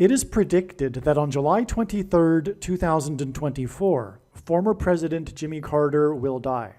It is predicted that on July 23, 2024, former President Jimmy Carter will die.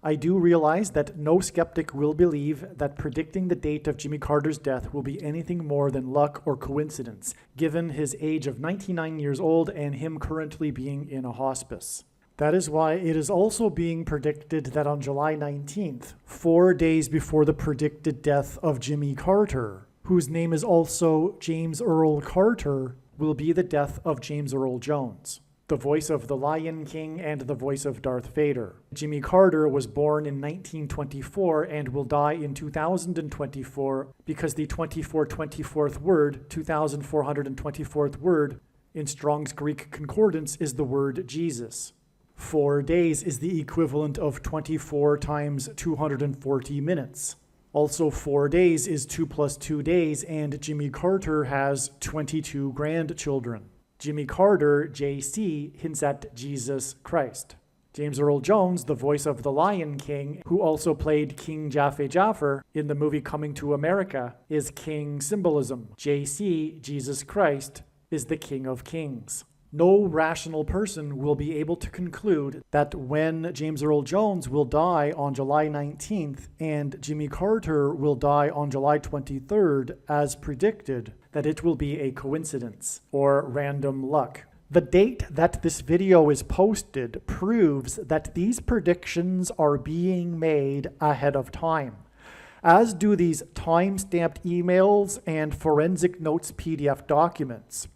I do realize that no skeptic will believe that predicting the date of Jimmy Carter's death will be anything more than luck or coincidence, given his age of 99 years old and him currently being in a hospice. That is why it is also being predicted that on July 19th, 4 days before the predicted death of Jimmy Carter, whose name is also James Earl Carter, will be the death of James Earl Jones, the voice of the Lion King and the voice of Darth Vader. Jimmy Carter was born in 1924 and will die in 2024 because the 2424th word, 2424th word, in Strong's Greek Concordance is the word Jesus. 4 days is the equivalent of 24 times 240 minutes. Also, 4 days is 2 plus 2 days, and Jimmy Carter has 22 grandchildren. Jimmy Carter, JC, hints at Jesus Christ. James Earl Jones, the voice of the Lion King, who also played King Jaffe Jaffer in the movie Coming to America, is king symbolism. JC, Jesus Christ, is the King of Kings. No rational person will be able to conclude that when James Earl Jones will die on July 19th and Jimmy Carter will die on July 23rd, as predicted, that it will be a coincidence or random luck. The date that this video is posted proves that these predictions are being made ahead of time, as do these time-stamped emails and forensic notes PDF documents.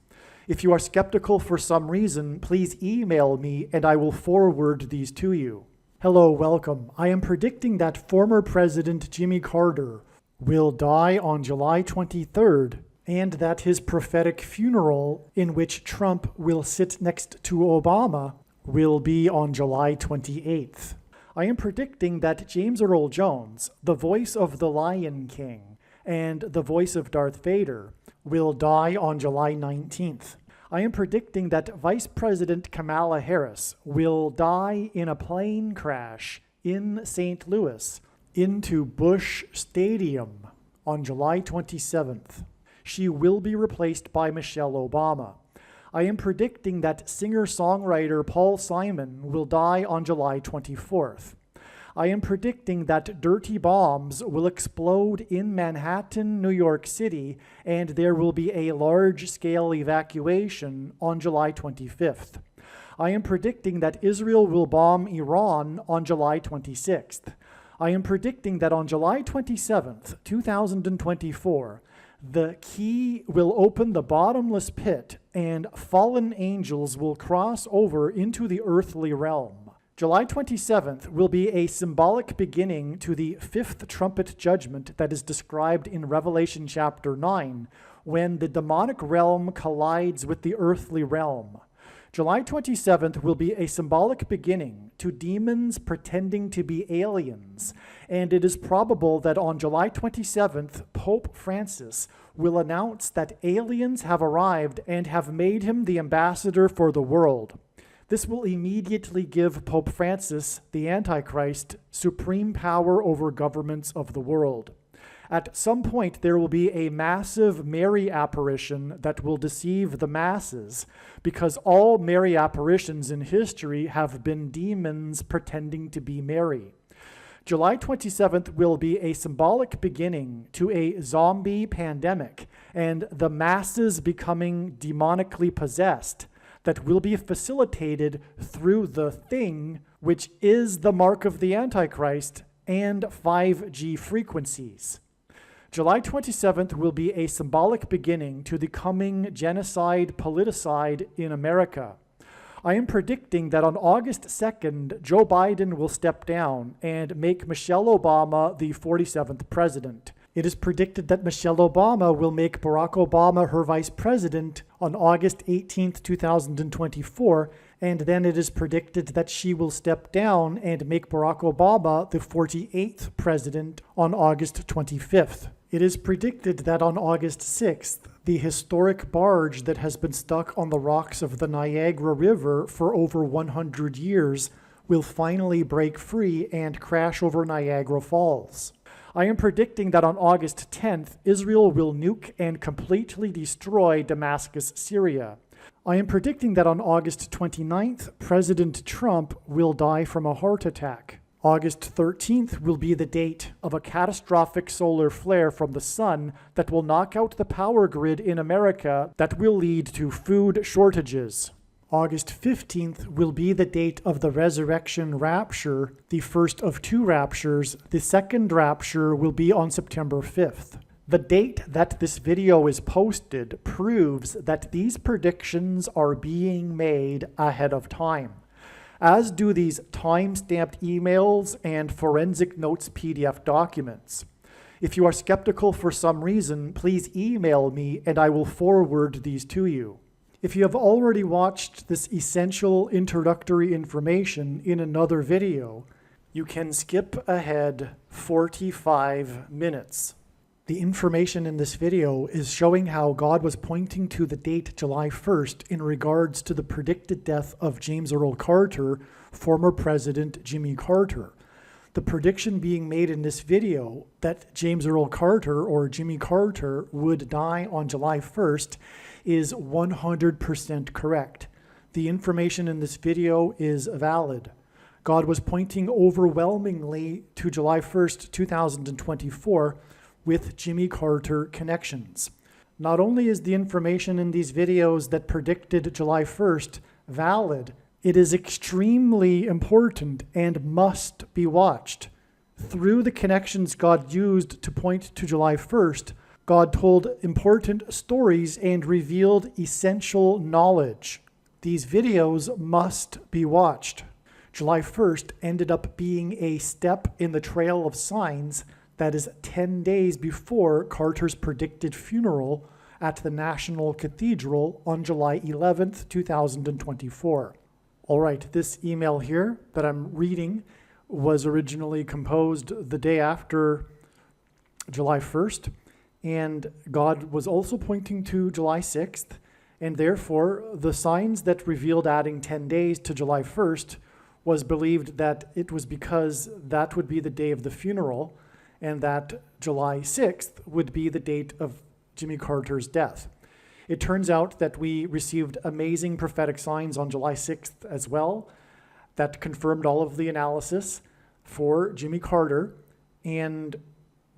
If you are skeptical for some reason, please email me and I will forward these to you. Hello, welcome. I am predicting that former President Jimmy Carter will die on July 23rd and that his prophetic funeral, in which Trump will sit next to Obama, will be on July 28th. I am predicting that James Earl Jones, the voice of the Lion King and the voice of Darth Vader, will die on July 19th. I am predicting that Vice President Kamala Harris will die in a plane crash in St. Louis into Busch Stadium on July 27th. She will be replaced by Michelle Obama. I am predicting that singer-songwriter Paul Simon will die on July 24th. I am predicting that dirty bombs will explode in Manhattan, New York City, and there will be a large-scale evacuation on July 25th. I am predicting that Israel will bomb Iran on July 26th. I am predicting that on July 27th, 2024, the key will open the bottomless pit and fallen angels will cross over into the earthly realm. July 27th will be a symbolic beginning to the fifth trumpet judgment that is described in Revelation chapter 9, when the demonic realm collides with the earthly realm. July 27th will be a symbolic beginning to demons pretending to be aliens, and it is probable that on July 27th, Pope Francis will announce that aliens have arrived and have made him the ambassador for the world. This will immediately give Pope Francis, the Antichrist, supreme power over governments of the world. At some point, there will be a massive Mary apparition that will deceive the masses, because all Mary apparitions in history have been demons pretending to be Mary. July 27th will be a symbolic beginning to a zombie pandemic and the masses becoming demonically possessed, that will be facilitated through the thing, which is the mark of the Antichrist, and 5G frequencies. July 27th will be a symbolic beginning to the coming genocide politicide in America. I am predicting that on August 2nd, Joe Biden will step down and make Michelle Obama the 47th president. It is predicted that Michelle Obama will make Barack Obama her vice president on August 18th, 2024, and then it is predicted that she will step down and make Barack Obama the 48th president on August 25th. It is predicted that on August 6th, the historic barge that has been stuck on the rocks of the Niagara River for over 100 years will finally break free and crash over Niagara Falls. I am predicting that on August 10th, Israel will nuke and completely destroy Damascus, Syria. I am predicting that on August 29th, President Trump will die from a heart attack. August 13th will be the date of a catastrophic solar flare from the sun that will knock out the power grid in America that will lead to food shortages. August 15th will be the date of the resurrection rapture, the first of two raptures. The second rapture will be on September 5th. The date that this video is posted proves that these predictions are being made ahead of time, as do these time-stamped emails and forensic notes PDF documents. If you are skeptical for some reason, please email me and I will forward these to you. If you have already watched this essential introductory information in another video, you can skip ahead 45 minutes. The information in this video is showing how God was pointing to the date July 1st in regards to the predicted death of James Earl Carter, former President Jimmy Carter. The prediction being made in this video that James Earl Carter or Jimmy Carter would die on July 1st is 100% correct. The information in this video is valid. God was pointing overwhelmingly to July 1st, 2024 with Jimmy Carter connections. Not only is the information in these videos that predicted July 1st valid, it is extremely important and must be watched. Through the connections God used to point to July 1st, God told important stories and revealed essential knowledge. These videos must be watched. July 1st ended up being a step in the trail of signs that is 10 days before Carter's predicted funeral at the National Cathedral on July 11th, 2024. All right, this email here that I'm reading was originally composed the day after July 1st, and God was also pointing to July 6th, and therefore the signs that revealed adding 10 days to July 1st was believed that it was because that would be the day of the funeral, and that July 6th would be the date of Jimmy Carter's death. It turns out that we received amazing prophetic signs on July 6th as well that confirmed all of the analysis for Jimmy Carter, and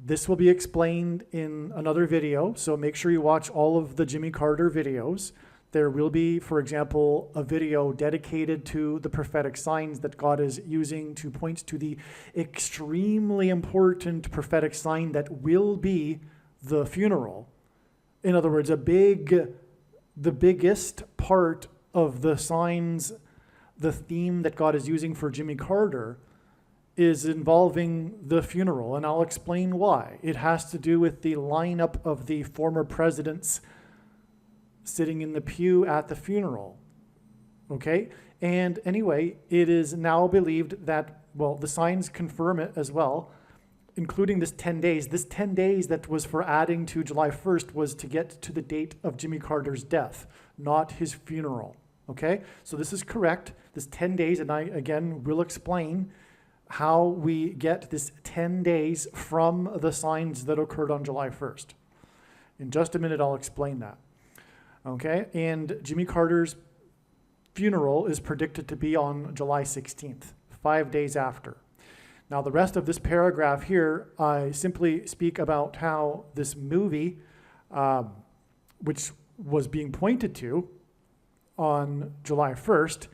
this will be explained in another video, so make sure you watch all of the Jimmy Carter videos. There will be, for example, a video dedicated to the prophetic signs that God is using to point to the extremely important prophetic sign that will be the funeral. In other words, the biggest part of the signs, the theme that God is using for Jimmy Carter is involving the funeral, and I'll explain why. It has to do with the lineup of the former presidents sitting in the pew at the funeral, okay? And anyway, it is now believed that, well, the signs confirm it as well, including this 10 days. This 10 days that was for adding to July 1st was to get to the date of Jimmy Carter's death, not his funeral, okay? So this is correct, this 10 days, and I, again, will explain how we get this 10 days from the signs that occurred on July 1st. In just a minute, I'll explain that. Okay, and Jimmy Carter's funeral is predicted to be on July 16th, 5 days after. Now, the rest of this paragraph here, I simply speak about how this movie, which was being pointed to on July 1st,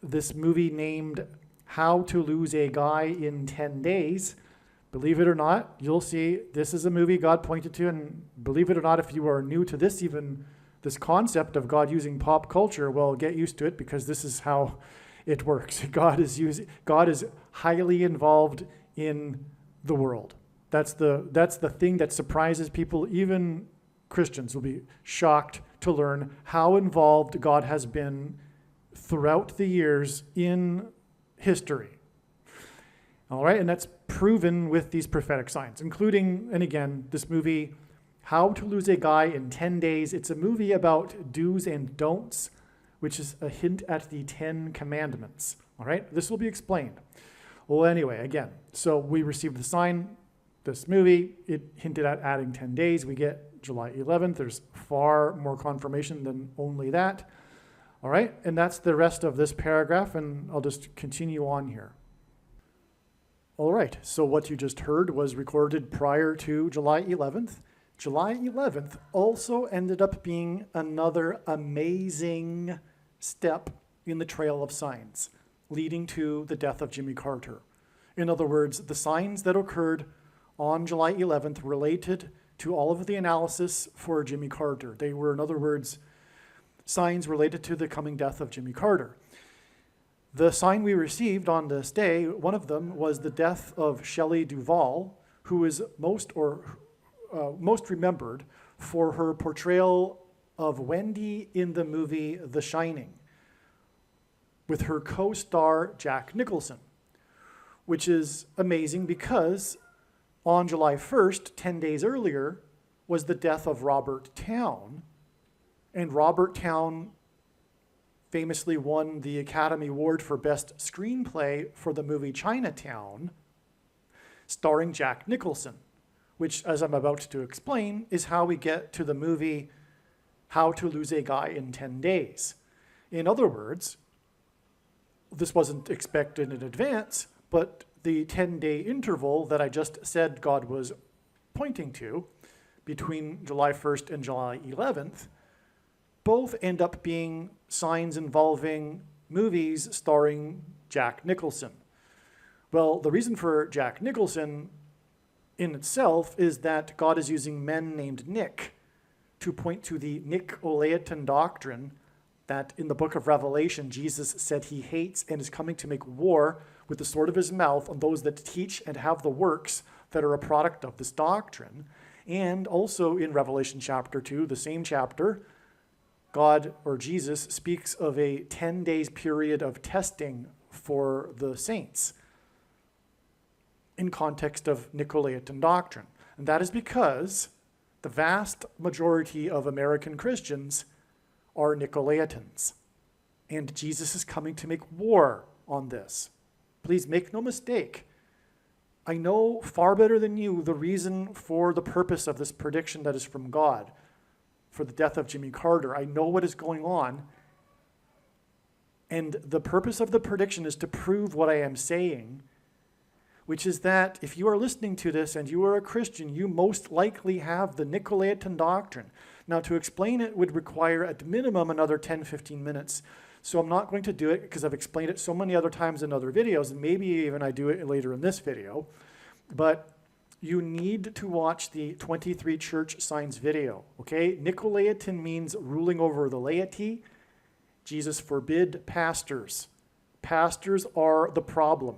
this movie named How to Lose a Guy in 10 Days, believe it or not, you'll see this is a movie God pointed to, and believe it or not, if you are new to this, even this concept of God using pop culture, well, get used to it because this is how it works. God is highly involved in the world. That's the thing that surprises people. Even Christians will be shocked to learn how involved God has been throughout the years in history. All right, and that's proven with these prophetic signs, including, and again, this movie, How to Lose a Guy in 10 Days. It's a movie about do's and don'ts, which is a hint at the 10 commandments. All right, this will be explained. Well, anyway, again, so we received the sign this movie, it hinted at adding 10 days. We get July 11th. There's far more confirmation than only that. All right, and that's the rest of this paragraph, and I'll just continue on here. All right, so what you just heard was recorded prior to July 11th. July 11th also ended up being another amazing step in the trail of signs leading to the death of Jimmy Carter. In other words, the signs that occurred on July 11th related to all of the analysis for Jimmy Carter. They were, in other words, signs related to the coming death of Jimmy Carter. The sign we received on this day, one of them was the death of Shelley Duvall, who is most remembered for her portrayal of Wendy in the movie The Shining, with her co-star Jack Nicholson, which is amazing because on July 1st, 10 days earlier, was the death of Robert Towne, and Robert Towne famously won the Academy Award for Best Screenplay for the movie Chinatown, starring Jack Nicholson, which, as I'm about to explain, is how we get to the movie How to Lose a Guy in 10 Days. In other words, this wasn't expected in advance, but the 10-day interval that I just said God was pointing to between July 1st and July 11th both end up being signs involving movies starring Jack Nicholson. Well, the reason for Jack Nicholson in itself is that God is using men named Nick to point to the Nicolaitan doctrine that in the book of Revelation, Jesus said he hates and is coming to make war with the sword of his mouth on those that teach and have the works that are a product of this doctrine. And also in Revelation chapter 2, the same chapter, God, or Jesus, speaks of a 10 days period of testing for the saints in context of Nicolaitan doctrine. And that is because the vast majority of American Christians are Nicolaitans. And Jesus is coming to make war on this. Please make no mistake. I know far better than you the reason for the purpose of this prediction that is from God for the death of Jimmy Carter. I know what is going on. And the purpose of the prediction is to prove what I am saying, which is that if you are listening to this and you are a Christian, you most likely have the Nicolaitan doctrine. Now, to explain it would require at minimum another 10-15 minutes. So I'm not going to do it because I've explained it so many other times in other videos, and maybe even I do it later in this video. But you need to watch the 23 church signs video, okay? Nicolaitan means ruling over the laity. Jesus forbid pastors. Pastors are the problem,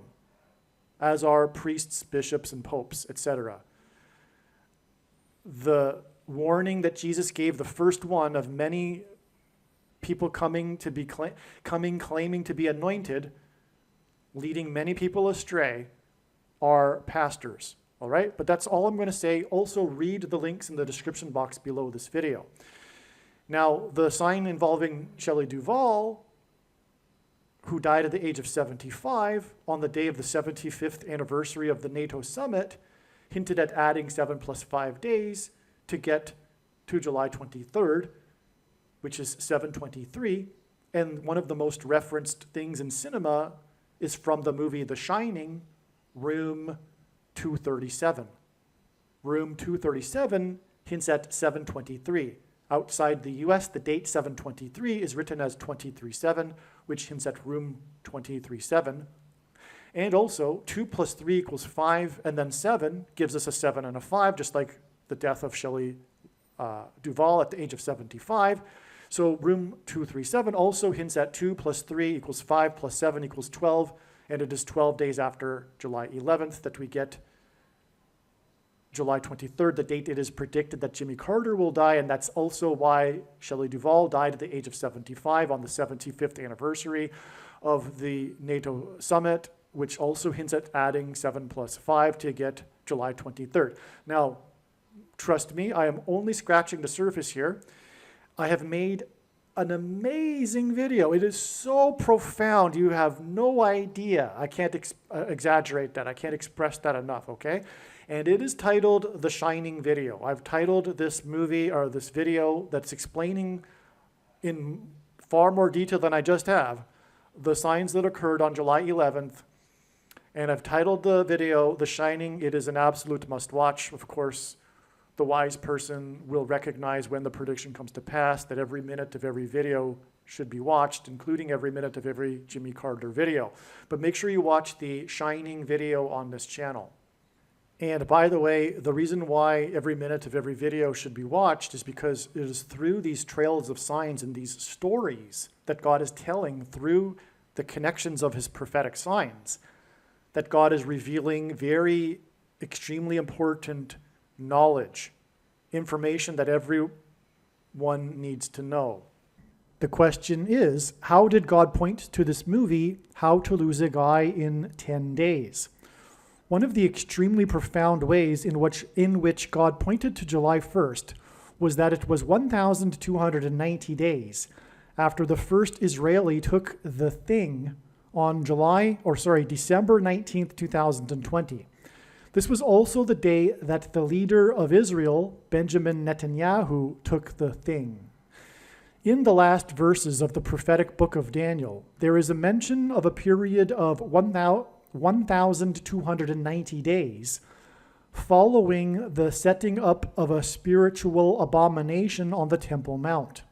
as are priests, bishops, and popes, etc. The warning that Jesus gave, the first one of many people coming claiming to be anointed, leading many people astray, are pastors. All right, but that's all I'm going to say. Also read the links in the description box below this video. Now, the sign involving Shelley Duvall, who died at the age of 75 on the day of the 75th anniversary of the NATO summit, hinted at adding 7 + 5 days to get to July 23rd, which is 7/23. And one of the most referenced things in cinema is from the movie The Shining, Room 237. Room 237 hints at 7/23. Outside the US, the date 7/23 is written as 23/7, which hints at room 23/7. And also, 2 + 3 = 5, and then 7 gives us a 7 and a 5, just like the death of Shelley Duvall at the age of 75. So room 237 also hints at 2 + 3 = 5 + 7 = 12, and it is 12 days after July 11th that we get July 23rd, the date it is predicted that Jimmy Carter will die, and that's also why Shelley Duvall died at the age of 75 on the 75th anniversary of the NATO summit, which also hints at adding 7 + 5 to get July 23rd. Now, trust me, I am only scratching the surface here. I have made an amazing video. It is so profound, you have no idea. I can't exaggerate that. I can't express that enough, okay? And it is titled The Shining Video. I've titled this movie, or this video that's explaining in far more detail than I just have, the signs that occurred on July 11th. And I've titled the video The Shining. It is an absolute must-watch. Of course, the wise person will recognize when the prediction comes to pass that every minute of every video should be watched, including every minute of every Jimmy Carter video. But make sure you watch the Shining video on this channel. And by the way, the reason why every minute of every video should be watched is because it is through these trails of signs and these stories that God is telling through the connections of his prophetic signs that God is revealing very extremely important knowledge, information that everyone needs to know. The question is, how did God point to this movie, How to Lose a Guy in 10 Days? One of the extremely profound ways in which God pointed to July 1st was that it was 1,290 days after the first Israeli took the thing on December 19th, 2020. This was also the day that the leader of Israel, Benjamin Netanyahu, took the thing. In the last verses of the prophetic book of Daniel, there is a mention of a period of 1,290 days following the setting up of a spiritual abomination on the Temple Mount.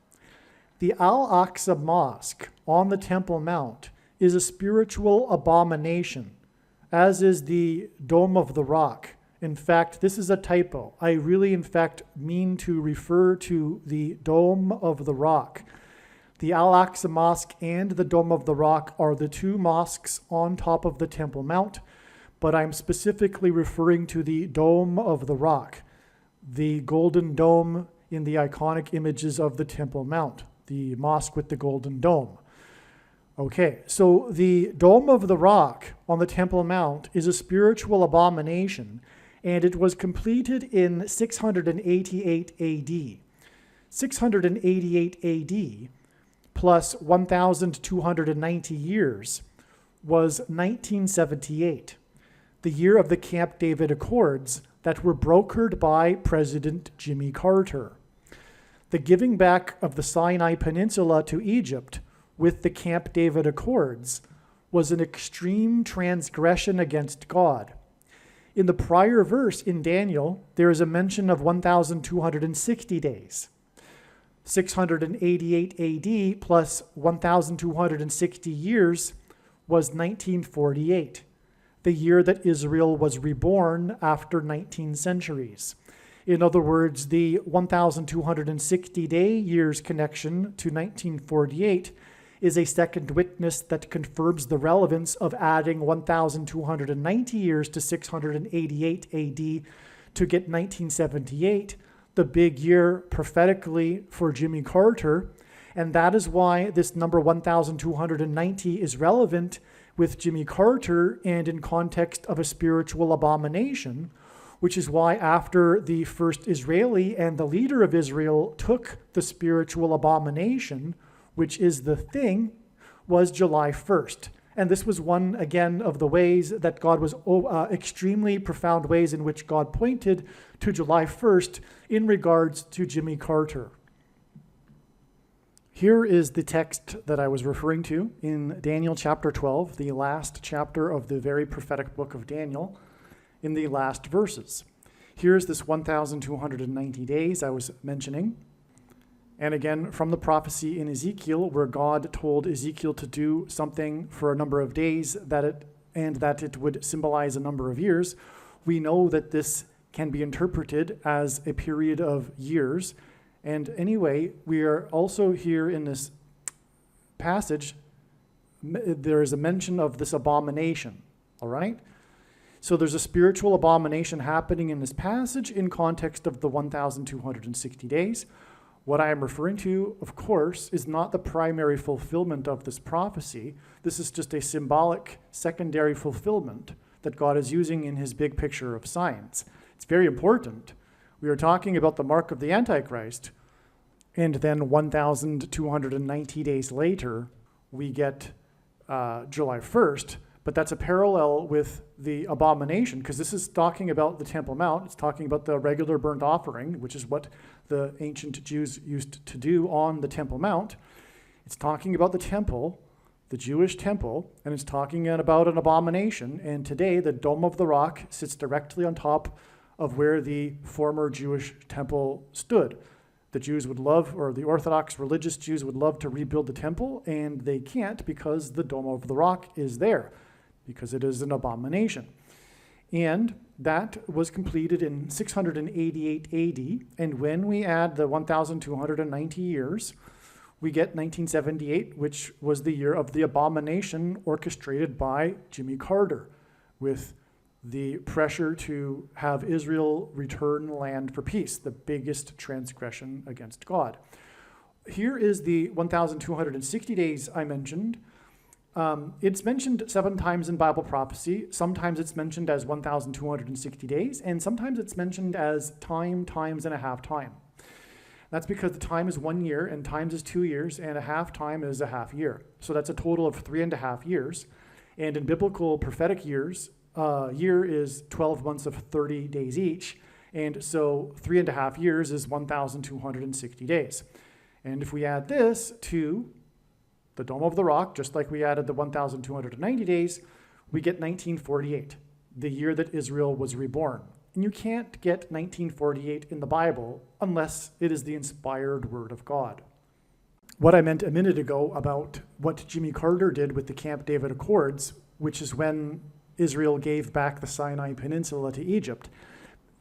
The Al-Aqsa Mosque on the Temple Mount is a spiritual abomination, as is the Dome of the Rock. In fact, this is a typo. I really, in fact, mean to refer to the Dome of the Rock. The Al-Aqsa Mosque and the Dome of the Rock are the two mosques on top of the Temple Mount, but I'm specifically referring to the Dome of the Rock, the golden dome in the iconic images of the Temple Mount, the mosque with the golden dome. Okay, so the Dome of the Rock on the Temple Mount is a spiritual abomination, and it was completed in 688 AD. 688 AD plus 1,290 years was 1978, the year of the Camp David Accords that were brokered by President Jimmy Carter. The giving back of the Sinai Peninsula to Egypt with the Camp David Accords was an extreme transgression against God. In the prior verse in Daniel, there is a mention of 1,260 days. 688 AD plus 1,260 years was 1948, the year that Israel was reborn after 19 centuries. In other words, the 1,260-day years connection to 1948 is a second witness that confirms the relevance of adding 1,290 years to 688 AD to get 1978, the big year prophetically for Jimmy Carter. And that is why this number 1,290 is relevant with Jimmy Carter and in context of a spiritual abomination, which is why after the first Israeli and the leader of Israel took the spiritual abomination, which is the thing, was July 1st. And this was one, again, of the ways that God was, extremely profound ways in which God pointed to July 1st in regards to Jimmy Carter. Here is the text that I was referring to in Daniel chapter 12, the last chapter of the very prophetic book of Daniel, in the last verses. Here's this 1,290 days I was mentioning. And again, from the prophecy in Ezekiel, where God told Ezekiel to do something for a number of days that it would symbolize a number of years, we know that this can be interpreted as a period of years. And anyway, we are also here in this passage, there is a mention of this abomination, all right? So there's a spiritual abomination happening in this passage in context of the 1,260 days. What I am referring to, of course, is not the primary fulfillment of this prophecy. This is just a symbolic secondary fulfillment that God is using in his big picture of signs. It's very important. We are talking about the mark of the Antichrist, and then 1,290 days later, we get July 1st But that's a parallel with the abomination, because this is talking about the Temple Mount. It's talking about the regular burnt offering, which is what the ancient Jews used to do on the Temple Mount. It's talking about the temple, the Jewish temple, and it's talking about an abomination. And today, the Dome of the Rock sits directly on top of where the former Jewish temple stood. The Jews would love, or the Orthodox religious Jews would love to rebuild the temple, and they can't because the Dome of the Rock is there, because it is an abomination. And that was completed in 688 AD, and when we add the 1,290 years, we get 1978, which was the year of the abomination orchestrated by Jimmy Carter, with the pressure to have Israel return land for peace, the biggest transgression against God. Here is the 1,260 days I mentioned. It's mentioned 7 times in Bible prophecy. Sometimes it's mentioned as 1,260 days, and sometimes it's mentioned as time, times, and a half time. That's because the time is 1 year, and times is 2 years, and a half time is a half year. So that's a total of 3.5 years. And in biblical prophetic years, year is 12 months of 30 days each. And so 3.5 years is 1,260 days. And if we add this to the Dome of the Rock, just like we added the 1,290 days, we get 1948, the year that Israel was reborn. And you can't get 1948 in the Bible unless it is the inspired word of God. What I meant a minute ago about what Jimmy Carter did with the Camp David Accords, which is when Israel gave back the Sinai Peninsula to Egypt.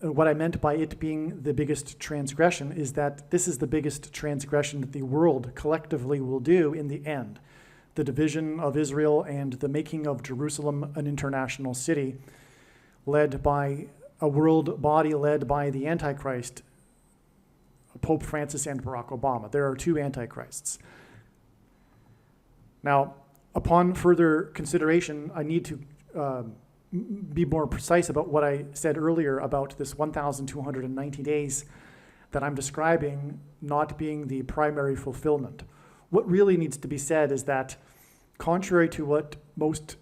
What I meant by it being the biggest transgression is that this is the biggest transgression that the world collectively will do in the end. The division of Israel and the making of Jerusalem an international city, led by a world body led by the Antichrist, Pope Francis and Barack Obama. There are 2 Antichrists. Now, upon further consideration, I need to be more precise about what I said earlier about this 1,290 days that I'm describing not being the primary fulfillment. What really needs to be said is that, contrary to what most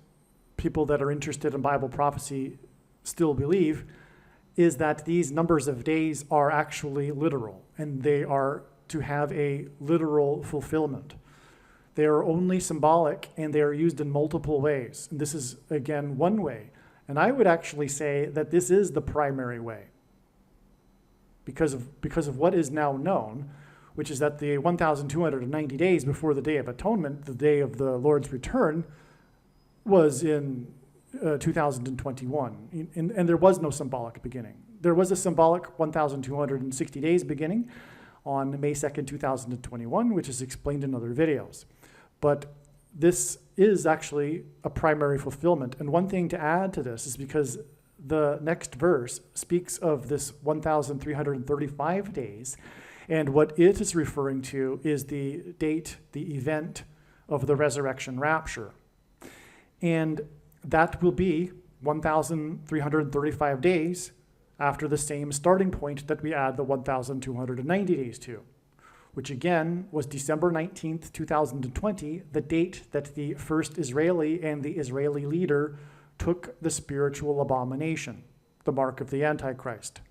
people that are interested in Bible prophecy still believe, is that these numbers of days are actually literal, and they are to have a literal fulfillment. They are only symbolic, and they are used in multiple ways. And this is, again, one way. And I would actually say that this is the primary way, because of what is now known, which is that the 1,290 days before the Day of Atonement, the day of the Lord's return, was in 2021. And there was no symbolic beginning. There was a symbolic 1,260 days beginning on May 2nd, 2021, which is explained in other videos. But this is actually a primary fulfillment. And one thing to add to this is because the next verse speaks of this 1,335 days, and what it is referring to is the date, the event of the resurrection rapture. And that will be 1,335 days after the same starting point that we add the 1,290 days to, which again was December 19th, 2020, the date that the first Israeli and the Israeli leader took the spiritual abomination, the mark of the Antichrist.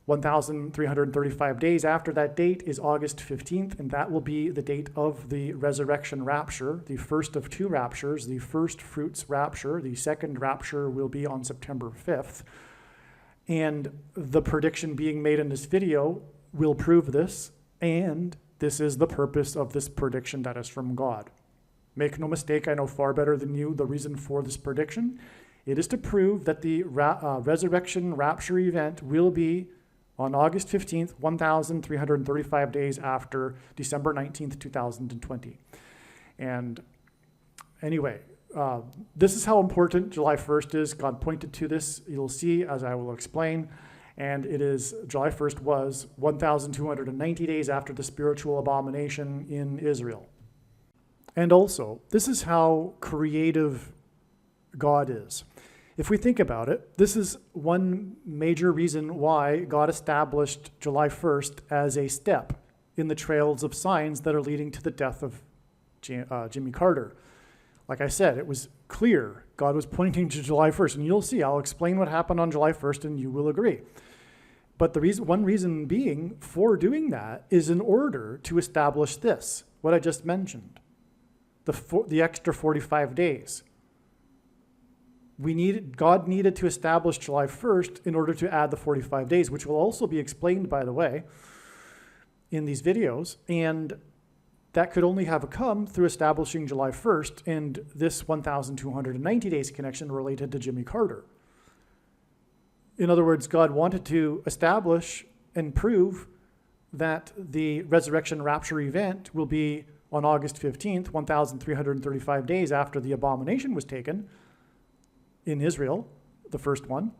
1,335 days after that date is August 15th, and that will be the date of the resurrection rapture, the first of 2 raptures, the first fruits rapture. The second rapture will be on September 5th. And the prediction being made in this video will prove this, and this is the purpose of this prediction that is from God. Make no mistake, I know far better than you the reason for this prediction. It is to prove that the resurrection rapture event will be on August 15th, 1,335 days after December 19th, 2020. And anyway, this is how important July 1st is. God pointed to this. You'll see as I will explain. And it is, July 1st was 1,290 days after the spiritual abomination in Israel. And also, this is how creative God is. If we think about it, this is one major reason why God established July 1st as a step in the trails of signs that are leading to the death of Jimmy Carter. Like I said, it was clear. God was pointing to July 1st, and you'll see, I'll explain what happened on July 1st, and you will agree. But one reason being for doing that is in order to establish this, what I just mentioned, the extra 45 days. God needed to establish July 1st in order to add the 45 days, which will also be explained, by the way, in these videos. And that could only have come through establishing July 1st and this 1,290 days connection related to Jimmy Carter. In other words, God wanted to establish and prove that the resurrection rapture event will be on August 15th, 1,335 days after the abomination was taken in Israel, the first one.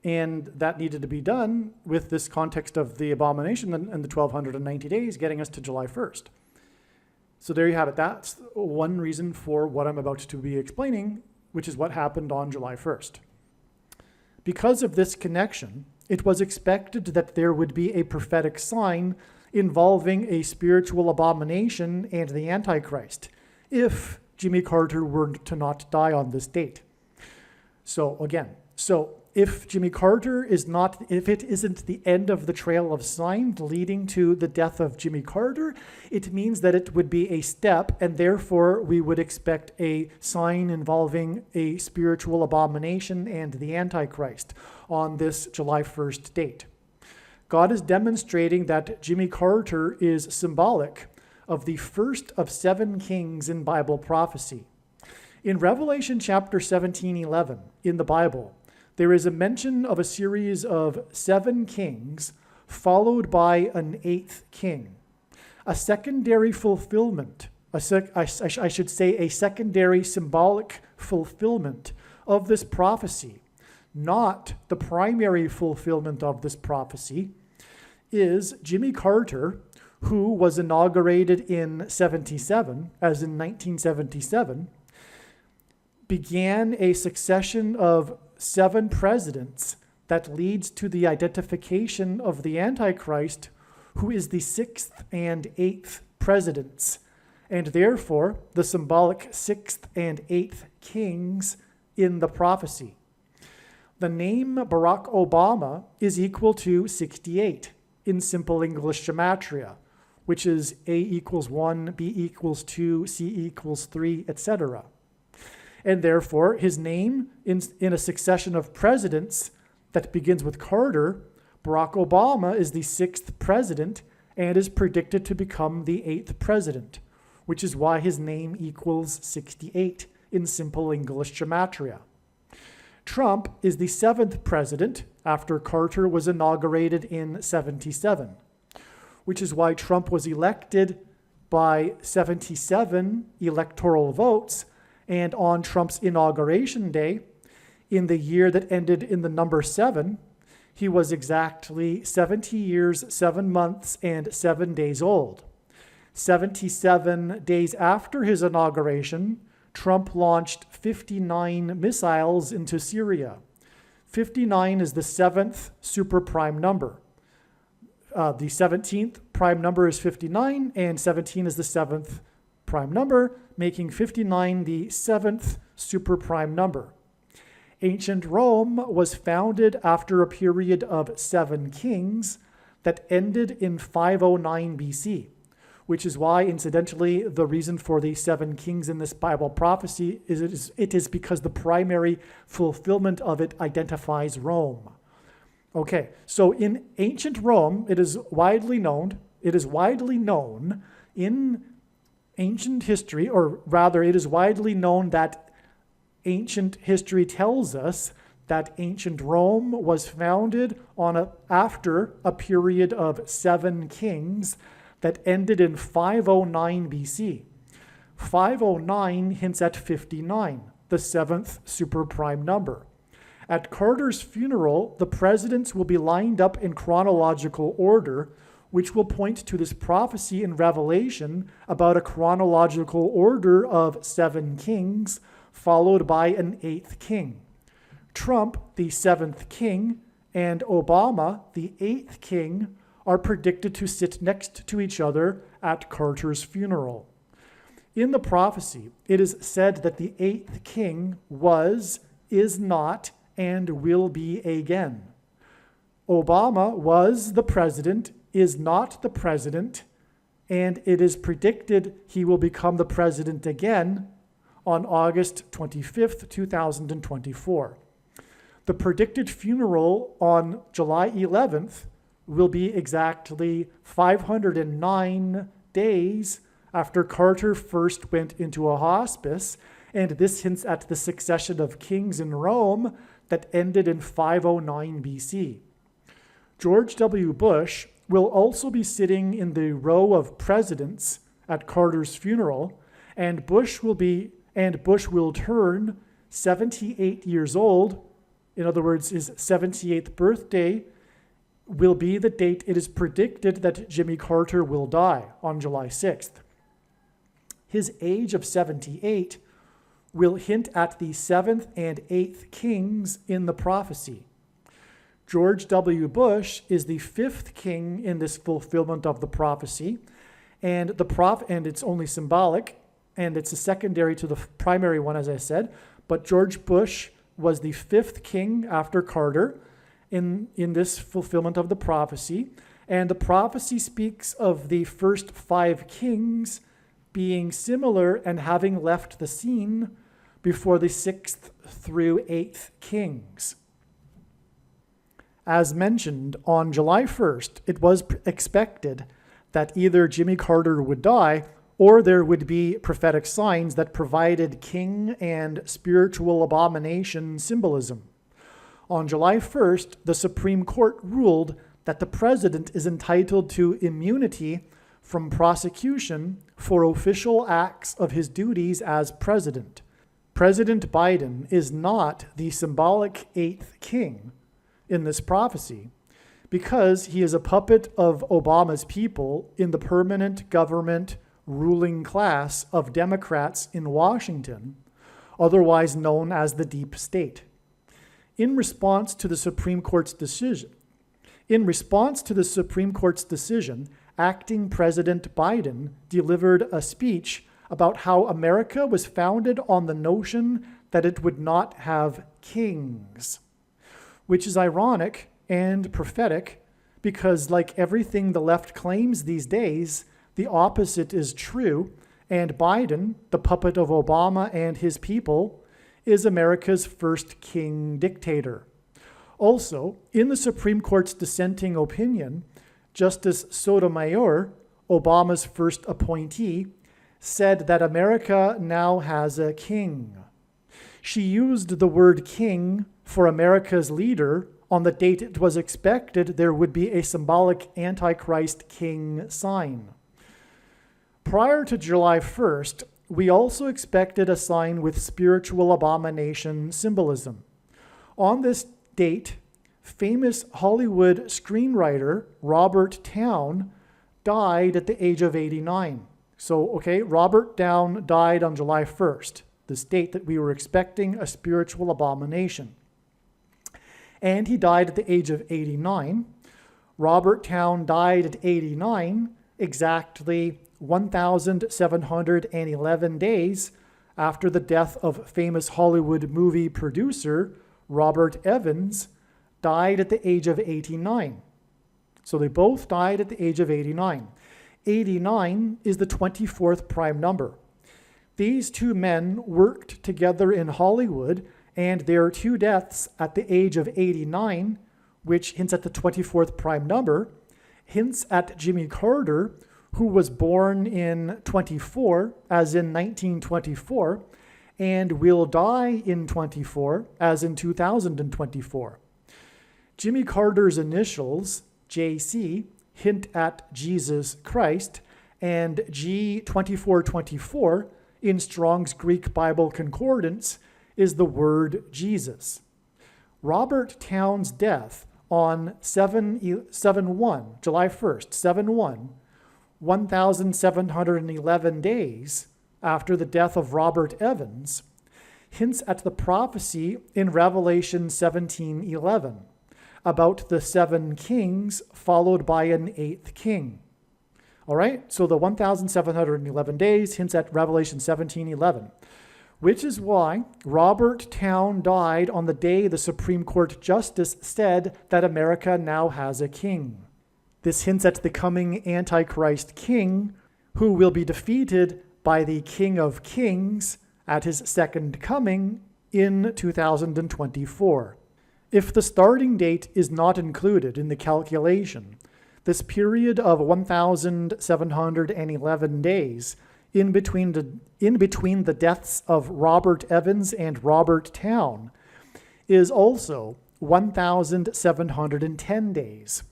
And that needed to be done with this context of the abomination and the 1,290 days getting us to July 1st. So there you have it. That's one reason for what I'm about to be explaining, which is what happened on July 1st. Because of this connection, it was expected that there would be a prophetic sign involving a spiritual abomination and the Antichrist, if Jimmy Carter were to not die on this date. So if Jimmy Carter if it isn't the end of the trail of signs leading to the death of Jimmy Carter, it means that it would be a step, and therefore we would expect a sign involving a spiritual abomination and the Antichrist on this July 1st date. God is demonstrating that Jimmy Carter is symbolic of the first of 7 kings in Bible prophecy. In Revelation chapter 17:11 in the Bible, there is a mention of a series of 7 kings followed by an 8th king. A secondary fulfillment, I should say a secondary symbolic fulfillment of this prophecy, not the primary fulfillment of this prophecy, is Jimmy Carter, who was inaugurated in 77, as in 1977, began a succession of 7 presidents that leads to the identification of the Antichrist, who is the 6th and 8th presidents, and therefore the symbolic 6th and 8th kings in the prophecy. The name Barack Obama is equal to 68 in simple English gematria, which is A equals 1, B equals 2, C equals 3, etc. And therefore, his name in a succession of presidents that begins with Carter, Barack Obama is the 6th president and is predicted to become the 8th president, which is why his name equals 68 in simple English gematria. Trump is the 7th president after Carter was inaugurated in 77, which is why Trump was elected by 77 electoral votes. And on Trump's inauguration day, in the year that ended in the number 7, he was exactly 70 years, 7 months, and 7 days old. 77 days after his inauguration, Trump launched 59 missiles into Syria. 59 is the 7th super prime number. The 17th prime number is 59, and 17 is the 7th prime number, making 59 the 7th super prime number. Ancient Rome was founded after a period of 7 kings that ended in 509 BC, which is why, incidentally, the reason for the 7 kings in this Bible prophecy is it is because the primary fulfillment of it identifies Rome. Okay, so in ancient Rome, it is widely known in ancient history, or rather, it is widely known that ancient history tells us that ancient Rome was founded after a period of 7 kings that ended in 509 BC. 509 hints at 59, the 7th super prime number. At Carter's funeral, the presidents will be lined up in chronological order, which will point to this prophecy in Revelation about a chronological order of 7 kings, followed by an 8th king. Trump, the 7th king, and Obama, the 8th king, are predicted to sit next to each other at Carter's funeral. In the prophecy, it is said that the eighth king was, is not, and will be again. Obama was the president, is not the president, and it is predicted he will become the president again on August 25th, 2024. The predicted funeral on July 11th will be exactly 509 days after Carter first went into a hospice, and this hints at the succession of kings in Rome that ended in 509 BC. George W. Bush will also be sitting in the row of presidents at Carter's funeral, and Bush will turn 78 years old. In other words, his 78th birthday will be the date it is predicted that Jimmy Carter will die, on July 6th. His age of 78 will hint at the 7th and 8th kings in the prophecy. George W. Bush is the 5th king in this fulfillment of the prophecy, and it's only symbolic, and it's a secondary to the primary one, as I said. But George Bush was the 5th king after Carter in this fulfillment of the prophecy, and the prophecy speaks of the first 5 kings being similar and having left the scene before the 6th through 8th kings. As mentioned, on July 1st, it was expected that either Jimmy Carter would die or there would be prophetic signs that provided king and spiritual abomination symbolism. On July 1st, the Supreme Court ruled that the president is entitled to immunity from prosecution for official acts of his duties as president. President Biden is not the symbolic 8th king in this prophecy because he is a puppet of Obama's people in the permanent government ruling class of Democrats in Washington, otherwise known as the deep state. In response to the Supreme Court's decision, acting President Biden delivered a speech about how America was founded on the notion that it would not have kings, which is ironic and prophetic because, like everything the left claims these days, the opposite is true, and Biden, the puppet of Obama and his people, is America's first king dictator. Also, in the Supreme Court's dissenting opinion, Justice Sotomayor, Obama's first appointee, said that America now has a king. She used the word king for America's leader on the date it was expected there would be a symbolic Antichrist king sign. Prior to July 1st, we also expected a sign with spiritual abomination symbolism. On this date, famous Hollywood screenwriter Robert Towne died at the age of 89. Robert Towne died on July 1st, this date that we were expecting a spiritual abomination. And he died at the age of 89. Robert Towne died at 89, exactly 1,711 days after the death of famous Hollywood movie producer Robert Evans died at the age of 89. So they both died at the age of 89. 89 is the 24th prime number. These two men worked together in Hollywood, and their two deaths at the age of 89, which hints at the 24th prime number, hints at Jimmy Carter, who was born in 24, as in 1924, and will die in 24, as in 2024. Jimmy Carter's initials, JC, hint at Jesus Christ, and G2424 in Strong's Greek Bible Concordance is the word Jesus. Robert Towne's death on 7/1, July 1st, 7/1, 1,711 days after the death of Robert Evans, hints at the prophecy in Revelation 17:11 about the 7 kings followed by an 8th king. All right, so the 1,711 days hints at Revelation 17:11, which is why Robert Towne died on the day the Supreme Court Justice said that America now has a king. This hints at the coming Antichrist king, who will be defeated by the King of Kings at his second coming in 2024. If the starting date is not included in the calculation, this period of 1,711 days in between the deaths of Robert Evans and Robert Towne is also 1,710 days,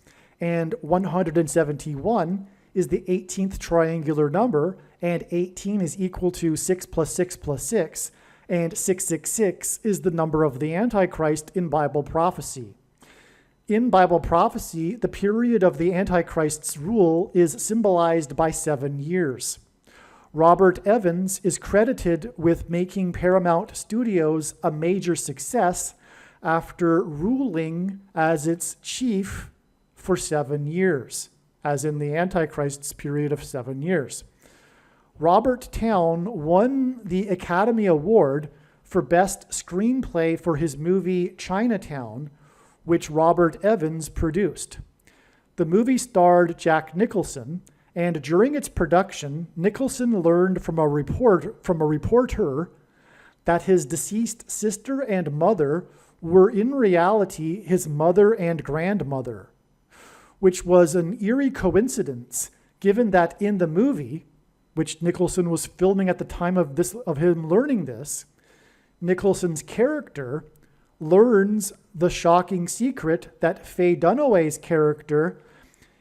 and 171 is the 18th triangular number, and 18 is equal to 6 plus 6 plus 6, and 666 is the number of the Antichrist in Bible prophecy. In Bible prophecy, the period of the Antichrist's rule is symbolized by 7 years. Robert Evans is credited with making Paramount Studios a major success after ruling as its chief for 7 years, as in the Antichrist's period of 7 years. Robert Towne won the Academy Award for Best Screenplay for his movie Chinatown, which Robert Evans produced. The movie starred Jack Nicholson, and during its production, Nicholson learned from a reporter that his deceased sister and mother were in reality his mother and grandmother, which was an eerie coincidence, given that in the movie, which Nicholson was filming at the time of him learning this, Nicholson's character learns the shocking secret that Faye Dunaway's character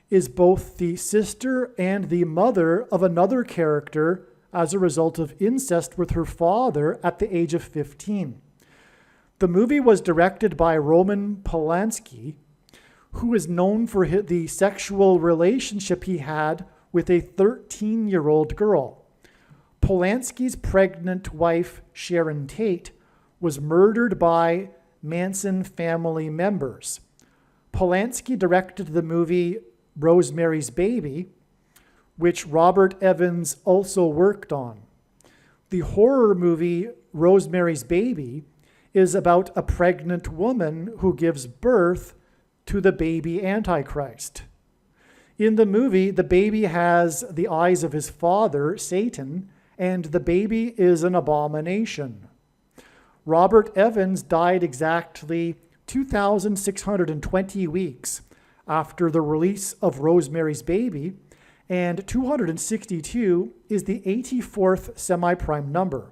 is both the sister and the mother of another character as a result of incest with her father at the age of 15. The movie was directed by Roman Polanski, who is known for the sexual relationship he had with a 13-year-old girl. Polanski's pregnant wife, Sharon Tate, was murdered by Manson family members. Polanski directed the movie Rosemary's Baby, which Robert Evans also worked on. The horror movie Rosemary's Baby is about a pregnant woman who gives birth to the baby Antichrist. In the movie, the baby has the eyes of his father, Satan, and the baby is an abomination. Robert Evans died exactly 2,620 weeks after the release of Rosemary's Baby, and 262 is the 84th semi-prime number.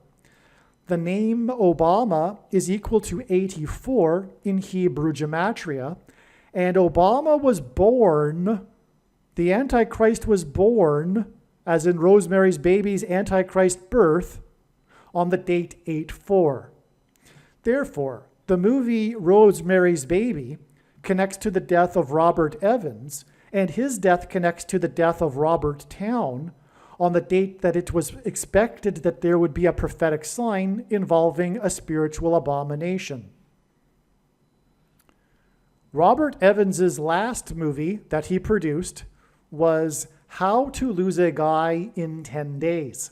The name Obama is equal to 84 in Hebrew gematria, and Obama was born, the Antichrist was born, as in Rosemary's Baby's Antichrist birth, on the date 8/4. Therefore, the movie Rosemary's Baby connects to the death of Robert Evans, and his death connects to the death of Robert Towne on the date that it was expected that there would be a prophetic sign involving a spiritual abomination. Robert Evans's last movie that he produced was How to Lose a Guy in 10 Days,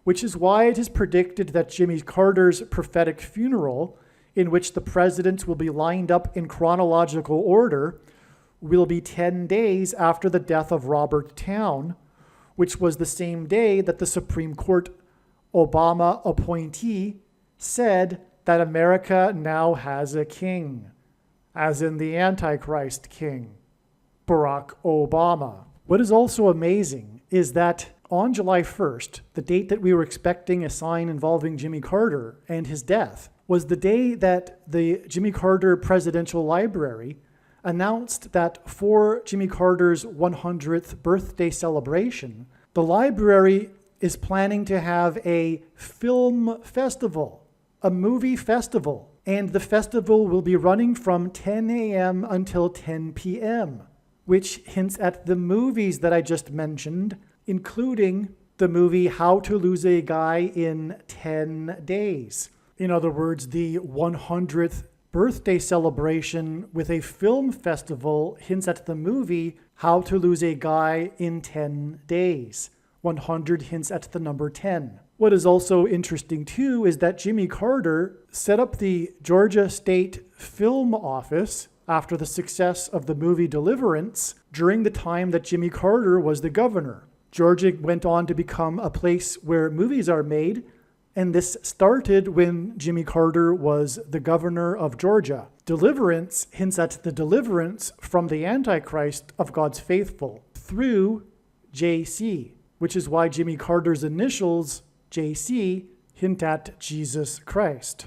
which is why it is predicted that Jimmy Carter's prophetic funeral, in which the presidents will be lined up in chronological order, will be 10 days after the death of Robert Towne, which was the same day that the Supreme Court Obama appointee said that America now has a king, as in the Antichrist king, Barack Obama. What is also amazing is that on July 1st, the date that we were expecting a sign involving Jimmy Carter and his death, was the day that the Jimmy Carter Presidential Library announced that for Jimmy Carter's 100th birthday celebration, the library is planning to have a film festival, a movie festival, and the festival will be running from 10 a.m. until 10 p.m., which hints at the movies that I just mentioned, including the movie How to Lose a Guy in 10 Days. In other words, the 100th birthday celebration with a film festival hints at the movie How to Lose a Guy in 10 Days. 100 hints at the number 10. What is also interesting too is that Jimmy Carter set up the Georgia State Film Office after the success of the movie Deliverance during the time that Jimmy Carter was the governor. Georgia went on to become a place where movies are made, and this started when Jimmy Carter was the governor of Georgia. Deliverance hints at the deliverance from the Antichrist of God's faithful through JC, which is why Jimmy Carter's initials, JC, hint at Jesus Christ.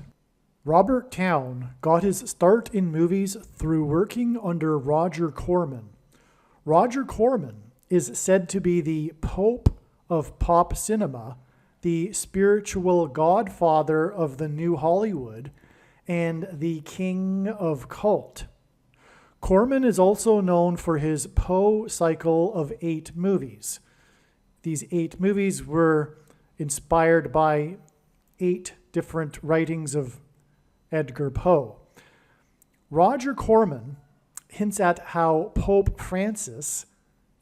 Robert Towne got his start in movies through working under Roger Corman. Roger Corman is said to be the Pope of pop cinema, the spiritual godfather of the new Hollywood, and the king of cult. Corman is also known for his Poe cycle of 8 movies. These 8 movies were inspired by 8 different writings of Edgar Poe. Roger Corman hints at how Pope Francis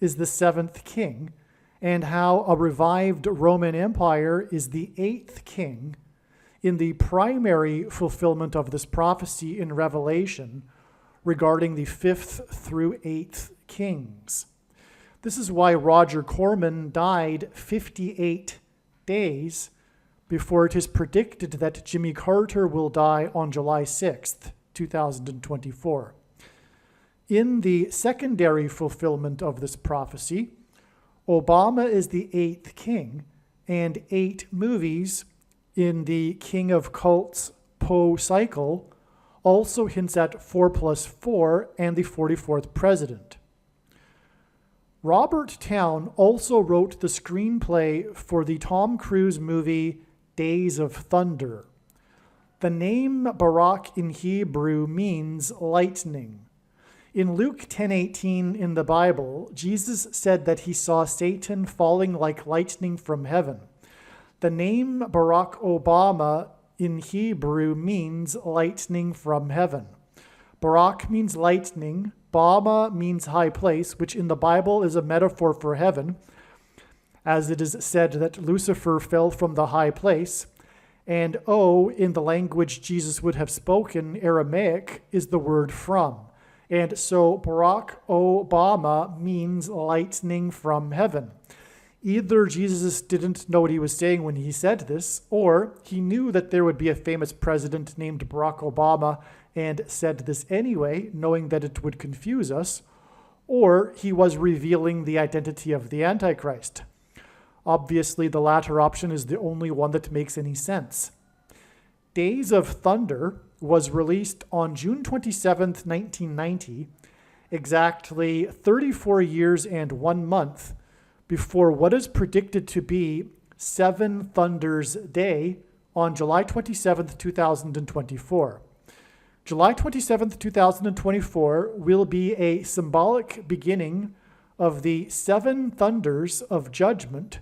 is the 7th king, and how a revived Roman Empire is the 8th king in the primary fulfillment of this prophecy in Revelation regarding the 5th through 8th kings. This is why Roger Corman died 58 days before it is predicted that Jimmy Carter will die on July 6th, 2024. In the secondary fulfillment of this prophecy, Obama is the 8th king, and 8 movies in the King of Cults Poe cycle also hints at 4+4 and the 44th president. Robert Towne also wrote the screenplay for the Tom Cruise movie Days of Thunder. The name Barak in Hebrew means lightning. In Luke 10:18 in the Bible, Jesus said that he saw Satan falling like lightning from heaven. The name Barack Obama in Hebrew means lightning from heaven. Barak means lightning, Bama means high place, which in the Bible is a metaphor for heaven, as it is said that Lucifer fell from the high place, and O, in the language Jesus would have spoken, Aramaic, is the word from. And so Barack Obama means lightning from heaven. Either Jesus didn't know what he was saying when he said this, or he knew that there would be a famous president named Barack Obama and said this anyway, knowing that it would confuse us, or he was revealing the identity of the Antichrist. Obviously, the latter option is the only one that makes any sense. Days of Thunder was released on June 27th, 1990, exactly 34 years and 1 month before what is predicted to be 7 Thunders Day on July 27th, 2024. July 27th, 2024 will be a symbolic beginning of the 7 thunders of judgment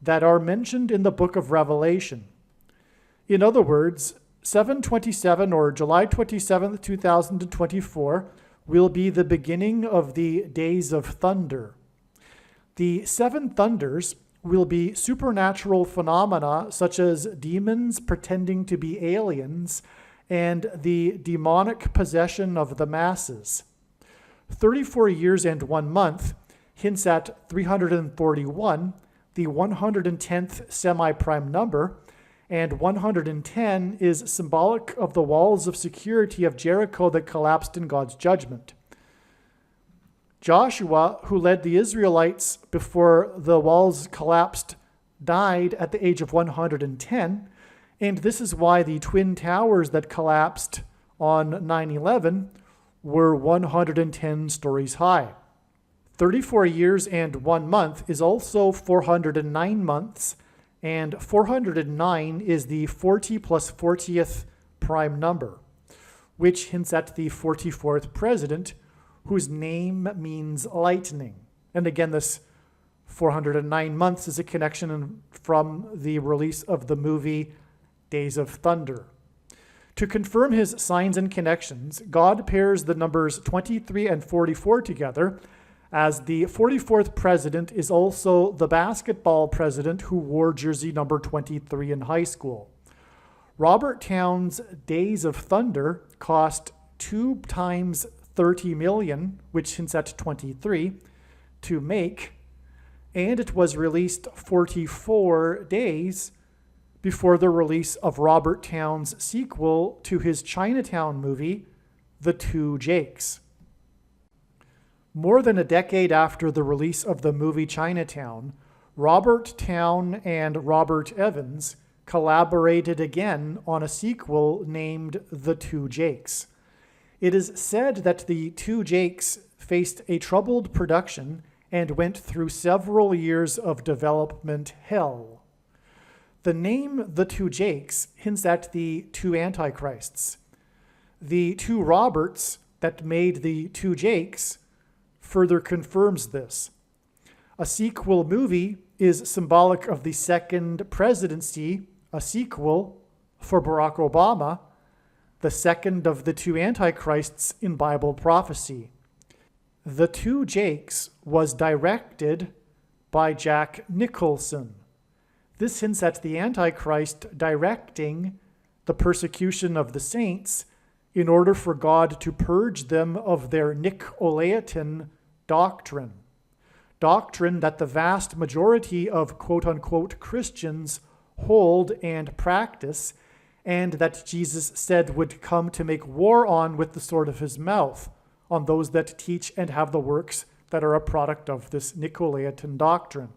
that are mentioned in the book of Revelation. In other words, 7/27 or July 27th, 2024 will be the beginning of the Days of Thunder. The 7 thunders will be supernatural phenomena such as demons pretending to be aliens and the demonic possession of the masses. 34 years and 1 month hints at 341, the 110th semi-prime number, and 110 is symbolic of the walls of security of Jericho that collapsed in God's judgment. Joshua, who led the Israelites before the walls collapsed, died at the age of 110, and this is why the Twin Towers that collapsed on 9/11 were 110 stories high. 34 years and 1 month is also 409 months, and 409 is the 40 plus 40th prime number, which hints at the 44th president, whose name means lightning. And again, this 409 months is a connection from the release of the movie Days of Thunder. To confirm his signs and connections, God pairs the numbers 23 and 44 together as the 44th president is also the basketball president who wore jersey number 23 in high school. Robert Town's Days of Thunder cost 2 times $30 million, which hints at 23, to make, and it was released 44 days before the release of Robert Town's sequel to his Chinatown movie, The Two Jakes. More than a decade after the release of the movie Chinatown, Robert Town and Robert Evans collaborated again on a sequel named The Two Jakes. It is said that The Two Jakes faced a troubled production and went through several years of development hell. The name The Two Jakes hints at the two Antichrists. The two Roberts that made The Two Jakes further confirms this. A sequel movie is symbolic of the second presidency, a sequel for Barack Obama, the second of the two Antichrists in Bible prophecy. The Two Jakes was directed by Jack Nicholson. This hints at the Antichrist directing the persecution of the saints in order for God to purge them of their Nicolaitan doctrine that the vast majority of quote-unquote Christians hold and practice, and that Jesus said would come to make war on with the sword of his mouth on those that teach and have the works that are a product of this Nicolaitan doctrine.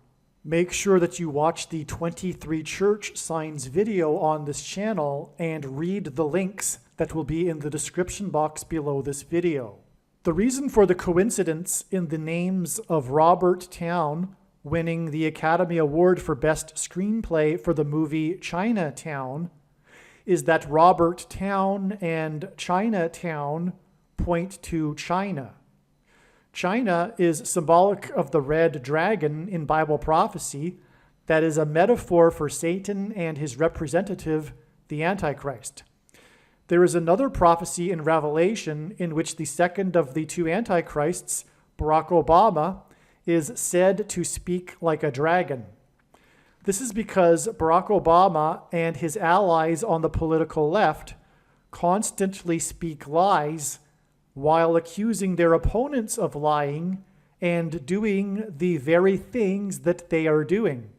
Make sure that you watch the 23 church signs video on this channel and read the links that will be in the description box below this video. The reason for the coincidence in the names of Robert Town winning the Academy Award for Best Screenplay for the movie Chinatown is that Robert Town and Chinatown point to China. China is symbolic of the red dragon in Bible prophecy that is a metaphor for Satan and his representative, the Antichrist. There is another prophecy in Revelation in which the second of the two Antichrists, Barack Obama, is said to speak like a dragon. This is because Barack Obama and his allies on the political left constantly speak lies while accusing their opponents of lying and doing the very things that they are doing,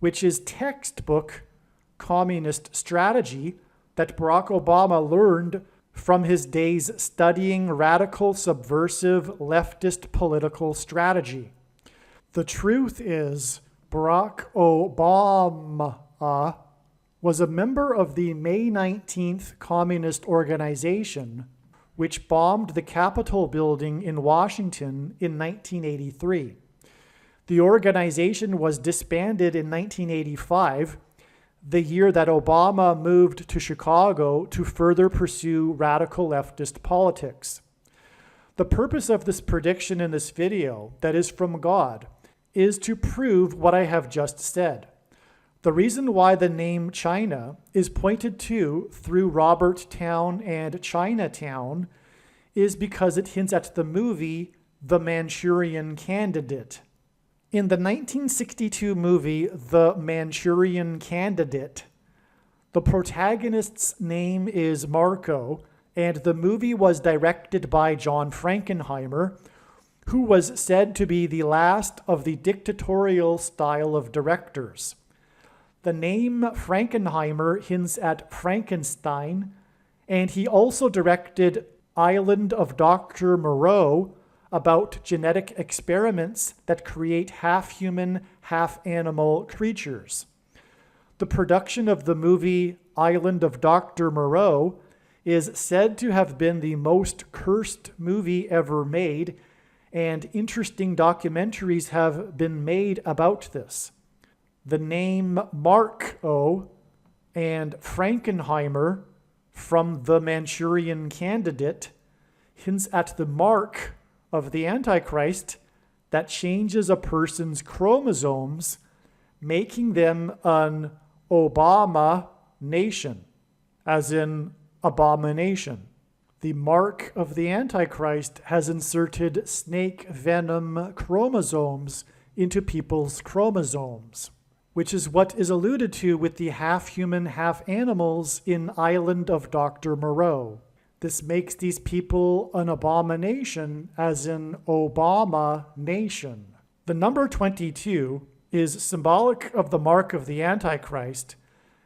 which is textbook communist strategy that Barack Obama learned from his days studying radical, subversive, leftist political strategy. The truth is, Barack Obama was a member of the May 19th Communist Organization, which bombed the Capitol building in Washington in 1983. The organization was disbanded in 1985, the year that Obama moved to Chicago to further pursue radical leftist politics. The purpose of this prediction in this video, that is from God, is to prove what I have just said. The reason why the name China is pointed to through Robert Town and Chinatown is because it hints at the movie The Manchurian Candidate. In the 1962 movie The Manchurian Candidate, the protagonist's name is Marco, and the movie was directed by John Frankenheimer, who was said to be the last of the dictatorial style of directors. The name Frankenheimer hints at Frankenstein, and he also directed Island of Dr. Moreau, about genetic experiments that create half-human, half-animal creatures. The production of the movie Island of Dr. Moreau is said to have been the most cursed movie ever made, and interesting documentaries have been made about this. The name Marco and Frankenheimer from The Manchurian Candidate hints at the mark of the Antichrist that changes a person's chromosomes, making them an Obama nation, as in abomination. The mark of the Antichrist has inserted snake venom chromosomes into people's chromosomes, which is what is alluded to with the half-human, half-animals in Island of Dr. Moreau. This makes these people an abomination, as in Obama nation. The number 22 is symbolic of the mark of the Antichrist,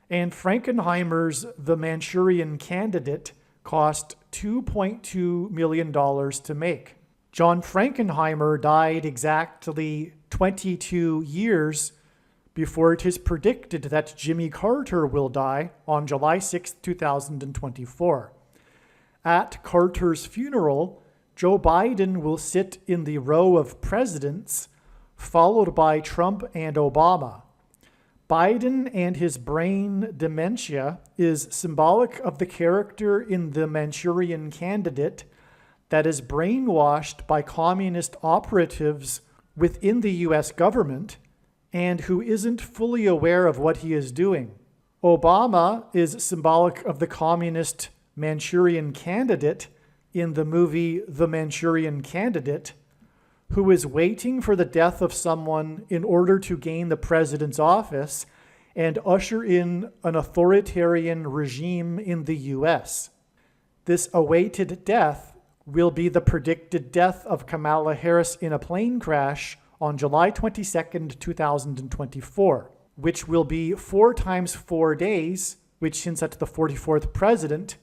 and Frankenheimer's The Manchurian Candidate cost $2.2 million to make. John Frankenheimer died exactly 22 years before it is predicted that Jimmy Carter will die on July 6, 2024. At Carter's funeral, Joe Biden will sit in the row of presidents, followed by Trump and Obama. Biden and his brain dementia is symbolic of the character in The Manchurian Candidate that is brainwashed by communist operatives within the US government and who isn't fully aware of what he is doing. Obama is symbolic of the communist Manchurian Candidate in the movie The Manchurian Candidate, who is waiting for the death of someone in order to gain the president's office and usher in an authoritarian regime in the US. This awaited death will be the predicted death of Kamala Harris in a plane crash on July 22nd, 2024, which will be 4 times 4 days, which hints at the 44th president,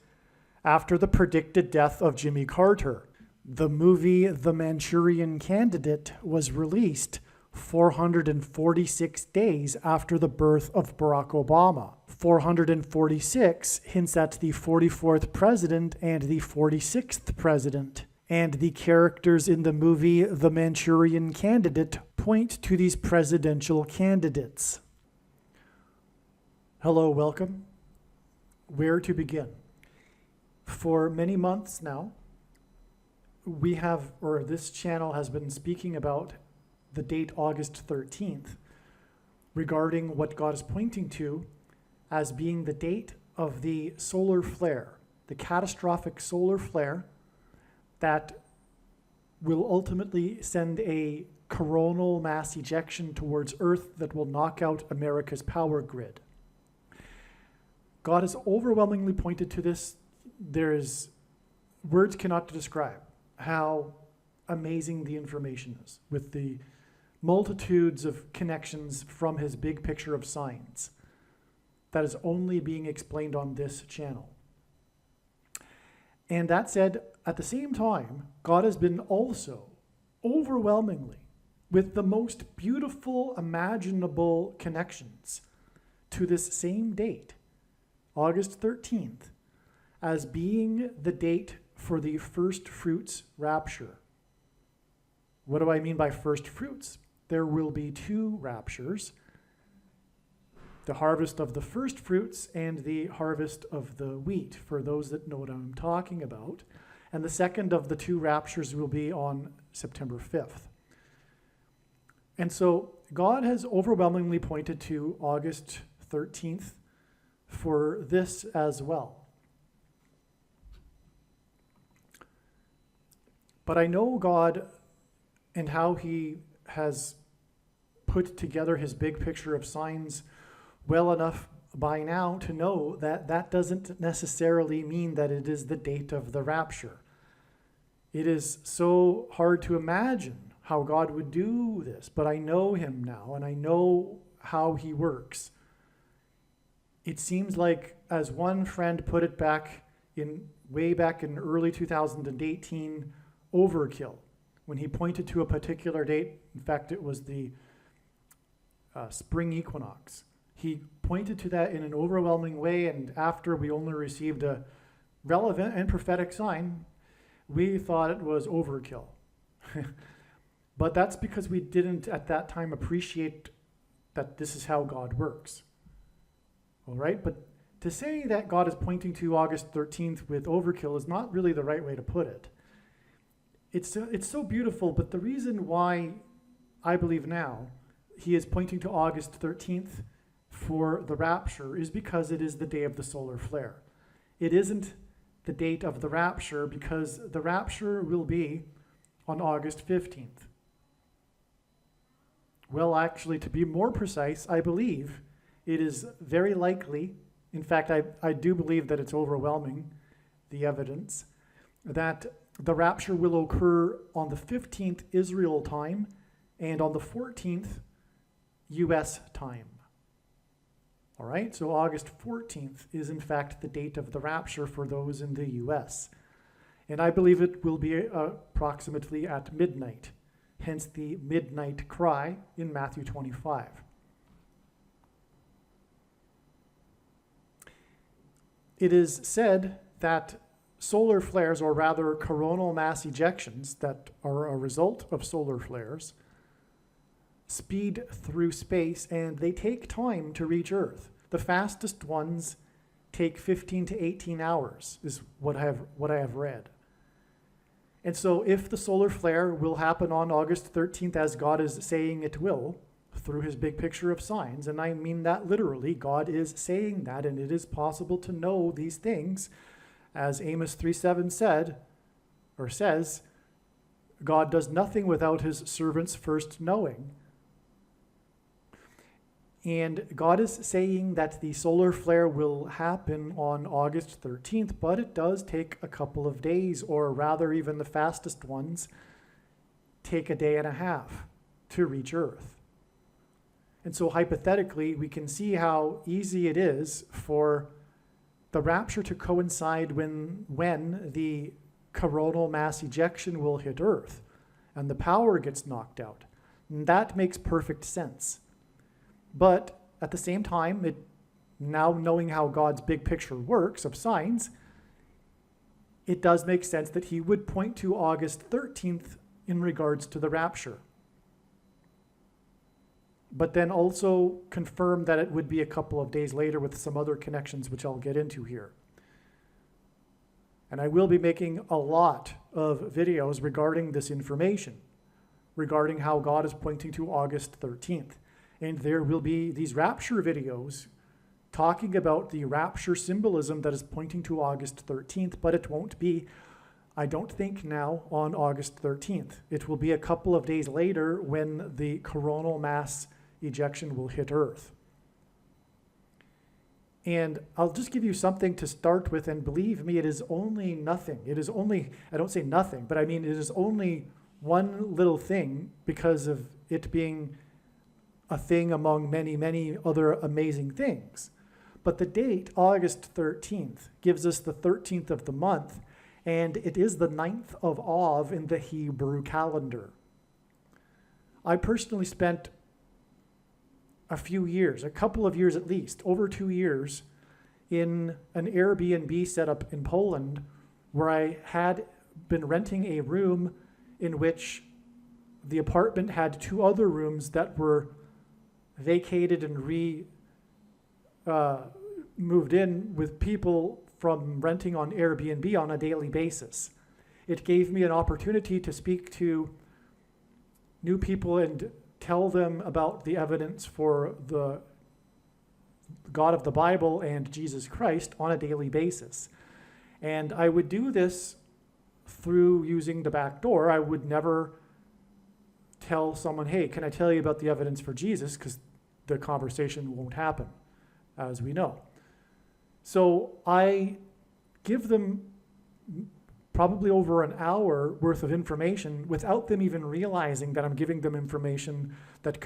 after the predicted death of Jimmy Carter. The movie The Manchurian Candidate was released 446 days after the birth of Barack Obama. 446 hints at the 44th president and the 46th president. And the characters in the movie The Manchurian Candidate point to these presidential candidates. Hello, welcome. Where to begin? For many months now, this channel has been speaking about the date August 13th regarding what God is pointing to as being the date of the solar flare, the catastrophic solar flare that will ultimately send a coronal mass ejection towards Earth that will knock out America's power grid. God has overwhelmingly pointed to this. Words cannot describe how amazing the information is with the multitudes of connections from his big picture of signs that is only being explained on this channel. And that said, at the same time, God has been also overwhelmingly with the most beautiful imaginable connections to this same date, August 13th, as being the date for the first fruits rapture. What do I mean by first fruits? There will be 2 raptures, the harvest of the first fruits and the harvest of the wheat, for those that know what I'm talking about. And the second of the 2 raptures will be on September 5th. And so God has overwhelmingly pointed to August 13th for this as well. But I know God and how he has put together his big picture of signs well enough by now to know that that doesn't necessarily mean that it is the date of the rapture. It is so hard to imagine how God would do this, but I know him now and I know how he works. It seems like, as one friend put it way back in early 2018, overkill, when he pointed to a particular date. In fact, it was the spring equinox. He pointed to that in an overwhelming way, and after we only received a relevant and prophetic sign, we thought it was overkill. But that's because we didn't at that time appreciate that this is how God works. All right, but to say that God is pointing to August 13th with overkill is not really the right way to put it. It's so beautiful, but the reason why I believe now he is pointing to August 13th for the rapture is because it is the day of the solar flare. It isn't the date of the rapture, because the rapture will be on August 15th. Well, actually, to be more precise, I believe it is very likely, in fact, I do believe that it's overwhelming, the evidence, that the rapture will occur on the 15th Israel time and on the 14th US time. All right, so August 14th is in fact the date of the rapture for those in the US. And I believe it will be approximately at midnight, hence the midnight cry in Matthew 25. It is said that solar flares, or rather coronal mass ejections that are a result of solar flares, speed through space, and they take time to reach Earth. The fastest ones take 15 to 18 hours, is what I have read. And so if the solar flare will happen on August 13th, as God is saying it will, through his big picture of signs, and I mean that literally, God is saying that, and it is possible to know these things, as Amos 3:7 says, God does nothing without his servants first knowing. And God is saying that the solar flare will happen on August 13th, but it does take a couple of days, or rather even the fastest ones take a day and a half to reach Earth. And so hypothetically, we can see how easy it is for the rapture to coincide when the coronal mass ejection will hit Earth and the power gets knocked out. And that makes perfect sense. But at the same time, now knowing how God's big picture works of signs, it does make sense that he would point to August 13th in regards to the rapture. But then also confirm that it would be a couple of days later with some other connections, which I'll get into here. And I will be making a lot of videos regarding this information, regarding how God is pointing to August 13th. And there will be these rapture videos talking about the rapture symbolism that is pointing to August 13th, but it won't be, I don't think now, on August 13th. It will be a couple of days later when the coronal mass ejection will hit Earth. And I'll just give you something to start with, and believe me, it is only nothing. It is only, I don't say nothing, but I mean it is only one little thing because of it being a thing among many, many other amazing things. But the date, August 13th, gives us the 13th of the month, and it is the 9th of Av in the Hebrew calendar. I personally spent a few years, a couple of years at least, over 2 years, in an Airbnb setup in Poland where I had been renting a room in which the apartment had 2 other rooms that were vacated and moved in with people from renting on Airbnb on a daily basis. It gave me an opportunity to speak to new people and tell them about the evidence for the God of the Bible and Jesus Christ on a daily basis. And I would do this through using the back door. I would never tell someone, hey, can I tell you about the evidence for Jesus? Because the conversation won't happen, as we know. So I give them probably over an hour worth of information without them even realizing that I'm giving them information that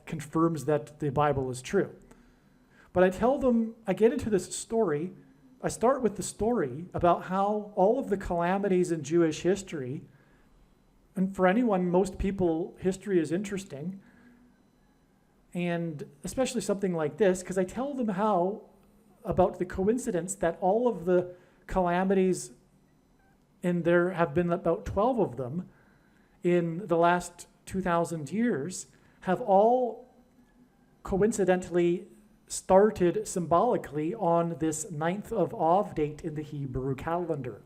confirms that the Bible is true. But I tell them, I get into this story, I start with the story about how all of the calamities in Jewish history, and for anyone, most people, history is interesting, and especially something like this, because I tell them how, about the coincidence that all of the calamities, and there have been about 12 of them in the last 2,000 years, have all coincidentally started symbolically on this 9th of Av date in the Hebrew calendar.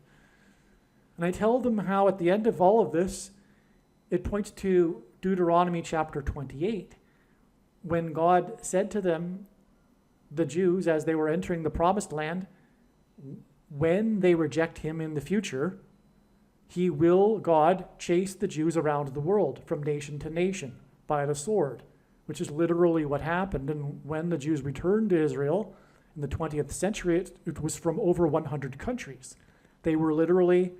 And I tell them how at the end of all of this, it points to Deuteronomy chapter 28, when God said to them, the Jews, as they were entering the promised land, when they reject him in the future, God, chase the Jews around the world from nation to nation by the sword, which is literally what happened. And when the Jews returned to Israel in the 20th century, it was from over 100 countries. They were literally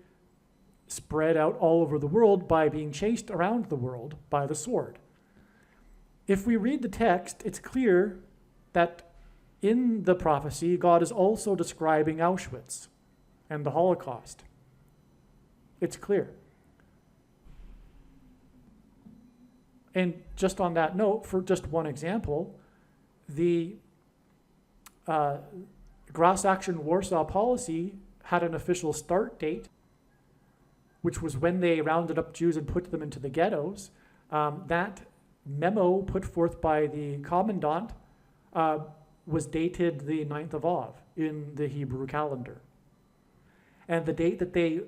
spread out all over the world by being chased around the world by the sword. If we read the text, it's clear that in the prophecy, God is also describing Auschwitz and the Holocaust. It's clear. And just on that note, for just one example, the Grass Action Warsaw policy had an official start date, which was when they rounded up Jews and put them into the ghettos. That memo put forth by the commandant was dated the 9th of Av in the Hebrew calendar. And the date that they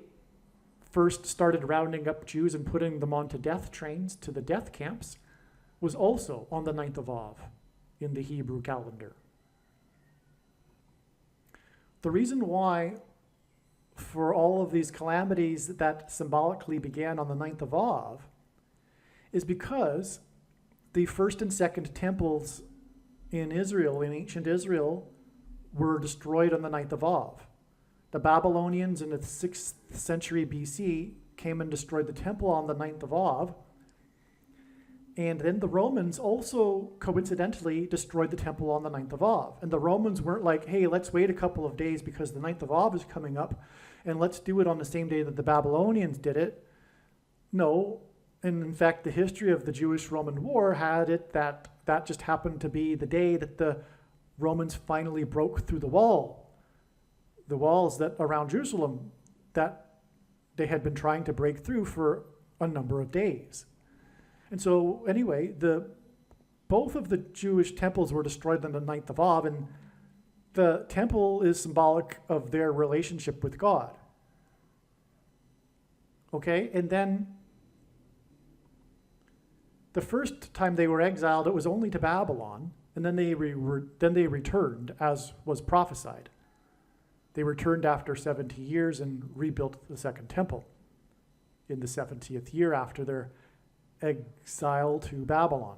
first started rounding up Jews and putting them onto death trains to the death camps was also on the 9th of Av in the Hebrew calendar. The reason why for all of these calamities that symbolically began on the 9th of Av is because the first and second temples in Israel, in ancient Israel, were destroyed on the 9th of Av. The Babylonians in the 6th century BC came and destroyed the temple on the 9th of Av. And then the Romans also coincidentally destroyed the temple on the 9th of Av. And the Romans weren't like, hey, let's wait a couple of days because the 9th of Av is coming up and let's do it on the same day that the Babylonians did it. No, and in fact, the history of the Jewish-Roman War had it that just happened to be the day that the Romans finally broke through the walls that around Jerusalem that they had been trying to break through for a number of days. And so anyway, both of the Jewish temples were destroyed on the 9th of Av, and the temple is symbolic of their relationship with God. Okay, and then the first time they were exiled, it was only to Babylon, and then they returned as was prophesied. They returned after 70 years and rebuilt the second temple in the 70th year after their exile to Babylon.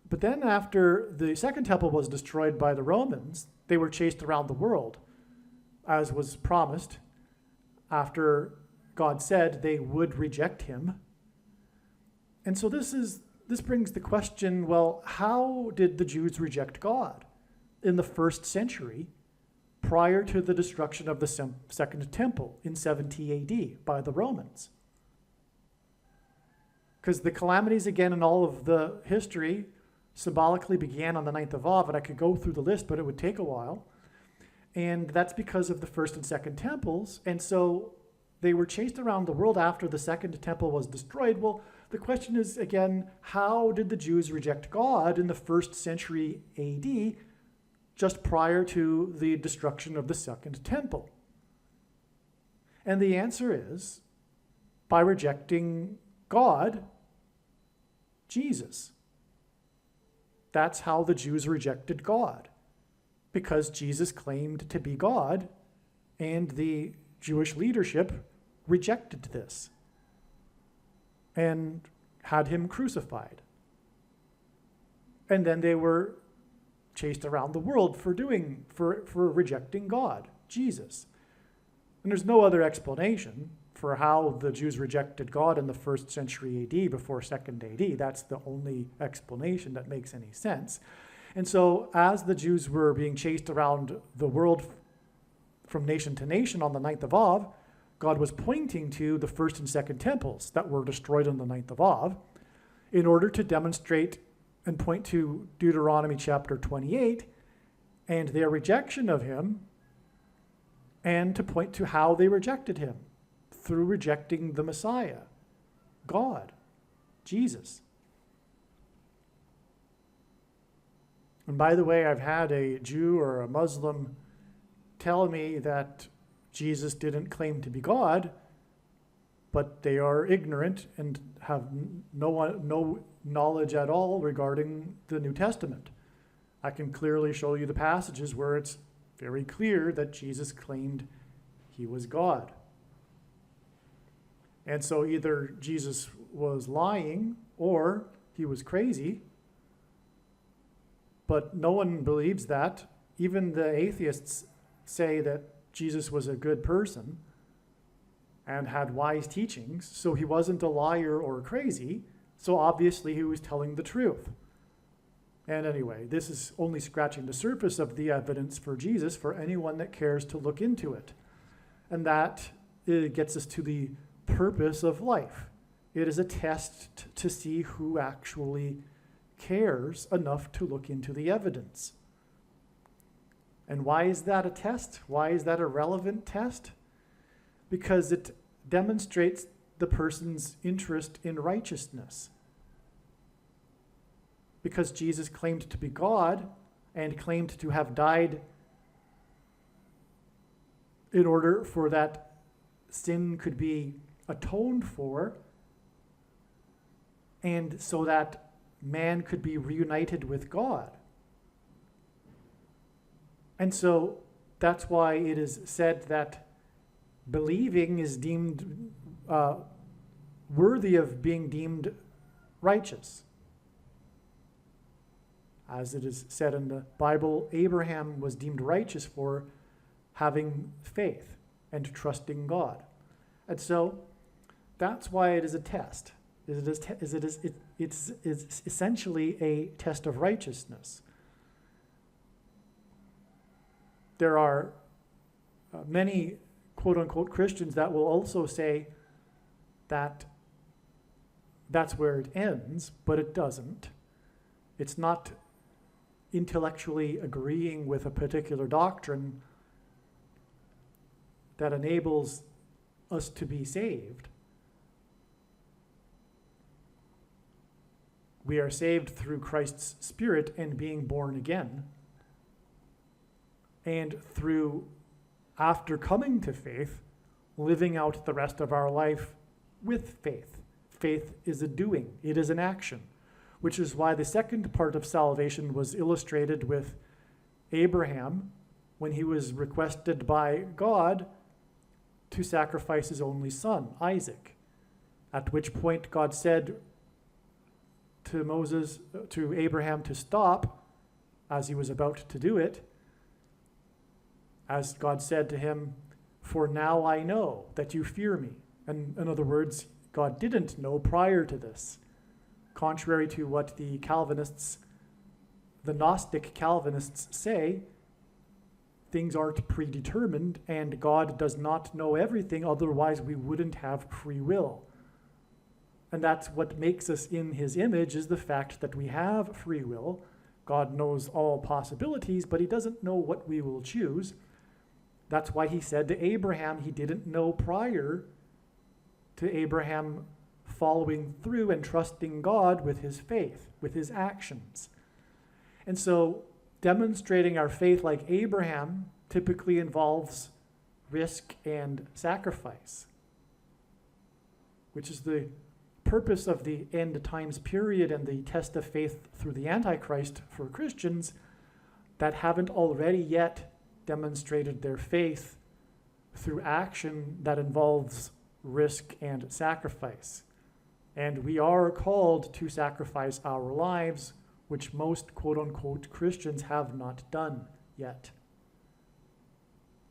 But then after the second temple was destroyed by the Romans, they were chased around the world, as was promised, after God said they would reject him. And so this brings the question, well, how did the Jews reject God in the first century prior to the destruction of the second temple in 70 AD by the Romans? Because the calamities, again, in all of the history symbolically began on the 9th of Av, and I could go through the list, but it would take a while. And that's because of the first and second temples. And so they were chased around the world after the second temple was destroyed. Well, the question is, again, how did the Jews reject God in the first century AD, just prior to the destruction of the second temple? And the answer is by rejecting God, Jesus. That's how the Jews rejected God, because Jesus claimed to be God, and the Jewish leadership rejected this and had him crucified. And then they were chased around the world for rejecting God, Jesus. And there's no other explanation for how the Jews rejected God in the first century AD before 2nd AD. That's the only explanation that makes any sense. And so as the Jews were being chased around the world from nation to nation on the 9th of Av, God was pointing to the first and second temples that were destroyed on the 9th of Av in order to demonstrate and point to Deuteronomy chapter 28 and their rejection of him, and to point to how they rejected him through rejecting the Messiah, God, Jesus. And by the way, I've had a Jew or a Muslim tell me that Jesus didn't claim to be God, but they are ignorant and have no knowledge at all regarding the New Testament. I can clearly show you the passages where it's very clear that Jesus claimed he was God. And so either Jesus was lying or he was crazy, but no one believes that. Even the atheists say that Jesus was a good person and had wise teachings, so he wasn't a liar or crazy, so obviously he was telling the truth. And anyway, this is only scratching the surface of the evidence for Jesus for anyone that cares to look into it. And that gets us to the purpose of life. It is a test to see who actually cares enough to look into the evidence. And why is that a test? Why is that a relevant test? Because it demonstrates the person's interest in righteousness. Because Jesus claimed to be God and claimed to have died in order for that sin could be atoned for, and so that man could be reunited with God. And so that's why it is said that believing is deemed worthy of being deemed righteous. As it is said in the Bible, Abraham was deemed righteous for having faith and trusting God. And so that's why it is a test. It's essentially a test of righteousness. There are many quote-unquote Christians that will also say that that's where it ends, but it doesn't. It's not intellectually agreeing with a particular doctrine that enables us to be saved. We are saved through Christ's Spirit and being born again, and through, after coming to faith, living out the rest of our life with faith. Faith is a doing, it is an action, which is why the second part of salvation was illustrated with Abraham when he was requested by God to sacrifice his only son, Isaac, at which point God said to Abraham to stop as he was about to do it, as God said to him, "For now I know that you fear me." And in other words, God didn't know prior to this. Contrary to what the Gnostic Calvinists say, things aren't predetermined, and God does not know everything, otherwise we wouldn't have free will. And that's what makes us in his image, is the fact that we have free will. God knows all possibilities, but he doesn't know what we will choose. That's why he said to Abraham he didn't know prior to Abraham following through and trusting God with his faith, with his actions. And so demonstrating our faith like Abraham typically involves risk and sacrifice, which is the purpose of the end times period and the test of faith through the Antichrist for Christians that haven't already yet demonstrated their faith through action that involves risk and sacrifice. And we are called to sacrifice our lives, which most quote-unquote Christians have not done yet.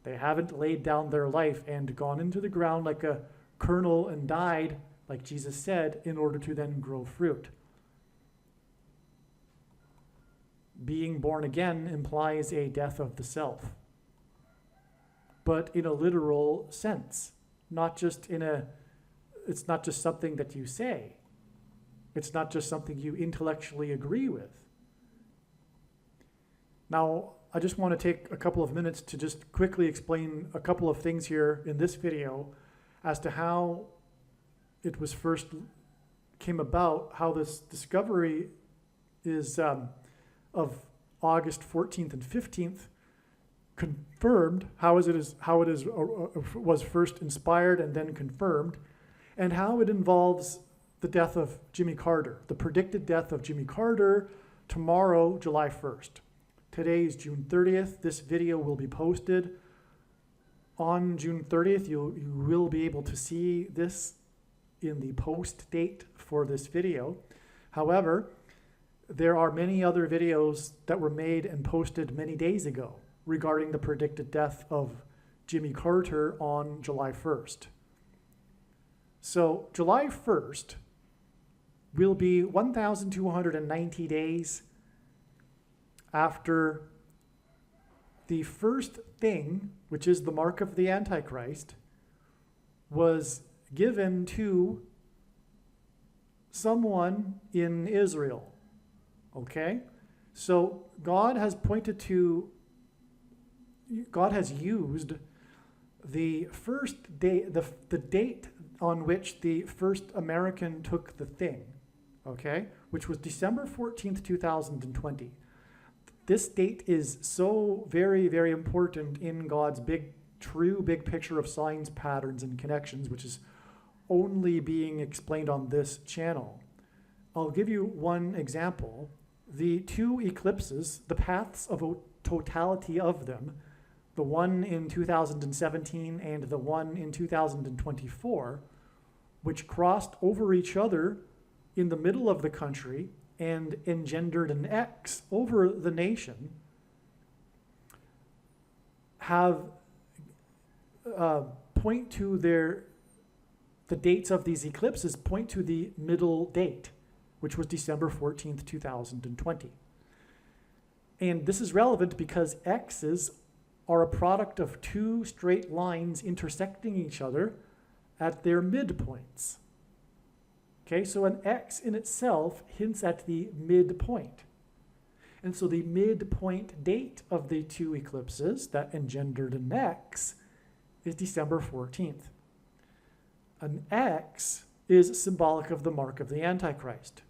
They haven't laid down their life and gone into the ground like a kernel and died, like Jesus said, in order to then grow fruit. Being born again implies a death of the self, but in a literal sense, it's not just something that you say. It's not just something you intellectually agree with. Now, I just want to take a couple of minutes to just quickly explain a couple of things here in this video as to how it was first came about, how this discovery is of August 14th and 15th confirmed, how it was first inspired and then confirmed, and how it involves the death of Jimmy Carter, the predicted death of Jimmy Carter tomorrow, July 1st. Today is June 30th. This video will be posted on June 30th. You will be able to see this in the post date for this video. However, there are many other videos that were made and posted many days ago regarding the predicted death of Jimmy Carter on July 1st. So July 1st will be 1,290 days after the first thing, which is the mark of the Antichrist, was given to someone in Israel. Okay? So God has used the first day, the date on which the first American took the thing, okay, which was December 14th, 2020. This date is so very, very important in God's true big picture of signs, patterns, and connections, which is only being explained on this channel. I'll give you one example. The two eclipses, the paths of totality of them, the one in 2017 and the one in 2024, which crossed over each other in the middle of the country and engendered an X over the nation, have point to the dates of these eclipses point to the middle date, which was December 14th, 2020. And this is relevant because X's are a product of two straight lines intersecting each other at their midpoints. Okay, so an X in itself hints at the midpoint. And so the midpoint date of the two eclipses that engendered an X is December 14th. An X is symbolic of the mark of the Antichrist,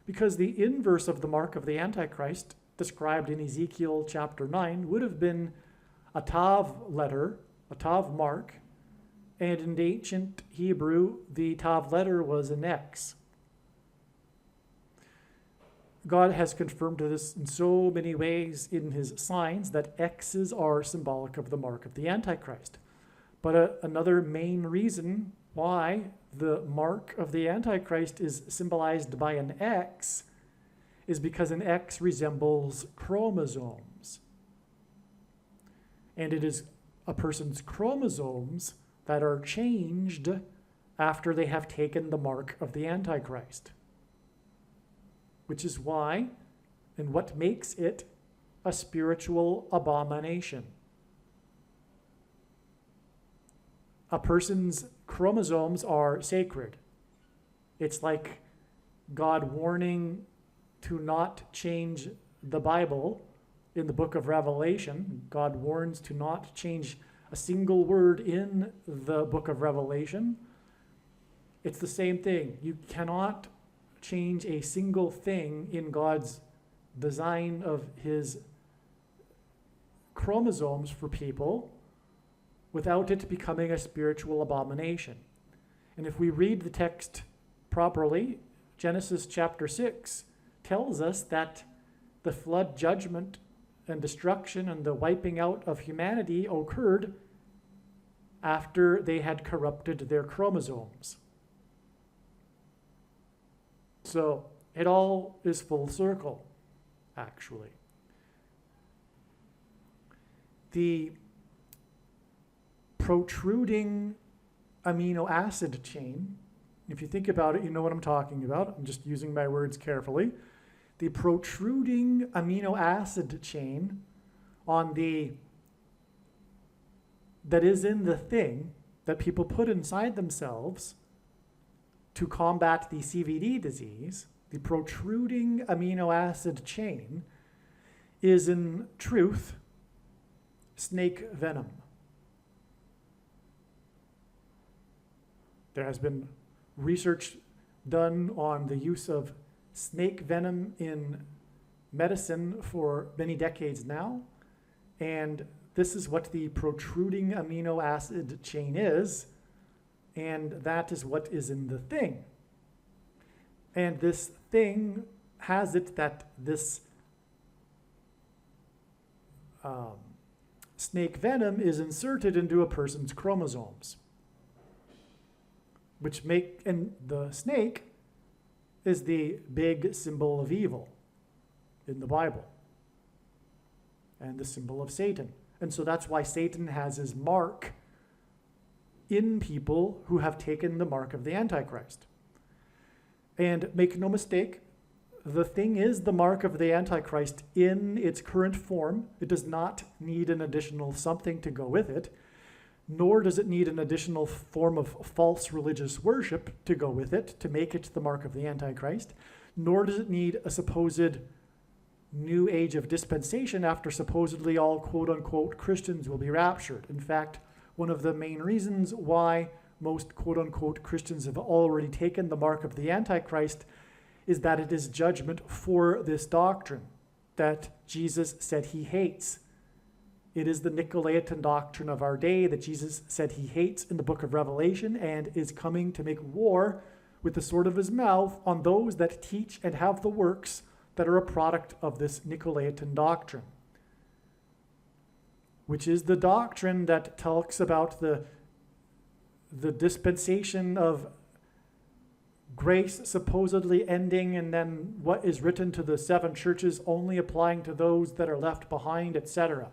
because the inverse of the mark of the Antichrist described in Ezekiel chapter 9 would have been a Tav letter, a Tav mark, and in ancient Hebrew, the Tav letter was an X. God has confirmed this in so many ways in his signs that X's are symbolic of the mark of the Antichrist. But another main reason why the mark of the Antichrist is symbolized by an X is because an X resembles chromosomes. And it is a person's chromosomes that are changed after they have taken the mark of the Antichrist. Which is why, and what makes it a spiritual abomination. A person's chromosomes are sacred. It's like God warning to not change the Bible in the book of Revelation. God warns to not change a single word in the book of Revelation. It's the same thing. You cannot change a single thing in God's design of his chromosomes for people without it becoming a spiritual abomination. And if we read the text properly, Genesis chapter 6 tells us that the flood judgment and destruction and the wiping out of humanity occurred after they had corrupted their chromosomes. So it all is full circle, actually. The protruding amino acid chain, if you think about it, you know what I'm talking about. I'm just using my words carefully. The protruding amino acid chain that is in the thing that people put inside themselves to combat the CVD disease, the protruding amino acid chain is in truth snake venom. There has been research done on the use of snake venom in medicine for many decades now, and this is what the protruding amino acid chain is, and that is what is in the thing. And this thing has it that this snake venom is inserted into a person's chromosomes, and the snake is the big symbol of evil in the Bible and the symbol of Satan. And so that's why Satan has his mark in people who have taken the mark of the Antichrist. And make no mistake, the thing is the mark of the Antichrist in its current form. It does not need an additional something to go with it, nor does it need an additional form of false religious worship to go with it to make it the mark of the Antichrist, nor does it need a supposed new age of dispensation after supposedly all quote-unquote Christians will be raptured. In fact, one of the main reasons why most quote-unquote Christians have already taken the mark of the Antichrist is that it is judgment for this doctrine that Jesus said he hates. It is the Nicolaitan doctrine of our day that Jesus said he hates in the book of Revelation and is coming to make war with the sword of his mouth on those that teach and have the works that are a product of this Nicolaitan doctrine, which is the doctrine that talks about the dispensation of grace supposedly ending, and then what is written to the seven churches only applying to those that are left behind, etc.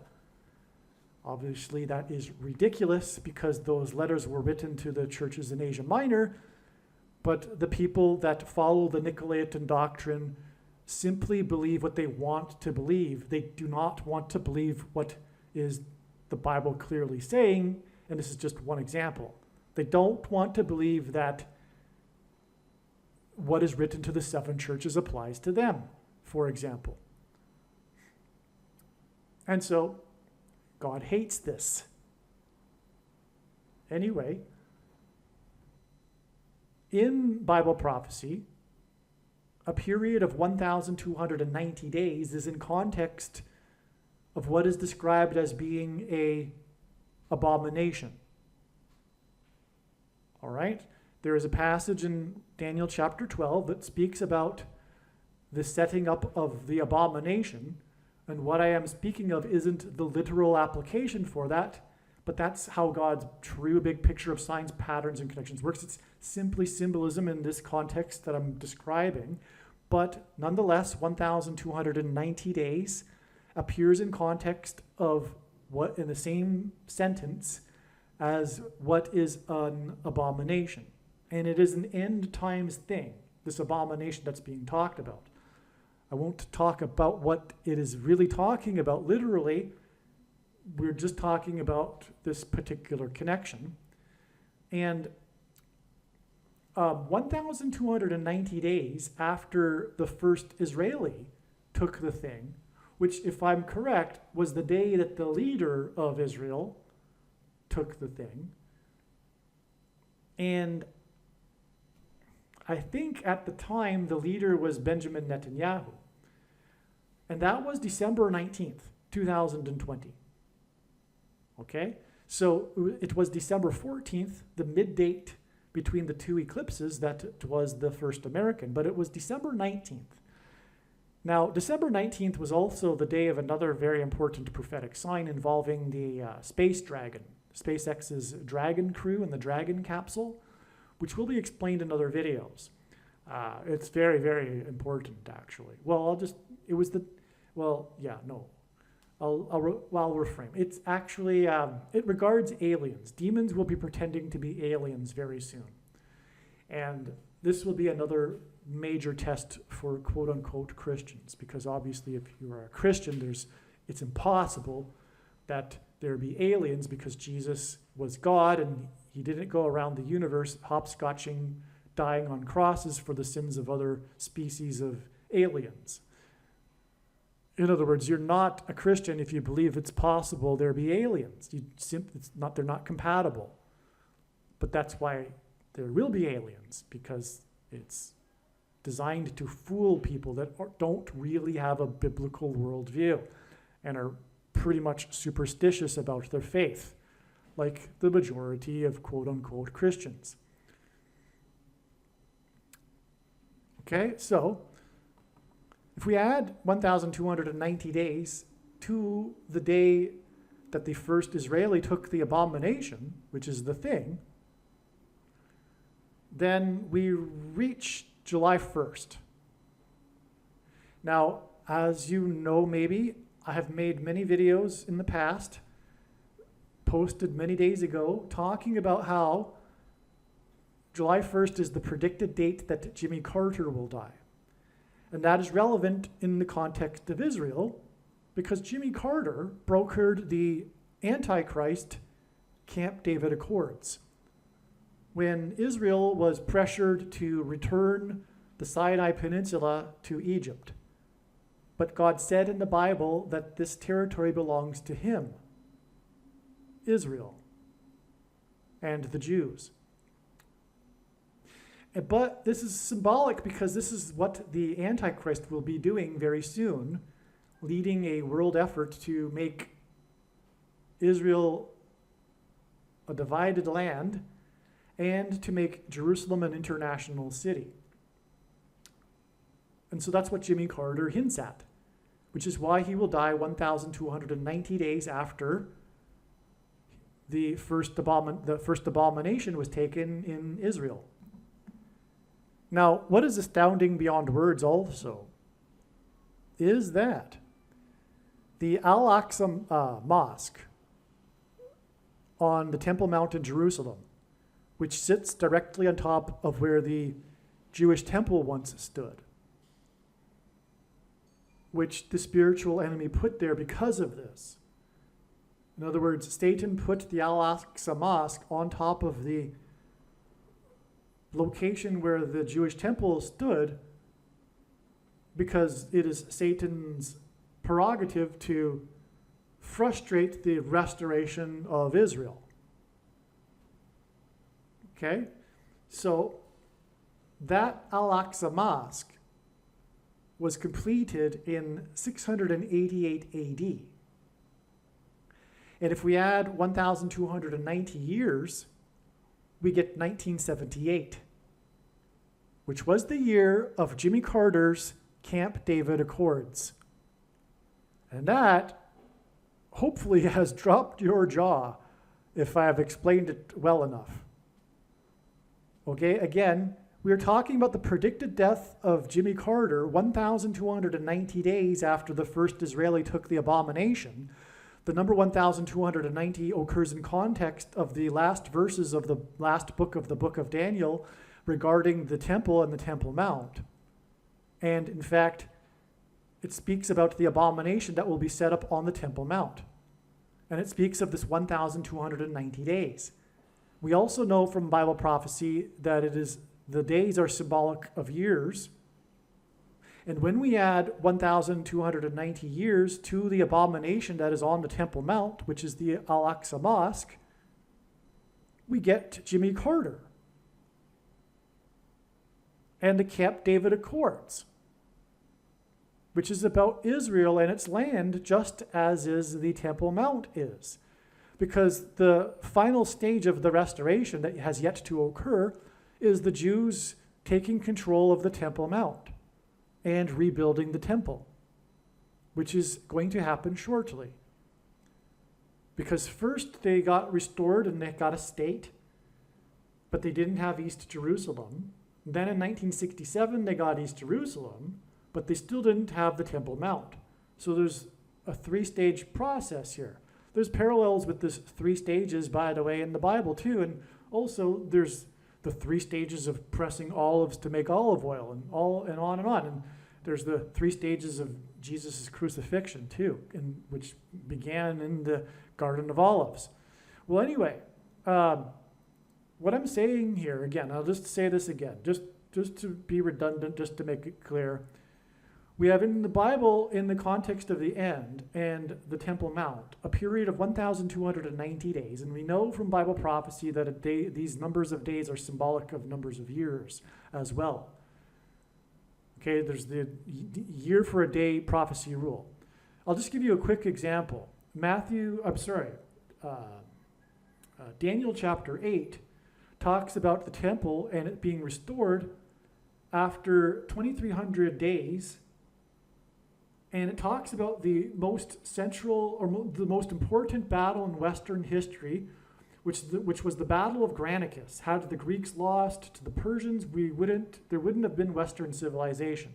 Obviously, that is ridiculous because those letters were written to the churches in Asia Minor, but the people that follow the Nicolaitan doctrine simply believe what they want to believe. They do not want to believe what is the Bible clearly saying, and this is just one example. They don't want to believe that what is written to the seven churches applies to them, for example. And so, God hates this. Anyway, in Bible prophecy, a period of 1,290 days is in context of what is described as being an abomination. All right? There is a passage in Daniel chapter 12 that speaks about the setting up of the abomination, and what I am speaking of isn't the literal application for that, but that's how God's true big picture of signs, patterns, and connections works. It's simply symbolism in this context that I'm describing, but nonetheless, 1,290 days appears in context of what, in the same sentence as what is an abomination. And it is an end times thing, this abomination that's being talked about. I won't talk about what it is really talking about literally. We're just talking about this particular connection. And 1,290 days after the first Israeli took the thing, which, if I'm correct, was the day that the leader of Israel took the thing. And I think at the time the leader was Benjamin Netanyahu. And that was December 19th, 2020. Okay? So it was December 14th, the mid-date between the two eclipses, that was the first American, but it was December 19th. Now, December 19th was also the day of another very important prophetic sign involving the Space Dragon, SpaceX's Dragon crew and the Dragon capsule, which will be explained in other videos. It's very, very important, actually. I'll reframe. It's actually, it regards aliens. Demons will be pretending to be aliens very soon. And this will be another major test for quote-unquote Christians, because obviously if you are a Christian, it's impossible that there be aliens, because Jesus was God and he didn't go around the universe hopscotching, dying on crosses for the sins of other species of aliens. In other words, you're not a Christian if you believe it's possible there be aliens. They're not compatible. But that's why there will be aliens, because it's designed to fool people that don't really have a biblical worldview and are pretty much superstitious about their faith, like the majority of quote-unquote Christians. Okay, so if we add 1,290 days to the day that the first Israeli took the abomination, which is the thing, then we reach July 1st. Now, as you know maybe, I have made many videos in the past, posted many days ago, talking about how July 1st is the predicted date that Jimmy Carter will die. And that is relevant in the context of Israel, because Jimmy Carter brokered the Antichrist Camp David Accords when Israel was pressured to return the Sinai Peninsula to Egypt. But God said in the Bible that this territory belongs to him, Israel, and the Jews. But this is symbolic because this is what the Antichrist will be doing very soon, leading a world effort to make Israel a divided land and to make Jerusalem an international city. And so that's what Jimmy Carter hints at, which is why he will die 1,290 days after the first abomination was taken in Israel. Now, what is astounding beyond words also is that the Al-Aqsa Mosque on the Temple Mount in Jerusalem, which sits directly on top of where the Jewish temple once stood, which the spiritual enemy put there because of this. In other words, Satan put the Al-Aqsa Mosque on top of the location where the Jewish temple stood because it is Satan's prerogative to frustrate the restoration of Israel. Okay? So that Al-Aqsa Mosque was completed in 688 AD. And if we add 1,290 years, we get 1978, which was the year of Jimmy Carter's Camp David Accords. And that hopefully has dropped your jaw if I have explained it well enough. Okay, again, we are talking about the predicted death of Jimmy Carter 1,290 days after the first Israeli took the abomination. The number 1,290 occurs in context of the last verses of the last book of the book of Daniel regarding the temple and the Temple Mount. And in fact, it speaks about the abomination that will be set up on the Temple Mount. And it speaks of this 1,290 days. We also know from Bible prophecy that the days are symbolic of years. And when we add 1,290 years to the abomination that is on the Temple Mount, which is the Al-Aqsa Mosque, we get Jimmy Carter and the Camp David Accords, which is about Israel and its land, just as is the Temple Mount is. Because the final stage of the restoration that has yet to occur is the Jews taking control of the Temple Mount and rebuilding the temple, which is going to happen shortly. Because first they got restored and they got a state, but they didn't have East Jerusalem. Then in 1967 they got East Jerusalem, but they still didn't have the Temple Mount. So there's a three-stage process here. There's parallels with this 3 stages, by the way, in the Bible too, and also there's the 3 stages of pressing olives to make olive oil, and on and on. And there's the 3 stages of Jesus' crucifixion too, which began in the Garden of Olives. Well, anyway, what I'm saying here, again, I'll just say this again, just to be redundant, just to make it clear. We have in the Bible, in the context of the end and the Temple Mount, a period of 1,290 days. And we know from Bible prophecy that these numbers of days are symbolic of numbers of years as well. Okay, there's the year for a day prophecy rule. I'll just give you a quick example. Daniel chapter 8 talks about the temple and it being restored after 2,300 days And it talks about the most central or the most important battle in Western history, which was the Battle of Granicus. Had the Greeks lost to the Persians, there wouldn't have been Western civilization.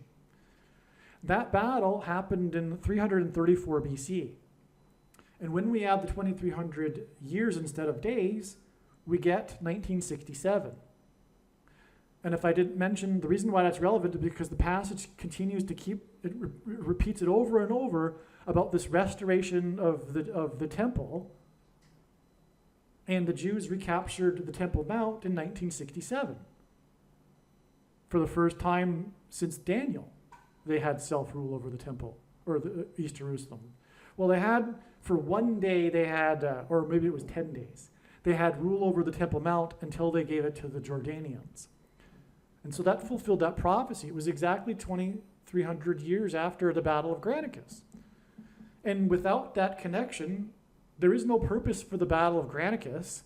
That battle happened in 334 BC. And when we add the 2300 years instead of days, we get 1967. And if I didn't mention, the reason why that's relevant is because the passage continues to repeats it over and over about this restoration of the temple. And the Jews recaptured the Temple Mount in 1967. For the first time since Daniel, they had self-rule over the temple, or the East Jerusalem. Well, they had, for one day, or maybe it was 10 days, they had rule over the Temple Mount until they gave it to the Jordanians. And so that fulfilled that prophecy. It was exactly 2,300 years after the Battle of Granicus. And without that connection, there is no purpose for the Battle of Granicus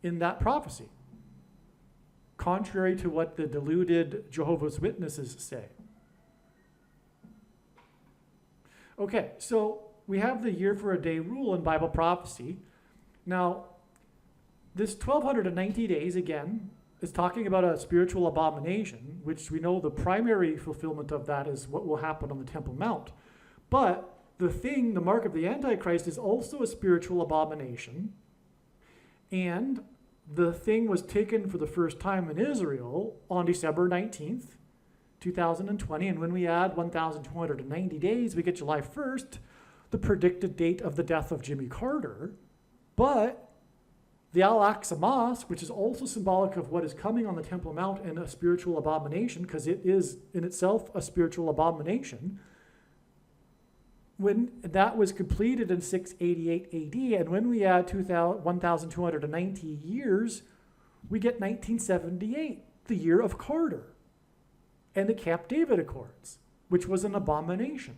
in that prophecy, contrary to what the deluded Jehovah's Witnesses say. Okay, so we have the year for a day rule in Bible prophecy. Now, this 1,290 days, again, is talking about a spiritual abomination, which we know the primary fulfillment of that is what will happen on the Temple Mount. But the mark of the Antichrist, is also a spiritual abomination. And the thing was taken for the first time in Israel on December 19th, 2020. And when we add 1,290 days, we get July 1st, the predicted date of the death of Jimmy Carter. But the Al-Aqsa Mosque, which is also symbolic of what is coming on the Temple Mount and a spiritual abomination, because it is in itself a spiritual abomination, when that was completed in 688 AD, and when we add 1,290 years, we get 1978, the year of Carter, and the Camp David Accords, which was an abomination.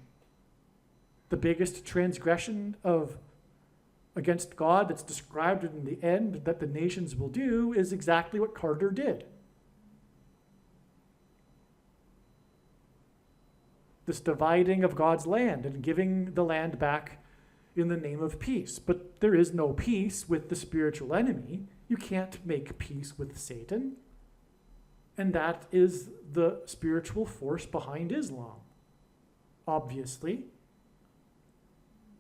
The biggest transgression against God that's described in the end that the nations will do is exactly what Carter did. This dividing of God's land and giving the land back in the name of peace. But there is no peace with the spiritual enemy. You can't make peace with Satan. And that is the spiritual force behind Islam, obviously.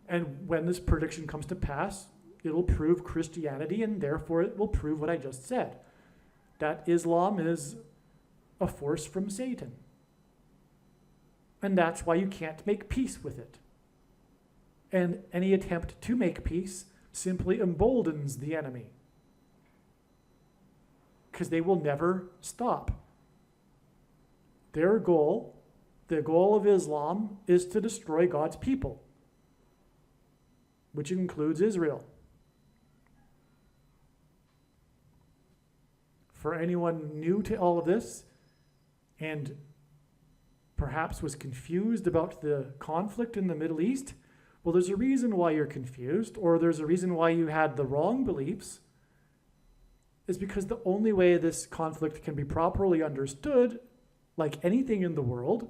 And when this prediction comes to pass, it'll prove Christianity, and therefore it will prove what I just said, that Islam is a force from Satan. And that's why you can't make peace with it. And any attempt to make peace simply emboldens the enemy, because they will never stop. Their goal, the goal of Islam, is to destroy God's people, which includes Israel. For anyone new to all of this and perhaps was confused about the conflict in the Middle East, well, there's a reason why you're confused, or there's a reason why you had the wrong beliefs, is because the only way this conflict can be properly understood, like anything in the world,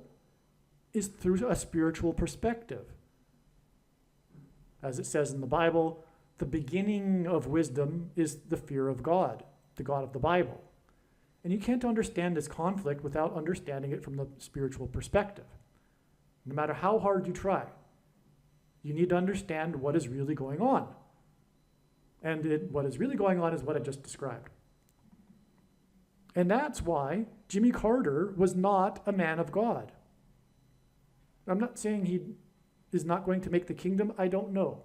is through a spiritual perspective. As it says in the Bible, the beginning of wisdom is the fear of God, the God of the Bible. And you can't understand this conflict without understanding it from the spiritual perspective. No matter how hard you try, you need to understand what is really going on. And what is really going on is what I just described. And that's why Jimmy Carter was not a man of God. I'm not saying he is not going to make the kingdom. I don't know.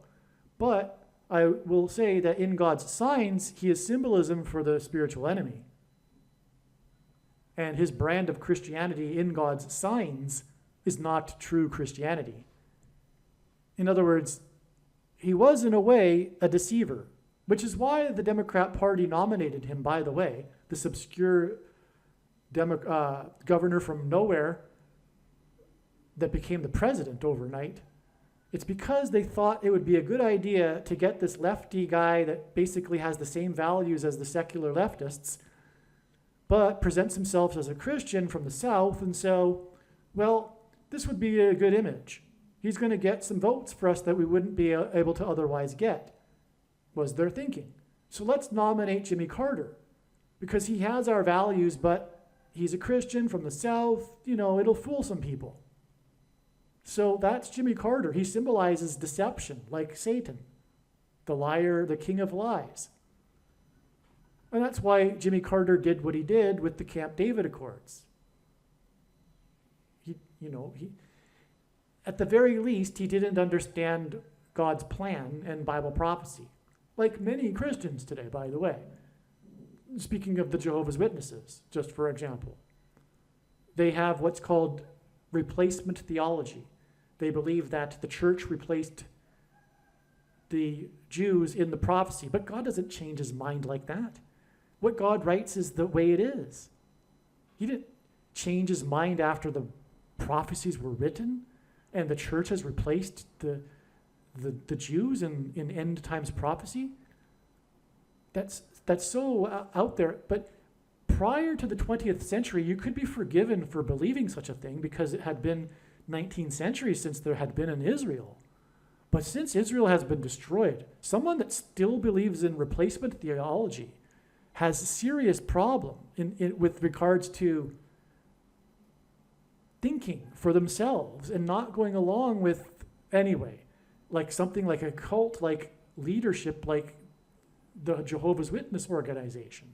But I will say that in God's signs, he is symbolism for the spiritual enemy. And his brand of Christianity in God's signs is not true Christianity. In other words, he was in a way a deceiver, which is why the Democrat Party nominated him, by the way, this obscure governor from nowhere that became the president overnight. It's because they thought it would be a good idea to get this lefty guy that basically has the same values as the secular leftists, but presents himself as a Christian from the South, and so, well, this would be a good image. He's going to get some votes for us that we wouldn't be able to otherwise get, was their thinking. So let's nominate Jimmy Carter because he has our values, but he's a Christian from the South. It'll fool some people. So that's Jimmy Carter. He symbolizes deception, like Satan, the liar, the king of lies. And that's why Jimmy Carter did what he did with the Camp David Accords. He at the very least, he didn't understand God's plan and Bible prophecy, like many Christians today, by the way. Speaking of the Jehovah's Witnesses, just for example, they have what's called replacement theology. They believe that the church replaced the Jews in the prophecy, but God doesn't change his mind like that. What God writes is the way it is. He didn't change his mind after the prophecies were written and the church has replaced the Jews in end times prophecy. That's so out there. But prior to the 20th century, you could be forgiven for believing such a thing because it had been 19 centuries since there had been an Israel. But since Israel has been destroyed, someone that still believes in replacement theology has a serious problem with regards to thinking for themselves and not going along with, anyway, like something like a cult, like leadership, like the Jehovah's Witness organization.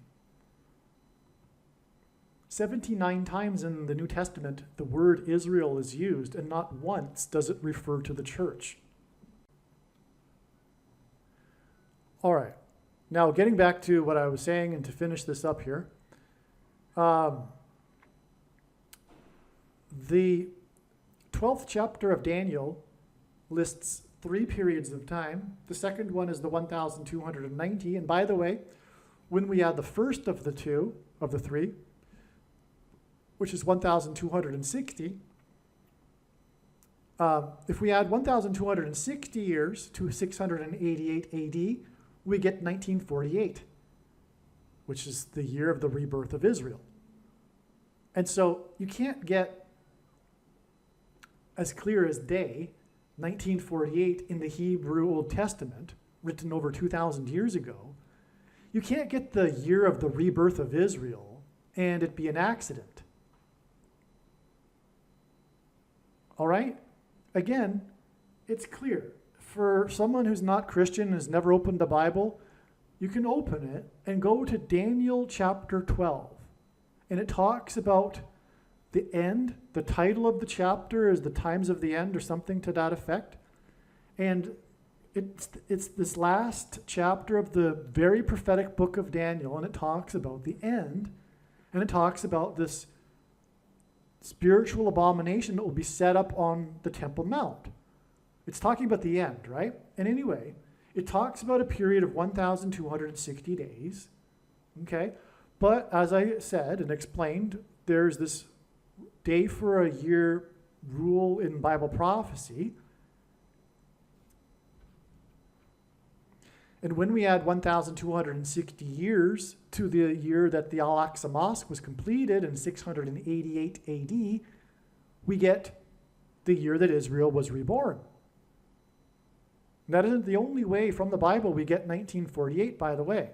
79 times in the New Testament, the word Israel is used, and not once does it refer to the church. All right. Now, getting back to what I was saying and to finish this up here, the 12th chapter of Daniel lists 3 periods of time. The second one is the 1290. And by the way, when we add the first of the three, which is 1260, if we add 1260 years to 688 AD, we get 1948, which is the year of the rebirth of Israel. And so you can't get as clear as day 1948 in the Hebrew Old Testament, written over 2,000 years ago. You can't get the year of the rebirth of Israel and it be an accident. All right? Again, it's clear. For someone who's not Christian, has never opened the Bible, you can open it and go to Daniel chapter 12. And it talks about the end. The title of the chapter is The Times of the End or something to that effect. And it's this last chapter of the very prophetic book of Daniel, and it talks about the end. And it talks about this spiritual abomination that will be set up on the Temple Mount. It's talking about the end, right? And anyway, it talks about a period of 1,260 days, okay? But as I said and explained, there's this day for a year rule in Bible prophecy. And when we add 1,260 years to the year that the Al-Aqsa Mosque was completed in 688 AD, we get the year that Israel was reborn. And that isn't the only way from the Bible we get 1948, by the way.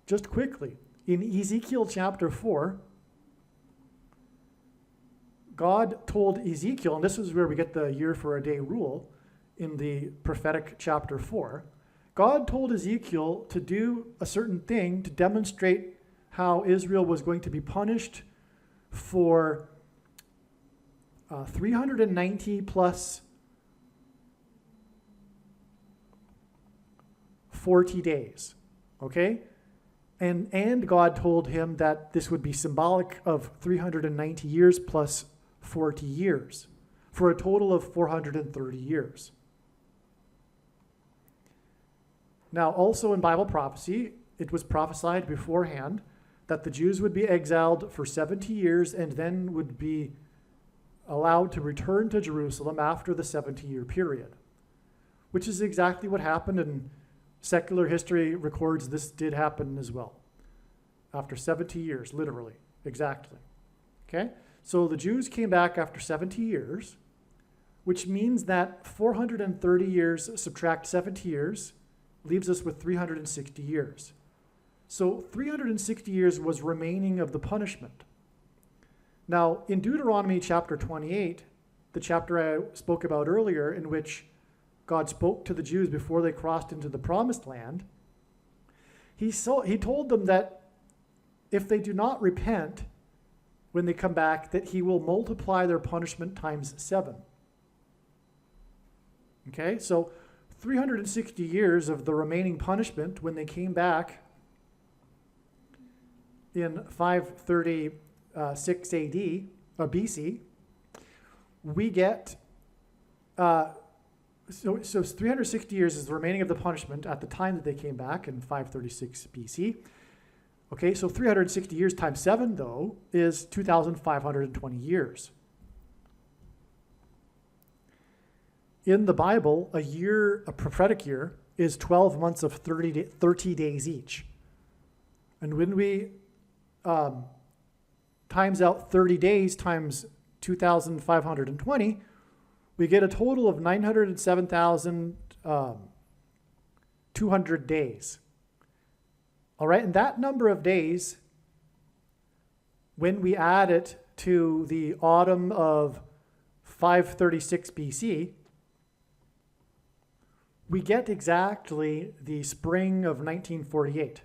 Just quickly, in Ezekiel chapter 4, God told Ezekiel, and this is where we get the year for a day rule in the prophetic chapter 4, God told Ezekiel to do a certain thing to demonstrate how Israel was going to be punished for 390 plus 40 days, okay? And God told him that this would be symbolic of 390 years plus 40 years, for a total of 430 years. Now, also in Bible prophecy, it was prophesied beforehand that the Jews would be exiled for 70 years and then would be allowed to return to Jerusalem after the 70-year period, which is exactly what happened, and secular history records this did happen as well. After 70 years, literally, exactly. Okay? So the Jews came back after 70 years, which means that 430 years subtract 70 years leaves us with 360 years. So 360 years was remaining of the punishment. Now, in Deuteronomy chapter 28, the chapter I spoke about earlier, in which God spoke to the Jews before they crossed into the promised land, he told them that if they do not repent when they come back, that he will multiply their punishment times 7. Okay, so 360 years of the remaining punishment when they came back in 536 AD, or BC, we get, so 360 years is the remaining of the punishment at the time that they came back in 536 BC. Okay, so 360 years times 7, though, is 2,520 years. In the Bible, a prophetic year, is 12 months of 30 days each. And when we times out 30 days times 2,520, we get a total of 907,200 days. All right, and that number of days, when we add it to the autumn of 536 BC, we get exactly the spring of 1948.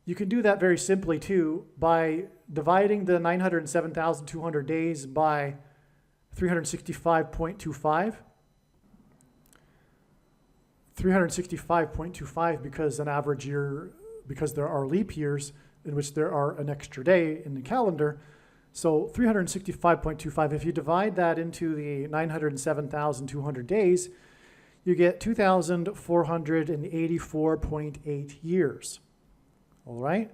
You can do that very simply too by dividing the 907,200 days by 365.25. 365.25 because an average year, because there are leap years in which there are an extra day in the calendar. So 365.25, if you divide that into the 907,200 days, you get 2,484.8 years. All right?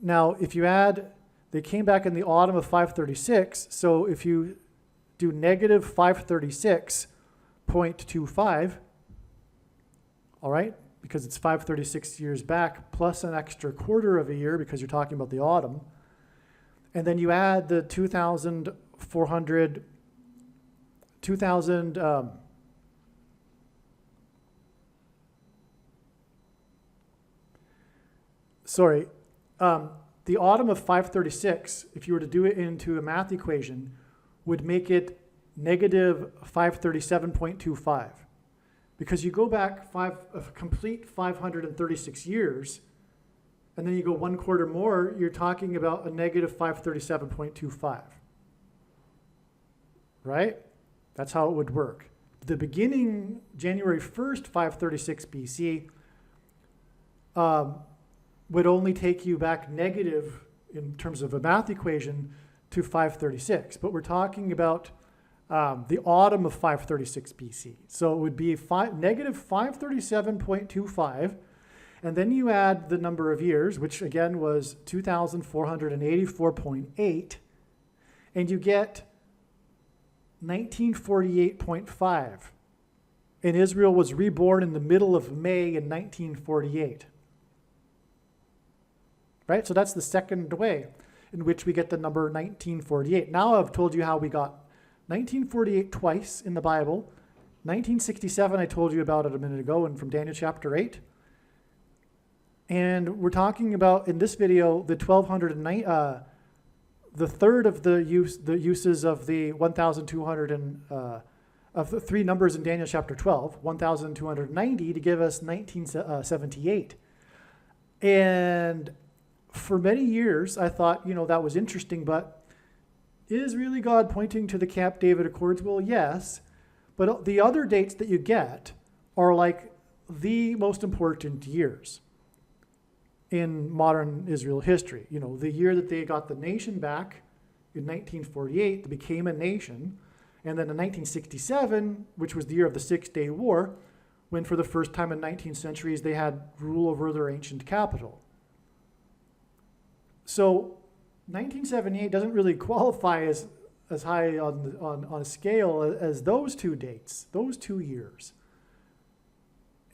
Now, if you add, they came back in the autumn of 536, so if you do negative 536.25, all right, because it's 536 years back, plus an extra quarter of a year because you're talking about the autumn, and then you add the 2,400, the autumn of 536, if you were to do it into a math equation, would make it negative 537.25. Because you go back a complete 536 years, and then you go one quarter more, you're talking about a negative 537.25. Right? That's how it would work. The beginning, January 1st, 536 BC, would only take you back negative in terms of a math equation to 536. But we're talking about the autumn of 536 BC. So it would be negative 537.25, and then you add the number of years, which again was 2,484.8, and you get 1948.5. And Israel was reborn in the middle of May in 1948. Right? So that's the second way in which we get the number 1948. Now I've told you how we got 1948 twice in the Bible. 1967 I told you about it a minute ago, and from Daniel chapter 8. And we're talking about, in this video, the 1,209, the third of the uses of the 1,200 of the three numbers in Daniel chapter 12, 1,290 to give us 1978. And for many years, I thought, that was interesting, but is really God pointing to the Camp David Accords? Well, yes, but the other dates that you get are like the most important years in modern Israel history. The year that they got the nation back in 1948, they became a nation, and then in 1967, which was the year of the Six-Day War, when for the first time in 19 centuries they had rule over their ancient capital. So 1978 doesn't really qualify as high on a scale as those two dates, those 2 years.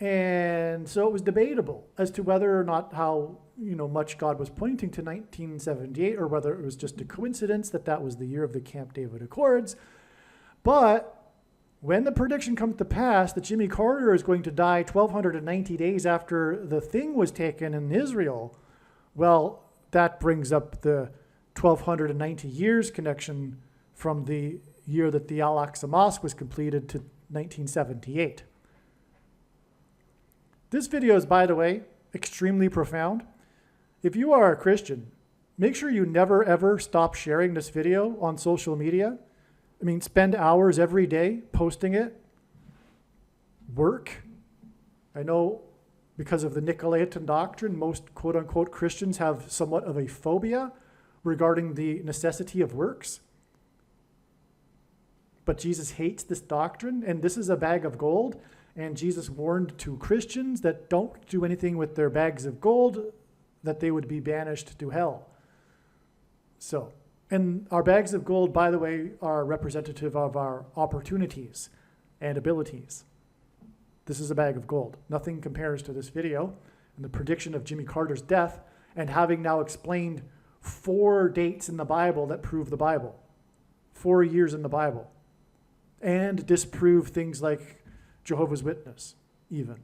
And so it was debatable as to whether or not how, much God was pointing to 1978, or whether it was just a coincidence that was the year of the Camp David Accords. But when the prediction comes to pass that Jimmy Carter is going to die 1,290 days after the thing was taken in Israel, well, that brings up the 1,290 years connection from the year that the Al-Aqsa Mosque was completed to 1978. This video is, by the way, extremely profound. If you are a Christian, make sure you never ever stop sharing this video on social media. I mean, spend hours every day posting it. Work. I know because of the Nicolaitan doctrine, most quote-unquote Christians have somewhat of a phobia regarding the necessity of works. But Jesus hates this doctrine, and this is a bag of gold. And Jesus warned to Christians that don't do anything with their bags of gold, that they would be banished to hell. So, and our bags of gold, by the way, are representative of our opportunities and abilities. This is a bag of gold. Nothing compares to this video and the prediction of Jimmy Carter's death, and having now explained 4 dates in the Bible that prove the Bible, 4 years in the Bible, and disprove things like Jehovah's Witness, even,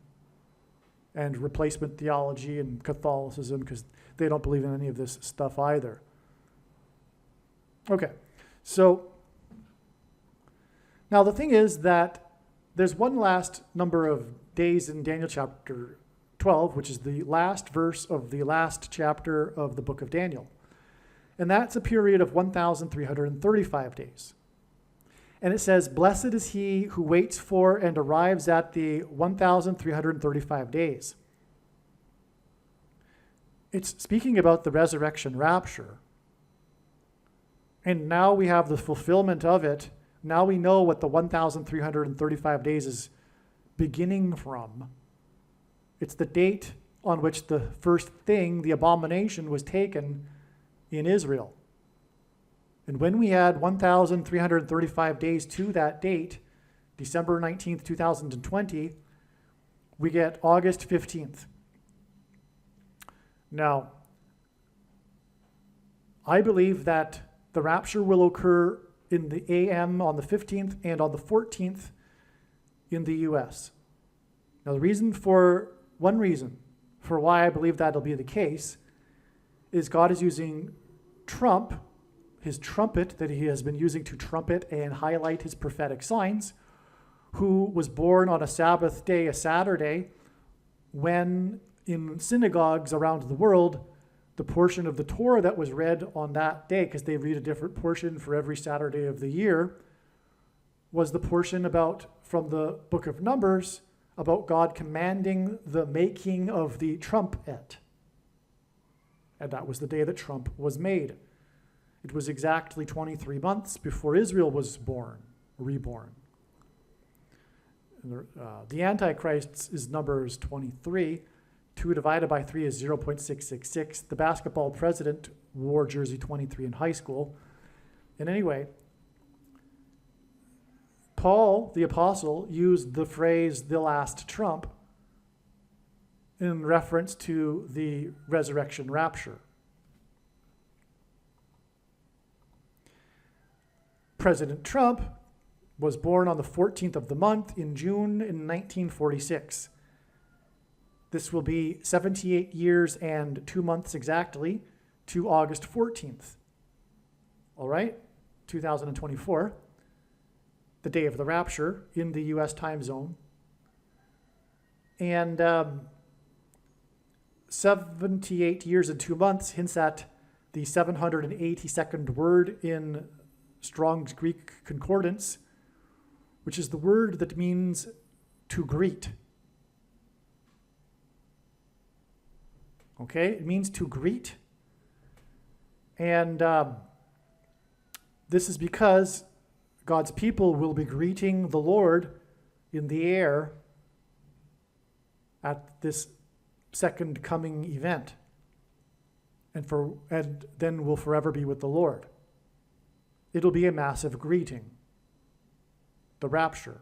and replacement theology and Catholicism, because they don't believe in any of this stuff either. Okay, so now the thing is that there's one last number of days in Daniel chapter 12, which is the last verse of the last chapter of the book of Daniel. And that's a period of 1,335 days. And it says, "Blessed is he who waits for and arrives at the 1,335 days." It's speaking about the resurrection rapture. And now we have the fulfillment of it. Now we know what the 1,335 days is beginning from. It's the date on which the first thing, the abomination, was taken in Israel. And when we add 1,335 days to that date, December 19th, 2020, we get August 15th. Now, I believe that the rapture will occur in the AM on the 15th and on the 14th in the US. Now, one reason for why I believe that'll be the case is God is using Trump, his trumpet that he has been using to trumpet and highlight his prophetic signs, who was born on a Sabbath day, a Saturday, when in synagogues around the world, the portion of the Torah that was read on that day, because they read a different portion for every Saturday of the year, was the portion from the book of Numbers about God commanding the making of the trumpet. And that was the day that Trump was made. It was exactly 23 months before Israel was reborn. The Antichrist is Numbers 23. 2 divided by 3 is 0.666. The basketball president wore jersey 23 in high school. And anyway, Paul, the apostle, used the phrase, the last trump, in reference to the resurrection rapture. President Trump was born on the 14th of the month in June in 1946. This will be 78 years and 2 months exactly to August 14th. All right, 2024, the day of the rapture in the US time zone. And 78 years and 2 months hints at the 782nd word in Strong's Greek Concordance, which is the word that means to greet. Okay, it means to greet. And this is because God's people will be greeting the Lord in the air at this second coming event. And then will forever be with the Lord. It'll be a massive greeting. The rapture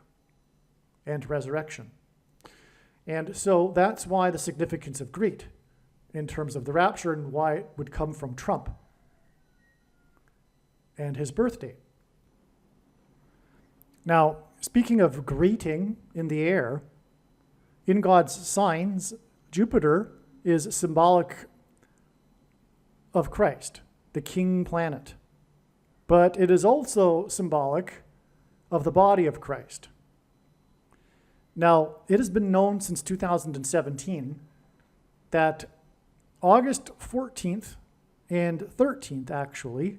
and resurrection. And so that's why the significance of greet. in terms of the rapture and why it would come from Trump and his birth date. Now, speaking of greeting in the air, in God's signs, Jupiter is symbolic of Christ, the king planet. But it is also symbolic of the body of Christ. Now, it has been known since 2017 that August 14th and 13th, actually,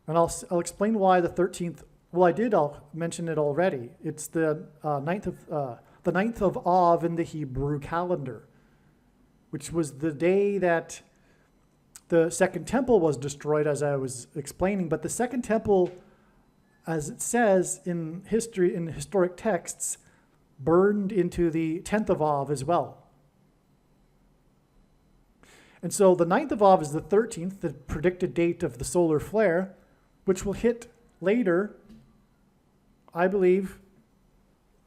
and I'll explain why the 13th. Well, I'll mention it already. It's the 9th of Av in the Hebrew calendar, which was the day that the Second Temple was destroyed, as I was explaining. But the Second Temple, as it says in history, in historic texts, burned into the 10th of Av as well. And so the 9th of Av is the 13th, the predicted date of the solar flare, which will hit later, I believe,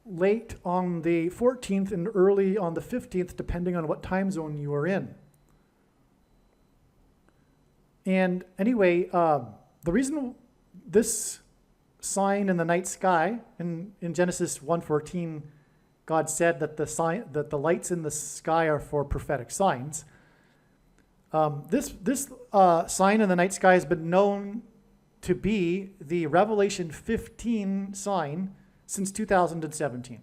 late on the 14th and early on the 15th, depending on what time zone you are in. And anyway, the reason this sign in the night sky, in Genesis 1:14, God said that the lights in the sky are for prophetic signs. This sign in the night sky has been known to be the Revelation 15 sign since 2017.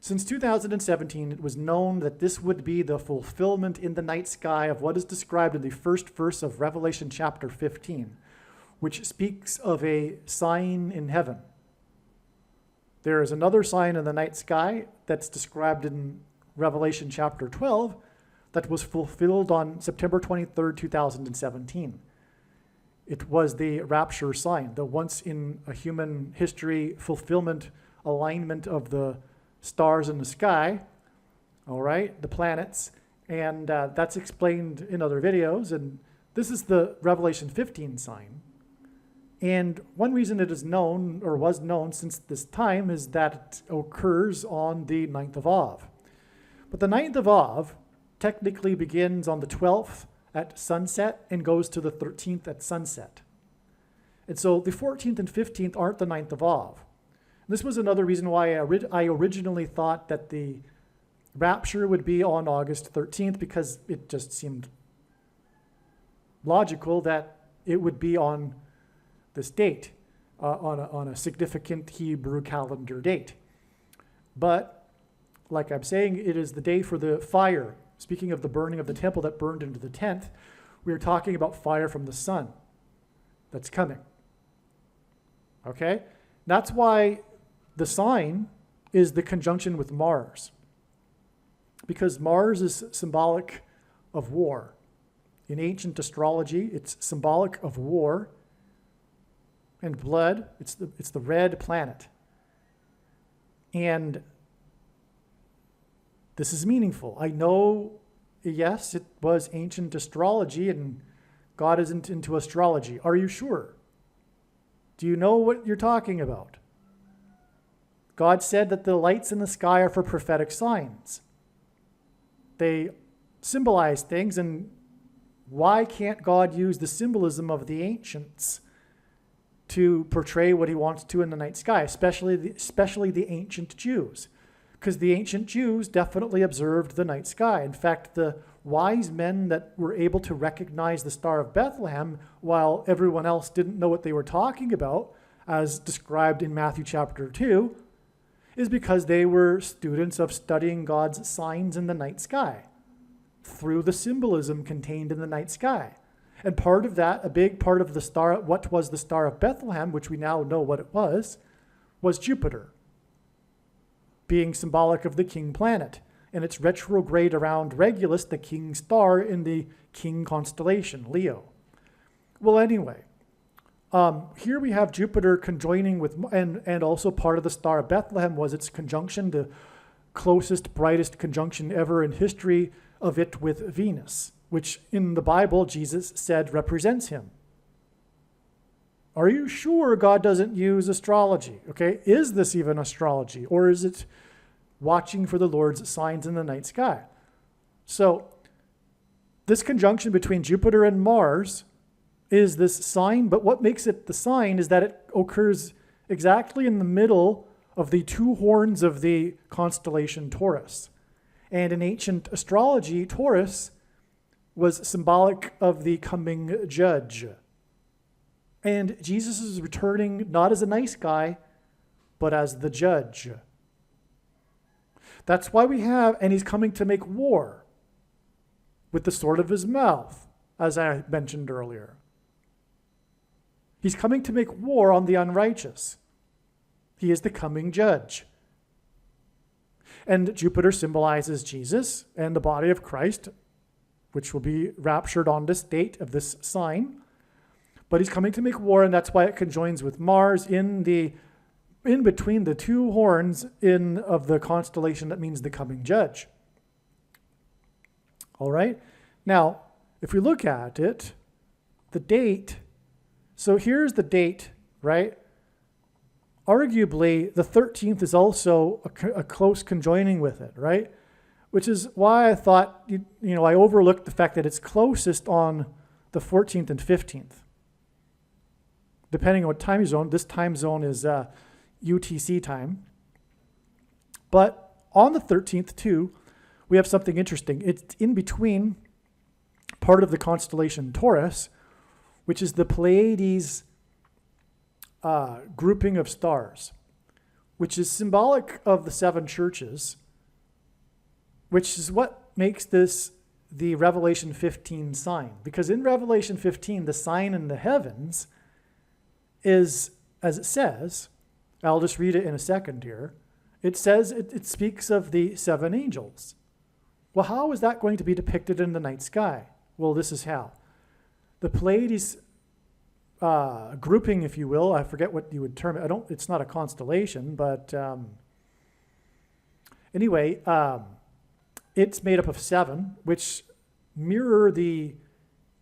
Since 2017, it was known that this would be the fulfillment in the night sky of what is described in the first verse of Revelation chapter 15, which speaks of a sign in heaven. There is another sign in the night sky that's described in Revelation chapter 12 that was fulfilled on September 23rd, 2017. It was the rapture sign, the once in a human history fulfillment, alignment of the stars in the sky, all right, the planets, and that's explained in other videos, and this is the Revelation 15 sign. And one reason it is known, or was known since this time, is that it occurs on the 9th of Av. But the 9th of Av technically begins on the 12th at sunset and goes to the 13th at sunset. And so the 14th and 15th aren't the 9th of Av. This was another reason why I originally thought that the rapture would be on August 13th, because it just seemed logical that it would be on this date, on a significant Hebrew calendar date. But, like I'm saying, it is the day for the fire. Speaking of the burning of the temple that burned into the 10th, we are talking about fire from the sun that's coming. Okay? That's why the sign is the conjunction with Mars. Because Mars is symbolic of war. In ancient astrology, it's symbolic of war and blood. It's the red planet. And this is meaningful. I know, yes, it was ancient astrology, and God isn't into astrology. Are you sure? Do you know what you're talking about? God said that the lights in the sky are for prophetic signs. They symbolize things, and why can't God use the symbolism of the ancients to portray what he wants to in the night sky, especially the ancient Jews? Because the ancient Jews definitely observed the night sky. In fact, the wise men that were able to recognize the Star of Bethlehem while everyone else didn't know what they were talking about, as described in Matthew chapter 2, is because they were students of studying God's signs in the night sky through the symbolism contained in the night sky. And part of that, a big part of the star, what was the Star of Bethlehem, which we now know what it was Jupiter, being symbolic of the king planet, and it's retrograde around Regulus, the king star in the king constellation, Leo. Well, anyway, here we have Jupiter conjoining with, and also part of the Star of Bethlehem was its conjunction, the closest, brightest conjunction ever in history of it with Venus, which in the Bible, Jesus said represents him. Are you sure God doesn't use astrology? Okay, is this even astrology, or is it watching for the Lord's signs in the night sky? So this conjunction between Jupiter and Mars is this sign, but what makes it the sign is that it occurs exactly in the middle of the two horns of the constellation Taurus. And in ancient astrology, Taurus was symbolic of the coming judge. And Jesus is returning not as a nice guy, but as the judge. That's why and he's coming to make war with the sword of his mouth, as I mentioned earlier. He's coming to make war on the unrighteous. He is the coming judge. And Jupiter symbolizes Jesus and the body of Christ, which will be raptured on this date of this sign. But he's coming to make war, and that's why it conjoins with Mars in between the two horns of the constellation that means the coming judge. All right? Now, if we look at it, the date, so here's the date, right? Arguably, the 13th is also a close conjoining with it, right? Which is why I thought, I overlooked the fact that it's closest on the 14th and 15th. Depending on what time zone, this time zone is UTC time. But on the 13th, too, we have something interesting. It's in between part of the constellation Taurus, which is the Pleiades grouping of stars, which is symbolic of the seven churches, which is what makes this the Revelation 15 sign. Because in Revelation 15, the sign in the heavens is, as it says, I'll just read it in a second here. It says, it speaks of the seven angels. Well, how is that going to be depicted in the night sky? Well, this is how. The Pleiades grouping, if you will, I forget what you would term it. It's not a constellation, but anyway, it's made up of seven, which mirror the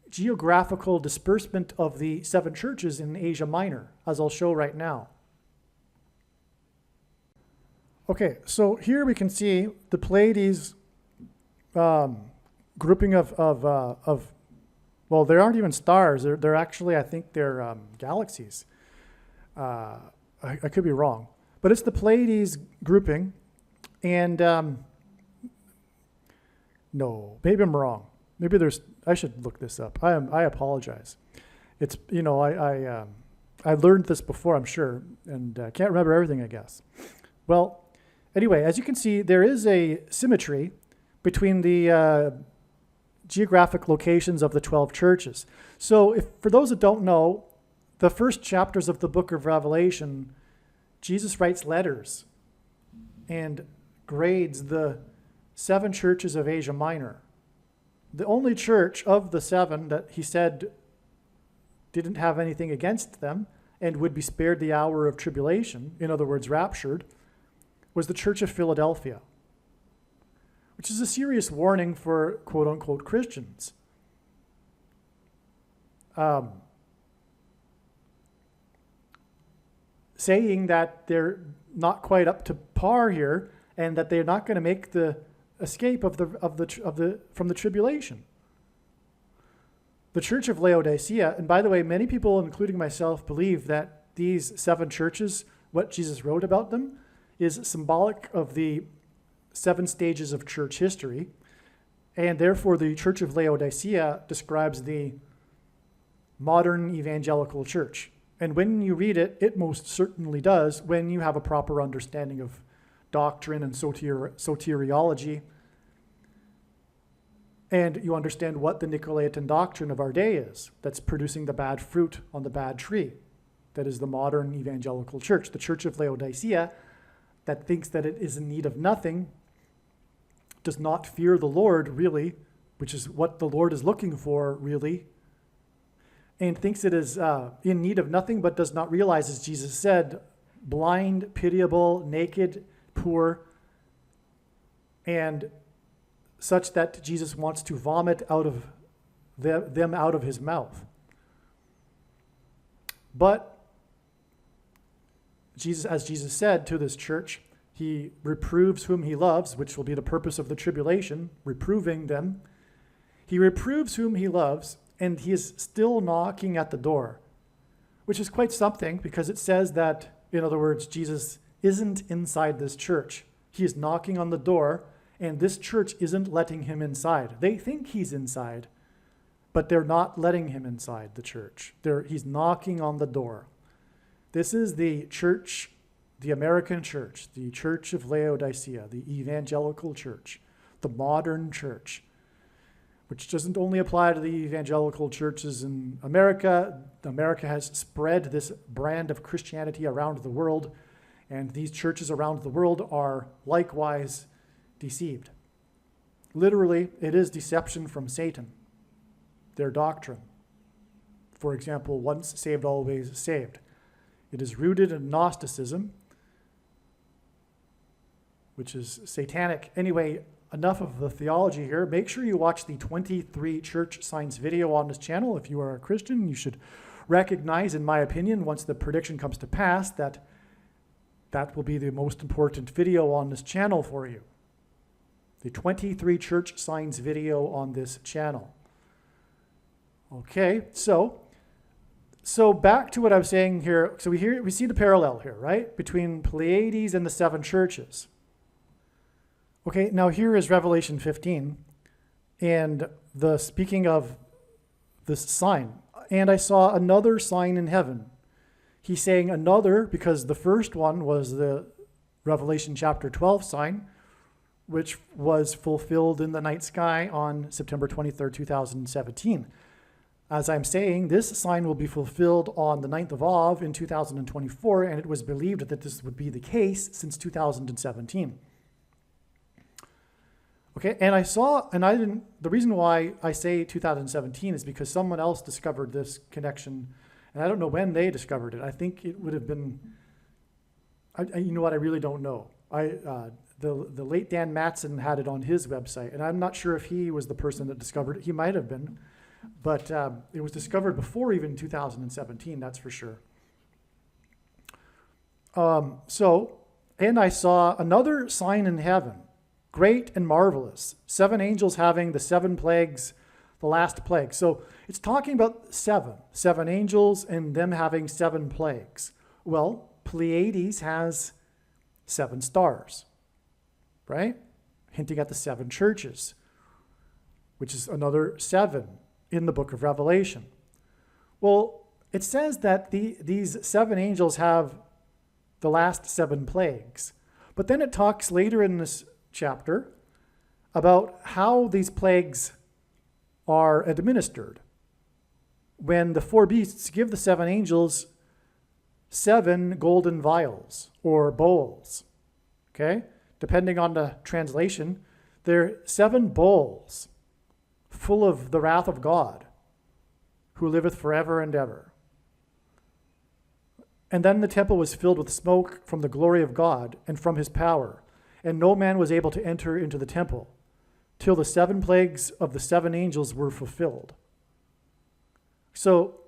geographical disbursement of the seven churches in Asia Minor, as I'll show right now. Okay, so here we can see the Pleiades grouping of well, they aren't even stars. They're actually, I think they're galaxies. I could be wrong. But it's the Pleiades grouping. And no, maybe I'm wrong. Maybe I should look this up. I apologize. It's, I learned this before, I'm sure, and can't remember everything, I guess. Well, anyway, as you can see, there is a symmetry between the geographic locations of the 12 churches. So for those that don't know, the first chapters of the book of Revelation, Jesus writes letters and grades the seven churches of Asia Minor. The only church of the seven that he said didn't have anything against them and would be spared the hour of tribulation, in other words, raptured, was the Church of Philadelphia, which is a serious warning for quote-unquote Christians. Saying that they're not quite up to par here and that they're not going to make the escape from the tribulation. The Church of Laodicea, and by the way, many people, including myself, believe that these seven churches, what Jesus wrote about them, is symbolic of the seven stages of church history, and therefore the Church of Laodicea describes the modern evangelical church. And when you read it, it most certainly does when you have a proper understanding of doctrine and soteriology, and you understand what the Nicolaitan doctrine of our day is that's producing the bad fruit on the bad tree. That is the modern evangelical church. The Church of Laodicea, that thinks that it is in need of nothing, does not fear the Lord, really, which is what the Lord is looking for, really, and thinks it is in need of nothing, but does not realize, as Jesus said, blind, pitiable, naked, poor, and such that Jesus wants to vomit out of them out of his mouth. But Jesus, as Jesus said to this church, he reproves whom he loves, which will be the purpose of the tribulation, reproving them. He reproves whom he loves, and he is still knocking at the door, which is quite something because it says that, in other words, Jesus isn't inside this church. He is knocking on the door, and this church isn't letting him inside. They think he's inside, but they're not letting him inside the church. He's knocking on the door. This is the church, the American church, the Church of Laodicea, the evangelical church, the modern church, which doesn't only apply to the evangelical churches in America. America has spread this brand of Christianity around the world, and these churches around the world are likewise deceived. Literally, it is deception from Satan, their doctrine. For example, once saved, always saved. It is rooted in Gnosticism, which is satanic. Anyway, enough of the theology here. Make sure you watch the 23 church signs video on this channel. If you are a Christian, you should recognize, in my opinion, once the prediction comes to pass, that will be the most important video on this channel for you. The 23 church signs video on this channel. Okay, so back to what I was saying here. So we see the parallel here, right? Between Pleiades and the seven churches. Okay, now here is Revelation 15, and speaking of this sign, and I saw another sign in heaven. He's saying another because the first one was the Revelation chapter 12 sign, which was fulfilled in the night sky on September 23rd, 2017. As I'm saying, this sign will be fulfilled on the 9th of Av in 2024, and it was believed that this would be the case since 2017. Okay, and the reason why I say 2017 is because someone else discovered this connection, and I don't know when they discovered it. I think it would have been, you know what, I really don't know. The late Dan Matson had it on his website, and I'm not sure if he was the person that discovered it. He might have been, but it was discovered before even 2017, that's for sure. And I saw another sign in heaven, great and marvelous, 7 angels having the 7 plagues, the last plague. So it's talking about 7 angels and them having 7 plagues. Well, Pleiades has 7 stars, right? Hinting at the 7 churches, which is another 7 in the book of Revelation. Well, it says that these 7 angels have the last 7 plagues. But then it talks later in this chapter about how these plagues are administered. When the 4 beasts give the 7 angels 7 golden vials or bowls, okay? Depending on the translation, they're 7 bowls full of the wrath of God, who liveth forever and ever. And then the temple was filled with smoke from the glory of God and from his power, and no man was able to enter into the temple till the 7 plagues of the 7 angels were fulfilled. So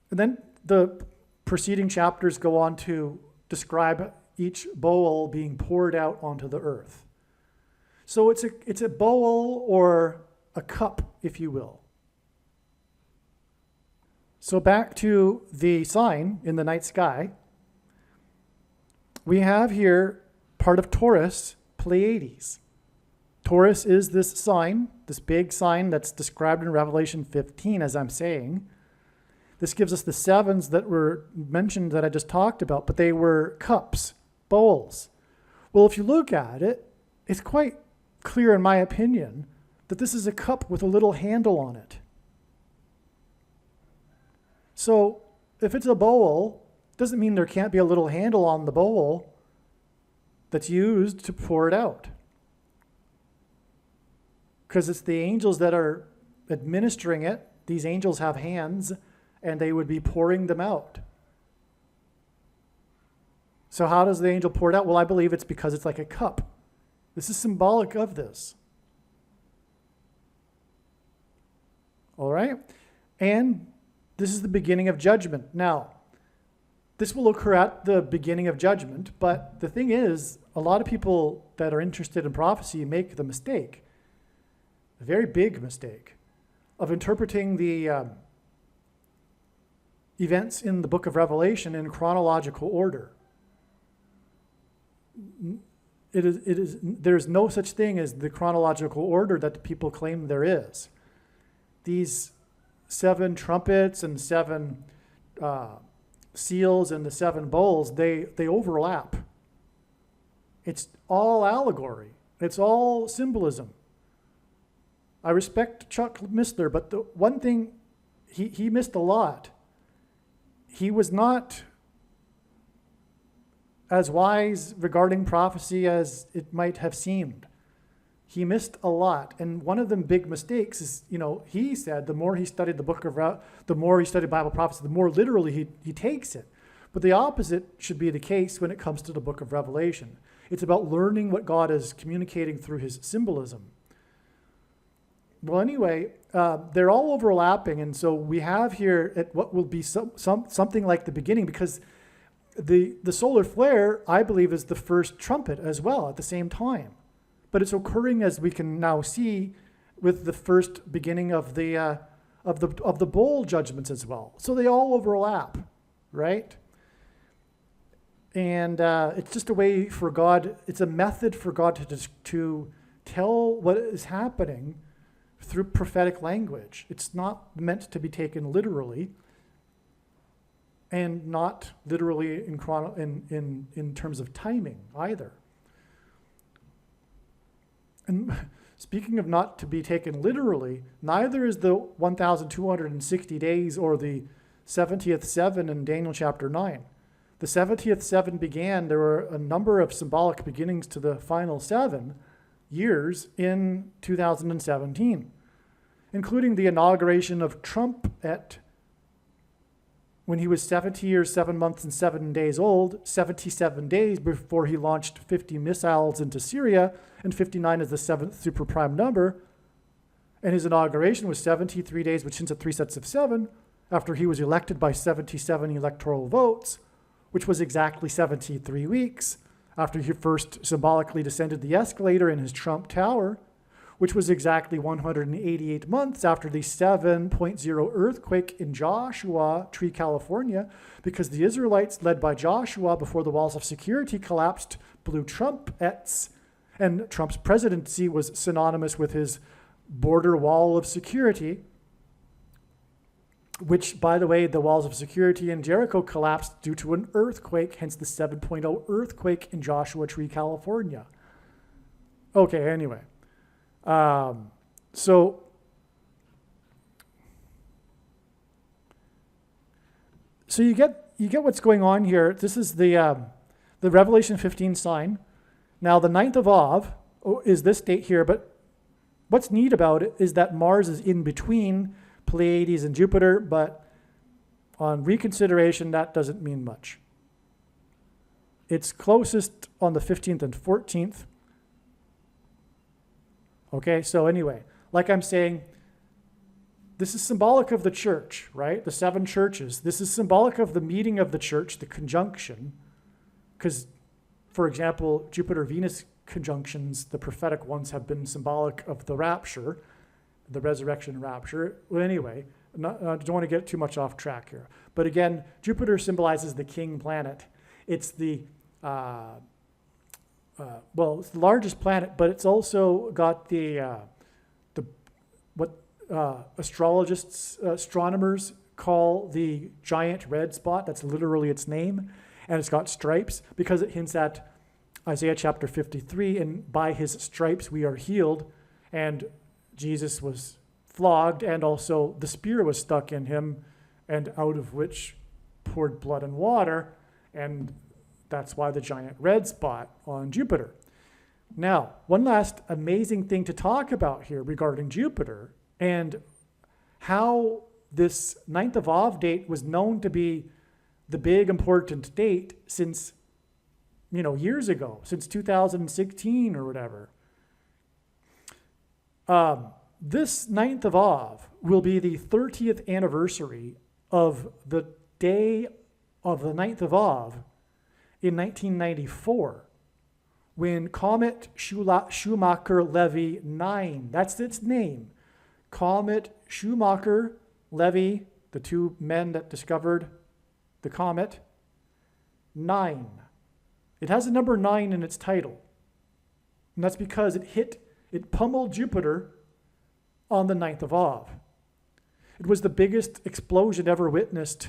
then the preceding chapters go on to describe each bowl being poured out onto the earth. So it's a bowl or a cup, if you will. So back to the sign in the night sky. We have here part of Taurus, Pleiades. Taurus is this sign, this big sign that's described in Revelation 15, as I'm saying. This gives us the 7s that were mentioned that I just talked about, but they were cups, bowls. Well, if you look at it, it's quite clear, in my opinion, that this is a cup with a little handle on it. So if it's a bowl, doesn't mean there can't be a little handle on the bowl that's used to pour it out. Because it's the angels that are administering it. These angels have hands, and they would be pouring them out. So how does the angel pour it out? Well, I believe it's because it's like a cup. This is symbolic of this. All right? And this is the beginning of judgment. Now, this will occur at the beginning of judgment, but the thing is, a lot of people that are interested in prophecy make the mistake, a very big mistake, of interpreting the events in the book of Revelation in chronological order. There's no such thing as the chronological order that people claim there is. These 7 trumpets and 7 seals and the 7 bowls, they overlap. It's all allegory. It's all symbolism. I respect Chuck Missler, but the one thing he missed a lot. He was not as wise regarding prophecy as it might have seemed. He missed a lot, and one of the big mistakes is, he said the more he studied the more he studied Bible prophecy, the more literally he takes it. But the opposite should be the case when it comes to the book of Revelation. It's about learning what God is communicating through his symbolism. Well, anyway, they're all overlapping, and so we have here at what will be something like the beginning, because the solar flare, I believe, is the first trumpet as well at the same time. But it's occurring, as we can now see, with the first beginning of the bowl judgments as well. So they all overlap, right? And it's just a way for God. It's a method for God to tell what is happening through prophetic language. It's not meant to be taken literally, and not literally in terms of timing either. And speaking of not to be taken literally, neither is the 1,260 days or the 70th seven in Daniel chapter 9. The 70th seven began, there were a number of symbolic beginnings to the final 7 years in 2017, including the inauguration of Trump when he was 70 years, 7 months, and 7 days old, 77 days before he launched 50 missiles into Syria, and 59 is the 7th super prime number. And his inauguration was 73 days, which hints at 3 sets of 7, after he was elected by 77 electoral votes, which was exactly 73 weeks after he first symbolically descended the escalator in his Trump Tower, which was exactly 188 months after the 7.0 earthquake in Joshua Tree, California, because the Israelites, led by Joshua before the walls of security collapsed, blew trumpets, and Trump's presidency was synonymous with his border wall of security, which, by the way, the walls of security in Jericho collapsed due to an earthquake, hence the 7.0 earthquake in Joshua Tree, California. Okay, anyway. So you get what's going on here. This is the Revelation 15 sign. Now the 9th of Av is this date here, but what's neat about it is that Mars is in between Pleiades and Jupiter, but on reconsideration, that doesn't mean much. It's closest on the 15th and 14th. Okay, so anyway, like I'm saying, this is symbolic of the church, right? The 7 churches. This is symbolic of the meeting of the church, the conjunction. Because, for example, Jupiter-Venus conjunctions, the prophetic ones, have been symbolic of the rapture, the resurrection rapture. Well, anyway, I don't want to get too much off track here. But again, Jupiter symbolizes the king planet. It's the it's the largest planet, but it's also got what astronomers call the giant red spot. That's literally its name. And it's got stripes because it hints at Isaiah chapter 53, and by his stripes we are healed. And Jesus was flogged, and also the spear was stuck in him, and out of which poured blood and water. And that's why the giant red spot on Jupiter. Now, one last amazing thing to talk about here regarding Jupiter and how this 9th of Av date was known to be the big important date since, years ago, since 2016 or whatever. This 9th of Av will be the 30th anniversary of the day of the 9th of Av in 1994, when Comet Schumacher-Levy 9, that's its name, comet Schumacher-Levy, the two men that discovered the comet, 9. It has a number 9 in its title. And that's because it pummeled Jupiter on the 9th of Av. It was the biggest explosion ever witnessed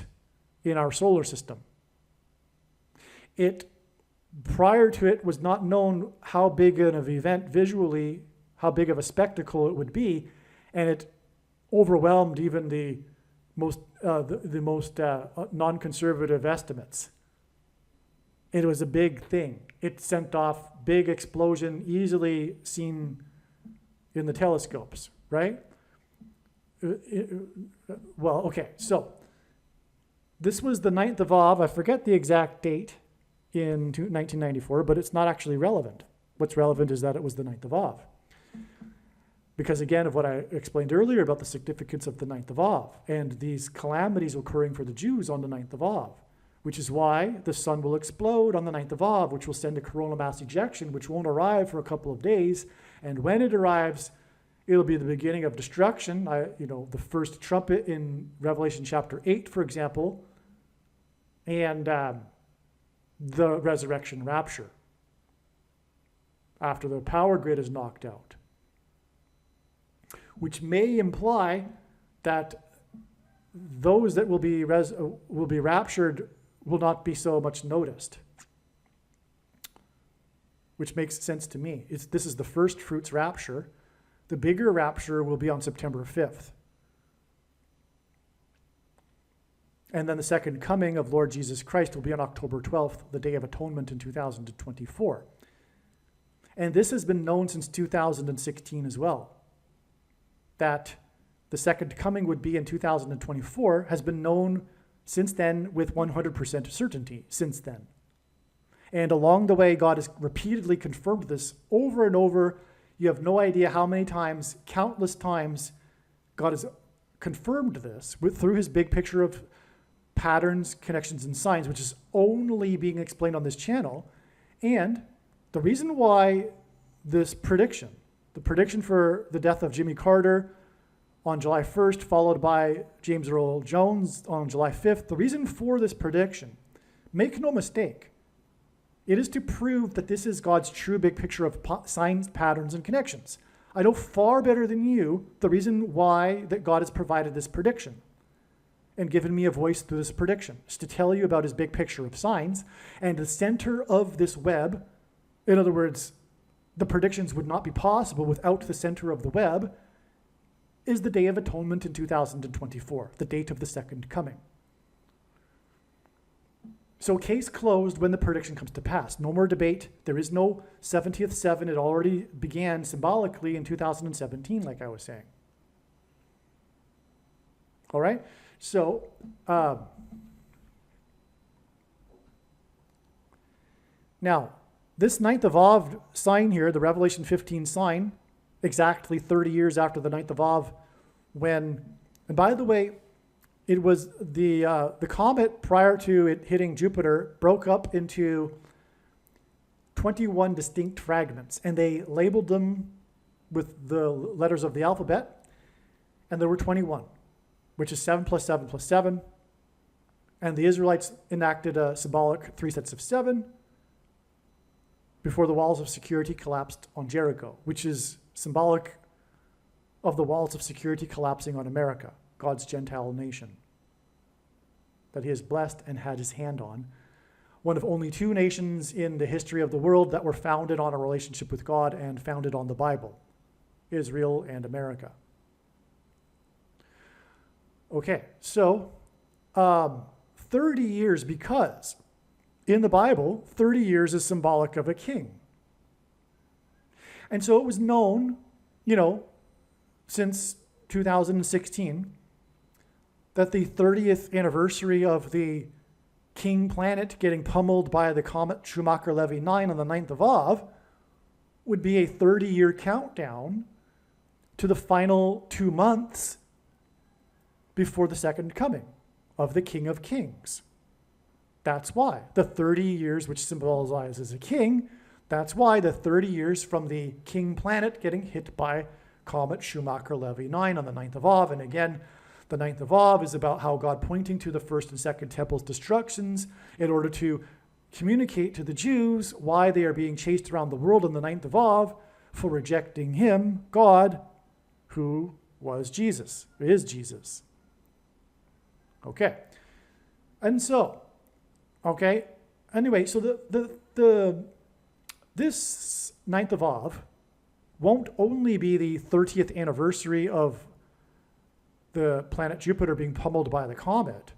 in our solar system. Prior to it was not known how big of an event visually, how big of a spectacle it would be, and it overwhelmed even the most non-conservative estimates. It was a big thing. It sent off big explosion, easily seen in the telescopes, right? Well, okay, so this was the 9th of Av. I forget the exact date in 1994, but it's not actually relevant. What's relevant is that it was the 9th of Av. Because again, of what I explained earlier about the significance of the 9th of Av and these calamities occurring for the Jews on the 9th of Av, which is why the sun will explode on the 9th of Av, which will send a coronal mass ejection, which won't arrive for a couple of days. And when it arrives, it'll be the beginning of destruction. The first trumpet in Revelation chapter 8, for example, and the resurrection rapture after the power grid is knocked out, which may imply that those that will be raptured will not be so much noticed, which makes sense to me. This is the first fruits rapture. The bigger rapture will be on September 5th. And then the second coming of Lord Jesus Christ will be on October 12th, the Day of Atonement in 2024. And this has been known since 2016 as well. That the second coming would be in 2024 has been known since then with 100% certainty since then. And along the way, God has repeatedly confirmed this over and over. You have no idea how many times, countless times, God has confirmed this through his big picture of patterns, connections, and signs, which is only being explained on this channel. And the reason why this prediction, the prediction for the death of Jimmy Carter on July 1st, followed by James Earl Jones on July 5th, the reason for this prediction, make no mistake, it is to prove that this is God's true big picture of signs, patterns, and connections. I know far better than you the reason why that God has provided this prediction and given me a voice through this prediction, is to tell you about his big picture of signs. And the center of this web, in other words, the predictions would not be possible without the center of the web, is the Day of Atonement in 2024, the date of the second coming. So case closed when the prediction comes to pass. No more debate. There is no 70th 7. It already began symbolically in 2017, like I was saying. All right? So, now, this 9th of Av sign here, the Revelation 15 sign, exactly 30 years after the 9th of Av, and by the way, it was the comet prior to it hitting Jupiter broke up into 21 distinct fragments, and they labeled them with the letters of the alphabet, and there were 21, which is 7 plus 7 plus 7, and the Israelites enacted a symbolic 3 sets of 7 before the walls of security collapsed on Jericho, which is symbolic of the walls of security collapsing on America, God's Gentile nation that he has blessed and had his hand on. One of only 2 nations in the history of the world that were founded on a relationship with God and founded on the Bible, Israel and America. Okay, so 30 years, because in the Bible, 30 years is symbolic of a king. And so it was known, since 2016, that the 30th anniversary of the king planet getting pummeled by the comet Schumacher-Levy 9 on the 9th of Av would be a 30-year countdown to the final 2 months before the second coming of the King of Kings. That's why the 30 years, which symbolizes a king, that's why the 30 years from the king planet getting hit by comet Schumacher-Levy 9 on the 9th of Av. And again, the 9th of Av is about how God pointing to the first and second temple's destructions in order to communicate to the Jews why they are being chased around the world on the 9th of Av for rejecting him, God, who was Jesus, is Jesus. Okay. And so, okay, anyway, so this 9th of Av won't only be the 30th anniversary of the planet Jupiter being pummeled by the comet.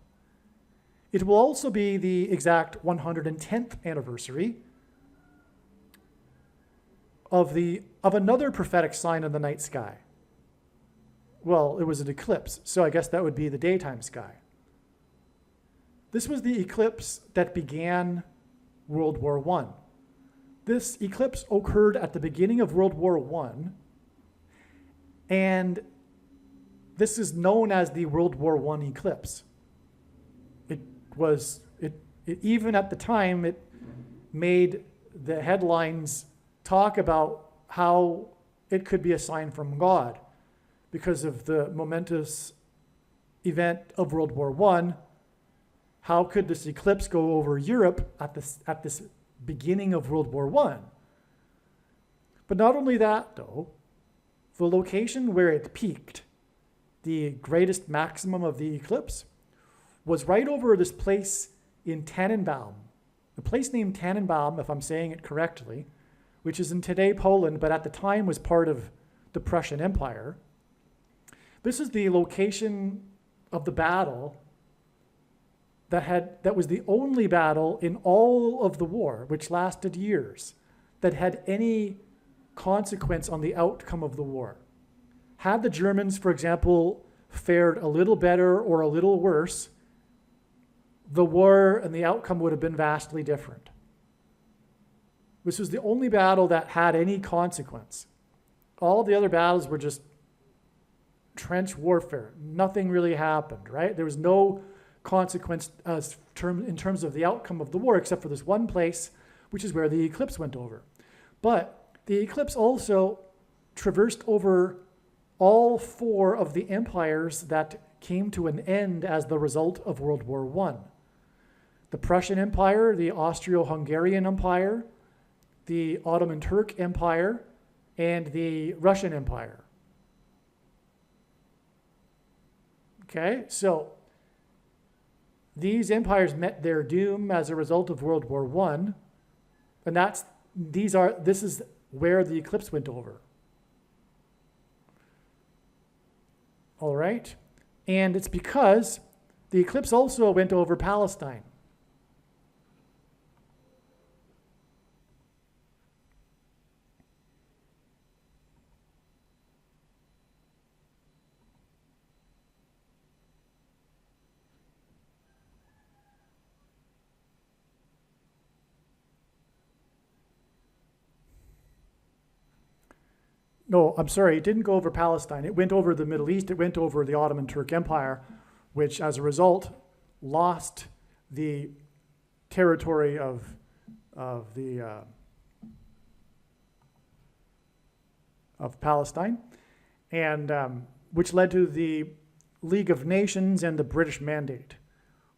It will also be the exact 110th anniversary of another prophetic sign in the night sky. Well, it was an eclipse, so I guess that would be the daytime sky. This was the eclipse that began World War I. This eclipse occurred at the beginning of World War I, and this is known as the World War I eclipse. Even at the time, it made the headlines talk about how it could be a sign from God because of the momentous event of World War I. How could this eclipse go over Europe at this beginning of World War I? But not only that, though, the location where it peaked, the greatest maximum of the eclipse, was right over this place in Tannenbaum, a place named Tannenbaum, if I'm saying it correctly, which is in today Poland, but at the time was part of the Prussian Empire. This is the location of the battle that was the only battle in all of the war, which lasted years, that had any consequence on the outcome of the war. Had the Germans, for example, fared a little better or a little worse, the war and the outcome would have been vastly different. This was the only battle that had any consequence. All the other battles were just trench warfare. Nothing really happened, right? There was no consequence in terms of the outcome of the war, except for this one place, which is where the eclipse went over. But the eclipse also traversed over all four of the empires that came to an end as the result of World War I. The Prussian Empire, the Austro-Hungarian Empire, the Ottoman Turk Empire, and the Russian Empire. Okay, so these empires met their doom as a result of World War I, and this is where the eclipse went over. All right, and it's because the eclipse also went over Palestine. No, I'm sorry, it didn't go over Palestine. It went over the Middle East. It went over the Ottoman Turk Empire, which as a result lost the territory of Palestine, and which led to the League of Nations and the British Mandate,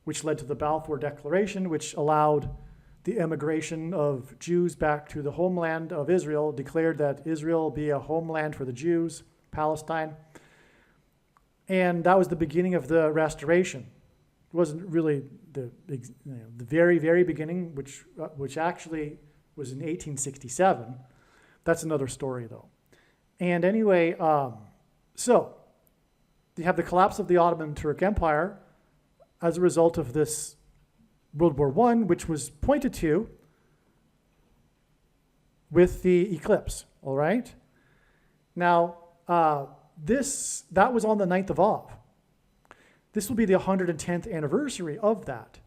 which led to the Balfour Declaration, which allowed the emigration of Jews back to the homeland of Israel, declared that Israel be a homeland for the Jews, Palestine. And that was the beginning of the restoration. It wasn't really the very, very beginning, which actually was in 1867. That's another story, though. And anyway, so you have the collapse of the Ottoman Turk Empire as a result of this World War I, which was pointed to with the eclipse, all right? Now, that was on the 9th of Av. This will be the 110th anniversary of that,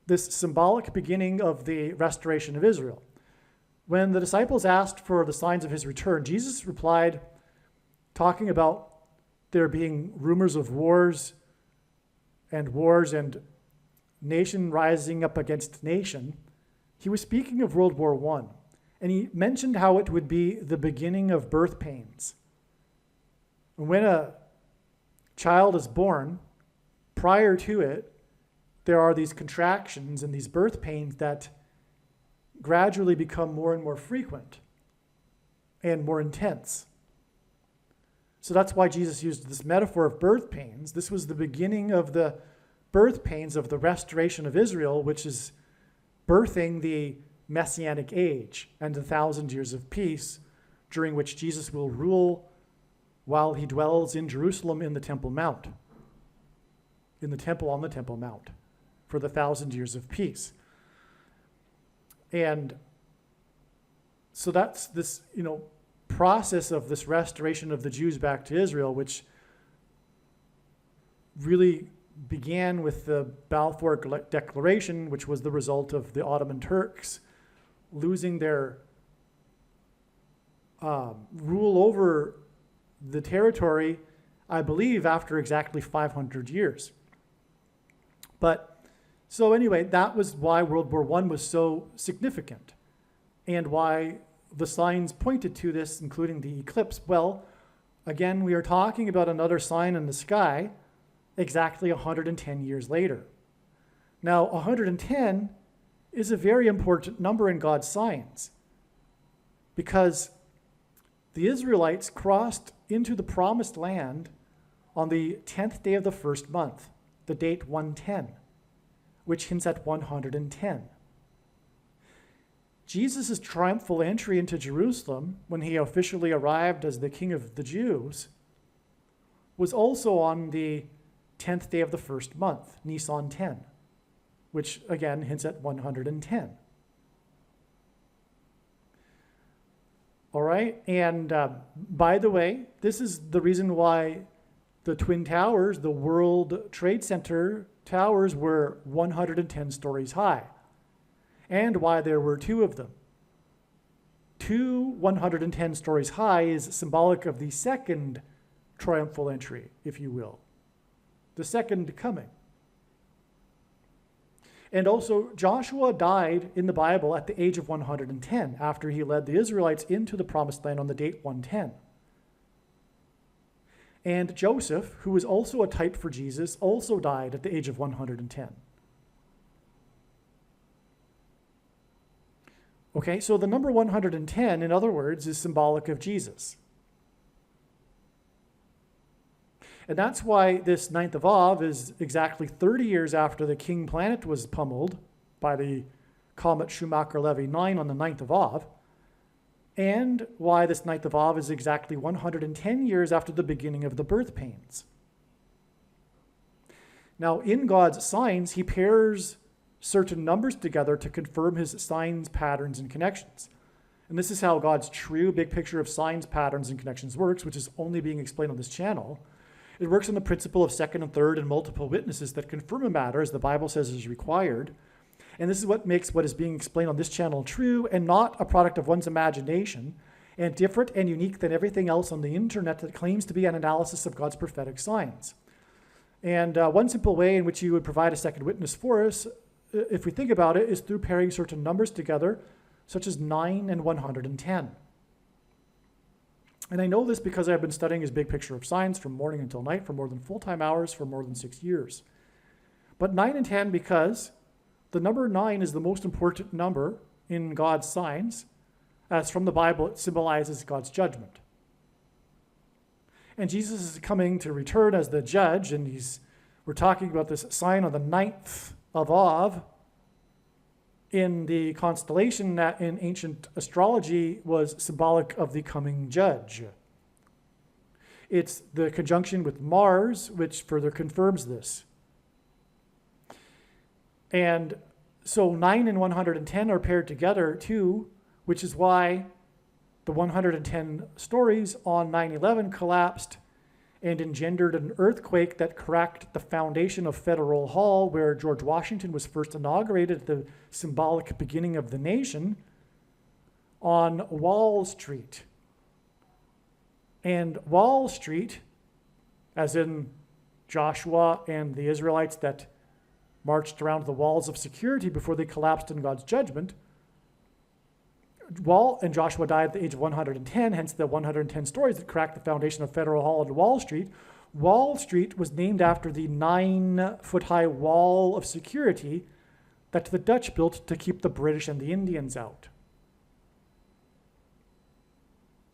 this symbolic beginning of the restoration of Israel. When the disciples asked for the signs of his return, Jesus replied, talking about there being rumors of wars and nation rising up against nation. He was speaking of World War I, and he mentioned how it would be the beginning of birth pains. When a child is born, prior to it, there are these contractions and these birth pains that gradually become more and more frequent and more intense. So that's why Jesus used this metaphor of birth pains. This was the beginning of the birth pains of the restoration of Israel, which is birthing the Messianic age and the 1,000 years of peace, during which Jesus will rule while he dwells in Jerusalem in the Temple Mount, in the temple on the Temple Mount, for the 1,000 years of peace. And so that's this, process of this restoration of the Jews back to Israel, which really began with the Balfour Declaration, which was the result of the Ottoman Turks losing their rule over the territory, I believe, after exactly 500 years. But so anyway, that was why World War I was so significant, and why the signs pointed to this, including the eclipse. Well, again, we are talking about another sign in the sky exactly 110 years later. Now, 110 is a very important number in God's signs, because the Israelites crossed into the promised land on the 10th day of the first month, the date 110, which hints at 110. Jesus' triumphal entry into Jerusalem, when he officially arrived as the King of the Jews, was also on the 10th day of the first month, Nisan 10, which again hints at 110. All right, and by the way, this is the reason why the Twin Towers, the World Trade Center towers, were 110 stories high, and why there were two of them. 110 stories high is symbolic of the second triumphal entry, if you will, the second coming. And also, Joshua died in the Bible at the age of 110 after he led the Israelites into the promised land on the date 110. And Joseph, who was also a type for Jesus, also died at the age of 110. Okay, so the number 110, in other words, is symbolic of Jesus. And that's why this 9th of Av is exactly 30 years after the King planet was pummeled by the comet Schumacher-Levy 9 on the 9th of Av, and why this 9th of Av is exactly 110 years after the beginning of the birth pains. Now, in God's signs, he pairs certain numbers together to confirm his signs, patterns, and connections. And this is how God's true big picture of signs, patterns, and connections works, which is only being explained on this channel. It works on the principle of second and third and multiple witnesses that confirm a matter, as the Bible says is required. And this is what makes what is being explained on this channel true and not a product of one's imagination, and different and unique than everything else on the internet that claims to be an analysis of God's prophetic signs. And one simple way in which you would provide a second witness for us, if we think about it, is through pairing certain numbers together, such as 9 and 110. And I know this because I've been studying his big picture of signs from morning until night for more than full-time hours for more than 6 years. But 9 and 10 because the number 9 is the most important number in God's signs, as from the Bible it symbolizes God's judgment. And Jesus is coming to return as the judge, and we're talking about this sign on the 9th of Av in the constellation that in ancient astrology was symbolic of the coming judge. It's the conjunction with Mars which further confirms this. And so 9 and 110 are paired together too, which is why the 110 stories on 9/11 collapsed and engendered an earthquake that cracked the foundation of Federal Hall, where George Washington was first inaugurated, the symbolic beginning of the nation, on Wall Street. And Wall Street, as in Joshua and the Israelites that marched around the walls of security before they collapsed in God's judgment, And Joshua died at the age of 110, hence the 110 stories that cracked the foundation of Federal Hall and Wall Street. Wall Street was named after the 9-foot-high wall of security that the Dutch built to keep the British and the Indians out.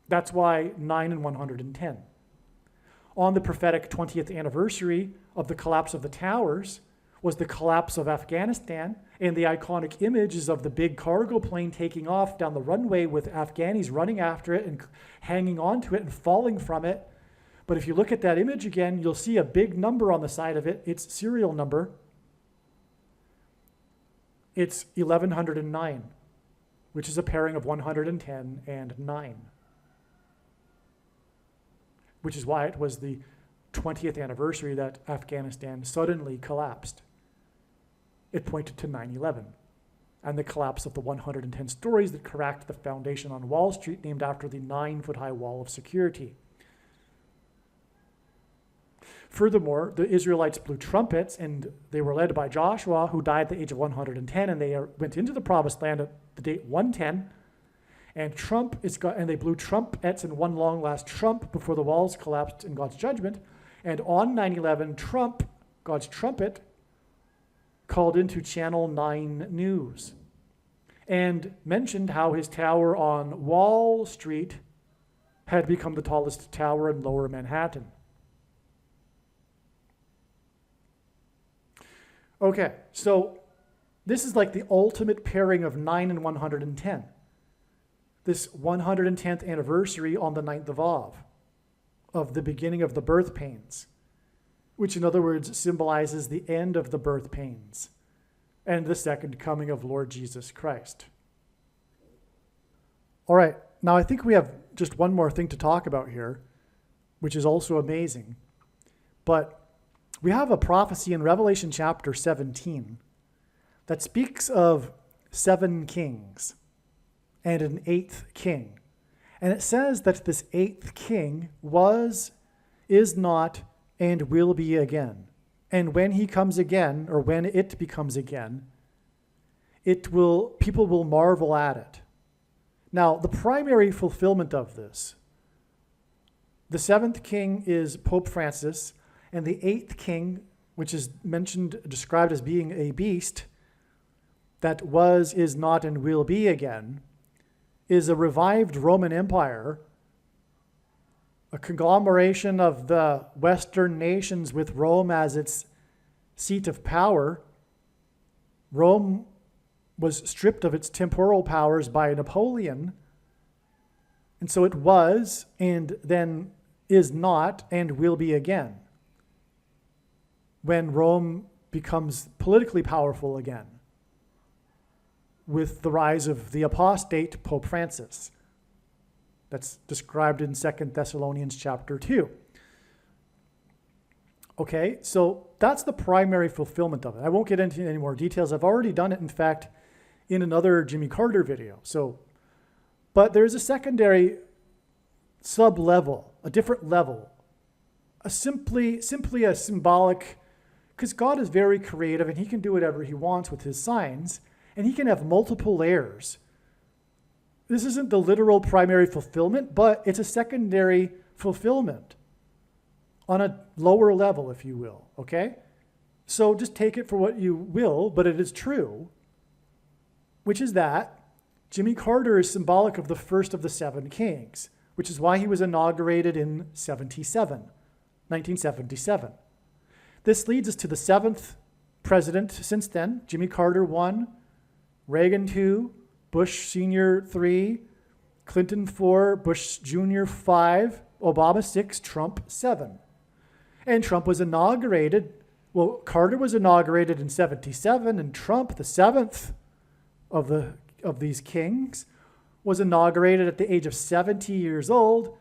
That's why 9 and 110. On the prophetic 20th anniversary of the collapse of the towers was the collapse of Afghanistan, and the iconic images of the big cargo plane taking off down the runway with Afghanis running after it and hanging onto it and falling from it. But if you look at that image again, you'll see a big number on the side of it. Its serial number. It's 1109, which is a pairing of 110 and 9. Which is why it was the 20th anniversary that Afghanistan suddenly collapsed. It pointed to 9/11 and the collapse of the 110 stories that cracked the foundation on Wall Street, named after the 9-foot-high wall of security. Furthermore, the Israelites blew trumpets, and they were led by Joshua, who died at the age of 110, and they went into the promised land at the date 110. And they blew trumpets in one long last trump before the walls collapsed in God's judgment. And on 9/11, God's trumpet, called into Channel 9 News and mentioned how his tower on Wall Street had become the tallest tower in Lower Manhattan. Okay, so this is like the ultimate pairing of 9 and 110. This 110th anniversary on the 9th of Av, of the beginning of the birth pains, which in other words symbolizes the end of the birth pains and the second coming of Lord Jesus Christ. All right, now I think we have just one more thing to talk about here, which is also amazing. But we have a prophecy in Revelation chapter 17 that speaks of 7 kings and an 8th king. And it says that this 8th king was, is not, and will be again. And when he comes again, or when it becomes again, people will marvel at it. Now, the primary fulfillment of this, the 7th king is Pope Francis, and the 8th king, which is described as being a beast that was, is not, and will be again, is a revived Roman Empire, a conglomeration of the Western nations with Rome as its seat of power. Rome was stripped of its temporal powers by Napoleon, and so it was, and then is not, and will be again, when Rome becomes politically powerful again, with the rise of the apostate Pope Francis. That's described in 2 Thessalonians chapter 2. Okay, so that's the primary fulfillment of it. I won't get into any more details. I've already done it, in fact, in another Jimmy Carter video. But there's a secondary sub-level, a different level, simply a symbolic, because God is very creative and he can do whatever he wants with his signs, and he can have multiple layers. This isn't the literal primary fulfillment, but it's a secondary fulfillment on a lower level, if you will, okay? So just take it for what you will, but it is true, which is that Jimmy Carter is symbolic of the first of the 7 kings, which is why he was inaugurated in 1977. This leads us to the 7th president since then, Jimmy Carter 1, Reagan 2, Bush Sr. 3, Clinton 4, Bush Jr. 5, Obama 6, Trump 7. And Trump was inaugurated, Carter was inaugurated in 77, and Trump, the 7th of these kings, was inaugurated at the age of 70 years old.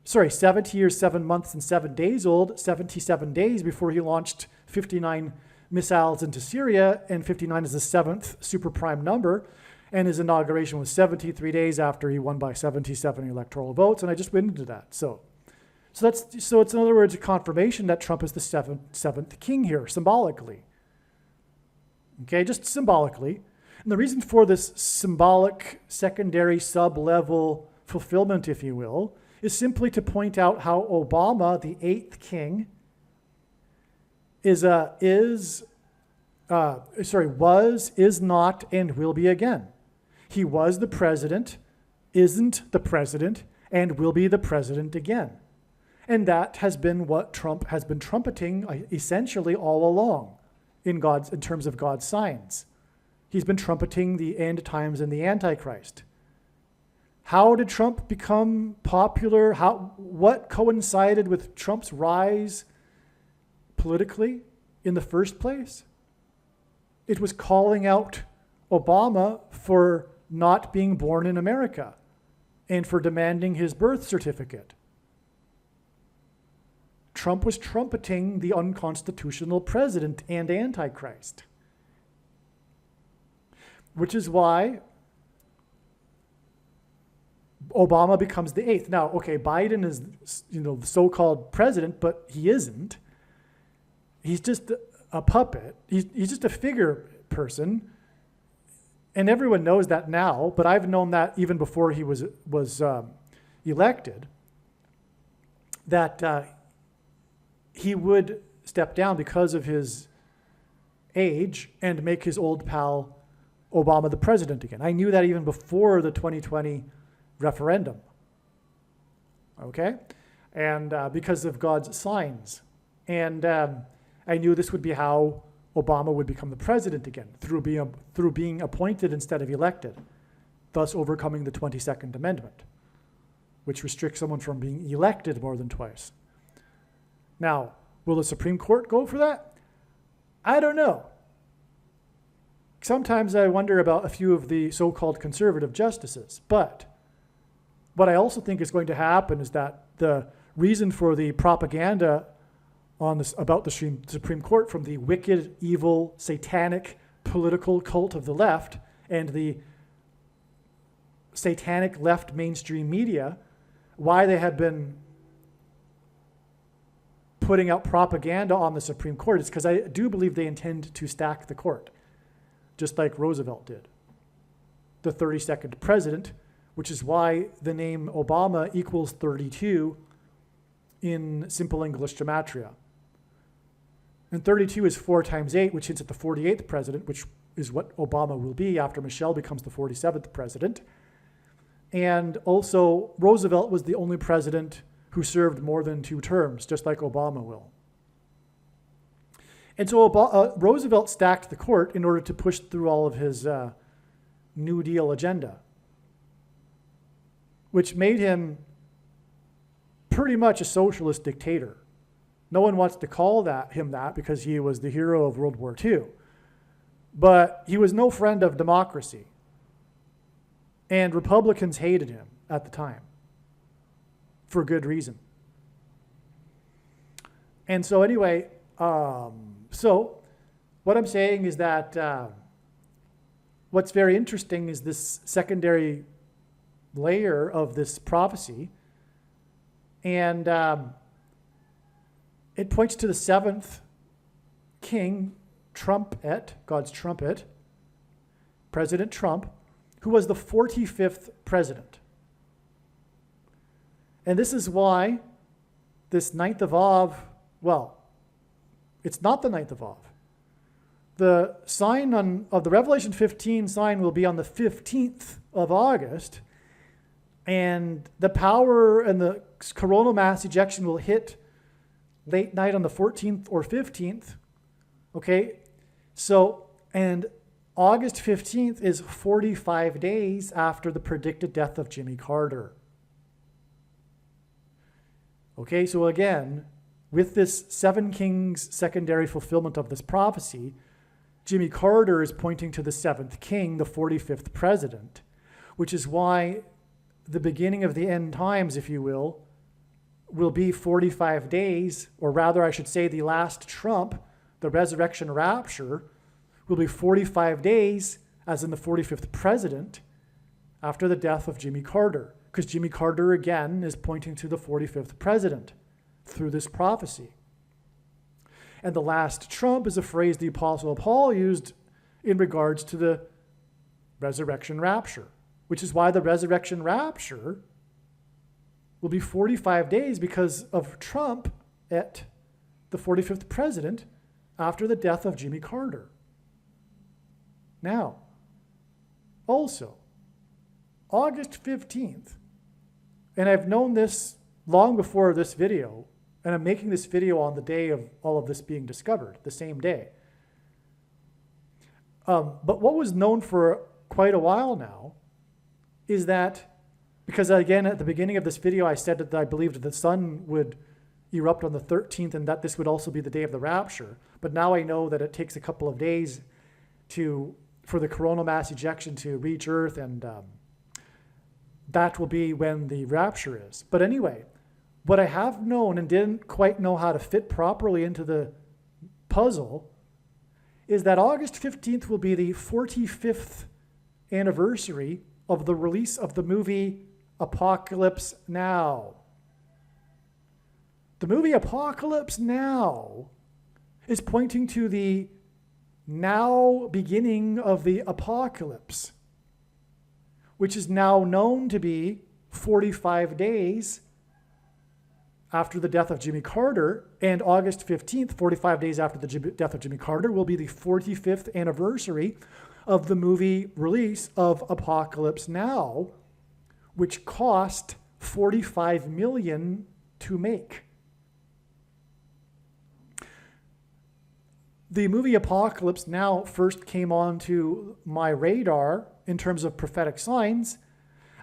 70 years, 7 months, and 7 days old, 77 days before he launched 59 missiles into Syria, and 59 is the 7th super prime number, and his inauguration was 73 days after he won by 77 electoral votes, and I just went into that. So it's in other words a confirmation that Trump is the seventh king here, symbolically. Okay, just symbolically. And the reason for this symbolic secondary sub-level fulfillment, if you will, is simply to point out how Obama, the eighth king, was, is not, and will be again. He was the president, isn't the president, and will be the president again. And that has been what Trump has been trumpeting essentially all along in terms of God's signs. He's been trumpeting the end times and the Antichrist. How did Trump become popular? What coincided with Trump's rise politically in the first place? It was calling out Obama for not being born in America and for demanding his birth certificate. Trump was trumpeting the unconstitutional president and Antichrist, which is why Obama becomes the eighth. Now, okay, Biden is, the so-called president, but he isn't. He's just a puppet. He's just a figure person, and everyone knows that now. But I've known that even before he was elected, that he would step down because of his age and make his old pal Obama the president again. I knew that even before the 2020 referendum. Okay, and because of God's signs, and I knew this would be how Obama would become the president again, through being appointed instead of elected, thus overcoming the 22nd Amendment, which restricts someone from being elected more than twice. Now, will the Supreme Court go for that? I don't know. Sometimes I wonder about a few of the so-called conservative justices, but what I also think is going to happen is that the reason for the propaganda about the Supreme Court from the wicked, evil, satanic political cult of the left and the satanic left mainstream media, why they have been putting out propaganda on the Supreme Court is because I do believe they intend to stack the court, just like Roosevelt did, the 32nd president, which is why the name Obama equals 32 in simple English gematria. And 32 is 4 times 8, which hints at the 48th president, which is what Obama will be after Michelle becomes the 47th president. And also, Roosevelt was the only president who served more than 2 terms, just like Obama will. And so Roosevelt stacked the court in order to push through all of his New Deal agenda, which made him pretty much a socialist dictator. No one wants to call him that because he was the hero of World War II. But he was no friend of democracy. And Republicans hated him at the time for good reason. And so anyway, so what I'm saying is that what's very interesting is this secondary layer of this prophecy. And it points to the 7th king, Trump-et, God's trumpet, President Trump, who was the 45th president. And this is why this 9th of Av, well, it's not the 9th of Av. The sign of the Revelation 15 sign will be on the 15th of August, and the power and the coronal mass ejection will hit late night on the 14th or 15th, okay? So, and August 15th is 45 days after the predicted death of Jimmy Carter. Okay, so again, with this 7 kings secondary fulfillment of this prophecy, Jimmy Carter is pointing to the 7th king, the 45th president, which is why the beginning of the end times, if you will be 45 days, or rather I should say the last trump, the resurrection rapture, will be 45 days, as in the 45th president, after the death of Jimmy Carter. Because Jimmy Carter, again, is pointing to the 45th president through this prophecy. And the last trump is a phrase the Apostle Paul used in regards to the Resurrection Rapture, which is why the Resurrection Rapture will be 45 days because of Trump at the 45th president after the death of Jimmy Carter. Now, also, August 15th, and I've known this long before this video, and I'm making this video on the day of all of this being discovered, the same day. But what was known for quite a while now is that, because again, at the beginning of this video, I said that I believed the sun would erupt on the 13th and that this would also be the day of the rapture. But now I know that it takes a couple of days for the coronal mass ejection to reach Earth, and that will be when the rapture is. But anyway, what I have known and didn't quite know how to fit properly into the puzzle is that August 15th will be the 45th anniversary of the release of the movie Apocalypse Now. The movie Apocalypse Now is pointing to the now beginning of the apocalypse, which is now known to be 45 days after the death of Jimmy Carter, and August 15th, 45 days after the death of Jimmy Carter, will be the 45th anniversary of the movie release of Apocalypse Now, which cost $45 million to make. The movie Apocalypse Now first came onto my radar in terms of prophetic signs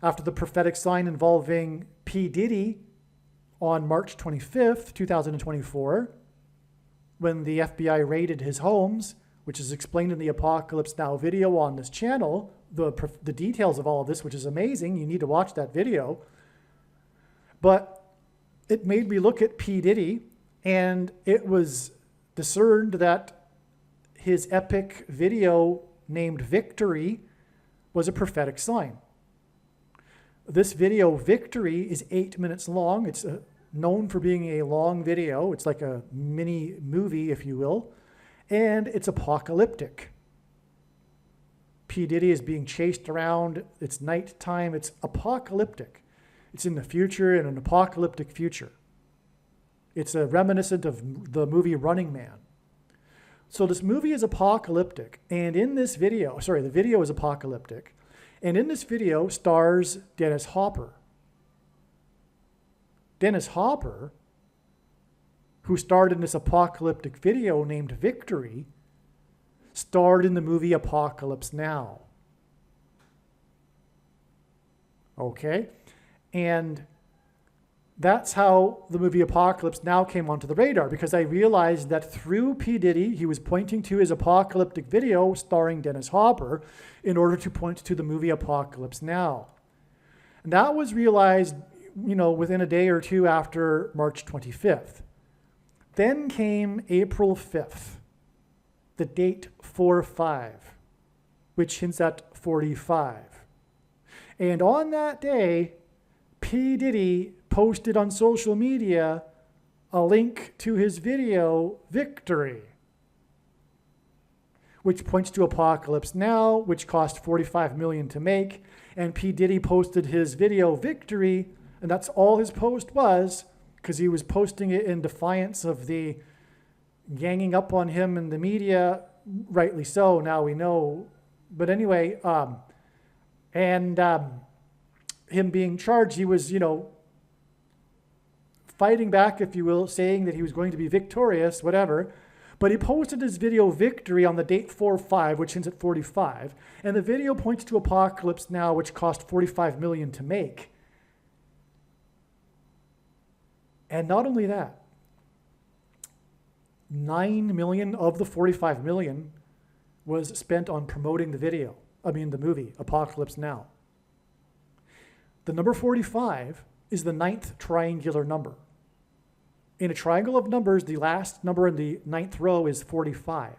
after the prophetic sign involving P. Diddy on March 25th, 2024, when the FBI raided his homes, which is explained in the Apocalypse Now video on this channel, the details of all of this, which is amazing. You need to watch that video. But it made me look at P. Diddy, and it was discerned that his epic video named Victory was a prophetic sign. This video, Victory, is 8 minutes long. It's known for being a long video. It's like a mini movie, if you will. And it's apocalyptic. P. Diddy is being chased around. It's nighttime. It's apocalyptic. It's in the future, in an apocalyptic future. It's a reminiscent of the movie Running Man. So this movie is apocalyptic. And in this video, the video is apocalyptic. And in this video stars Dennis Hopper. Dennis Hopper, who starred in this apocalyptic video named Victory, starred in the movie Apocalypse Now. Okay? And that's how the movie Apocalypse Now came onto the radar, because I realized that through P. Diddy, he was pointing to his apocalyptic video starring Dennis Hopper in order to point to the movie Apocalypse Now. And that was realized, within a day or two after March 25th. Then came April 5th, the date 4-5, which hints at 45. And on that day, P. Diddy posted on social media a link to his video, Victory, which points to Apocalypse Now, which cost $45 million to make. And P. Diddy posted his video, Victory, and that's all his post was, because he was posting it in defiance of the ganging up on him in the media, rightly so, now we know. But anyway, him being charged, he was, fighting back, if you will, saying that he was going to be victorious, whatever. But he posted his video Victory on the date 4-5, which hints at 45. And the video points to Apocalypse Now, which cost $45 million to make. And not only that, $9 million of the $45 million was spent on promoting the movie, Apocalypse Now. The number 45 is the 9th triangular number. In a triangle of numbers, the last number in the 9th row is 45.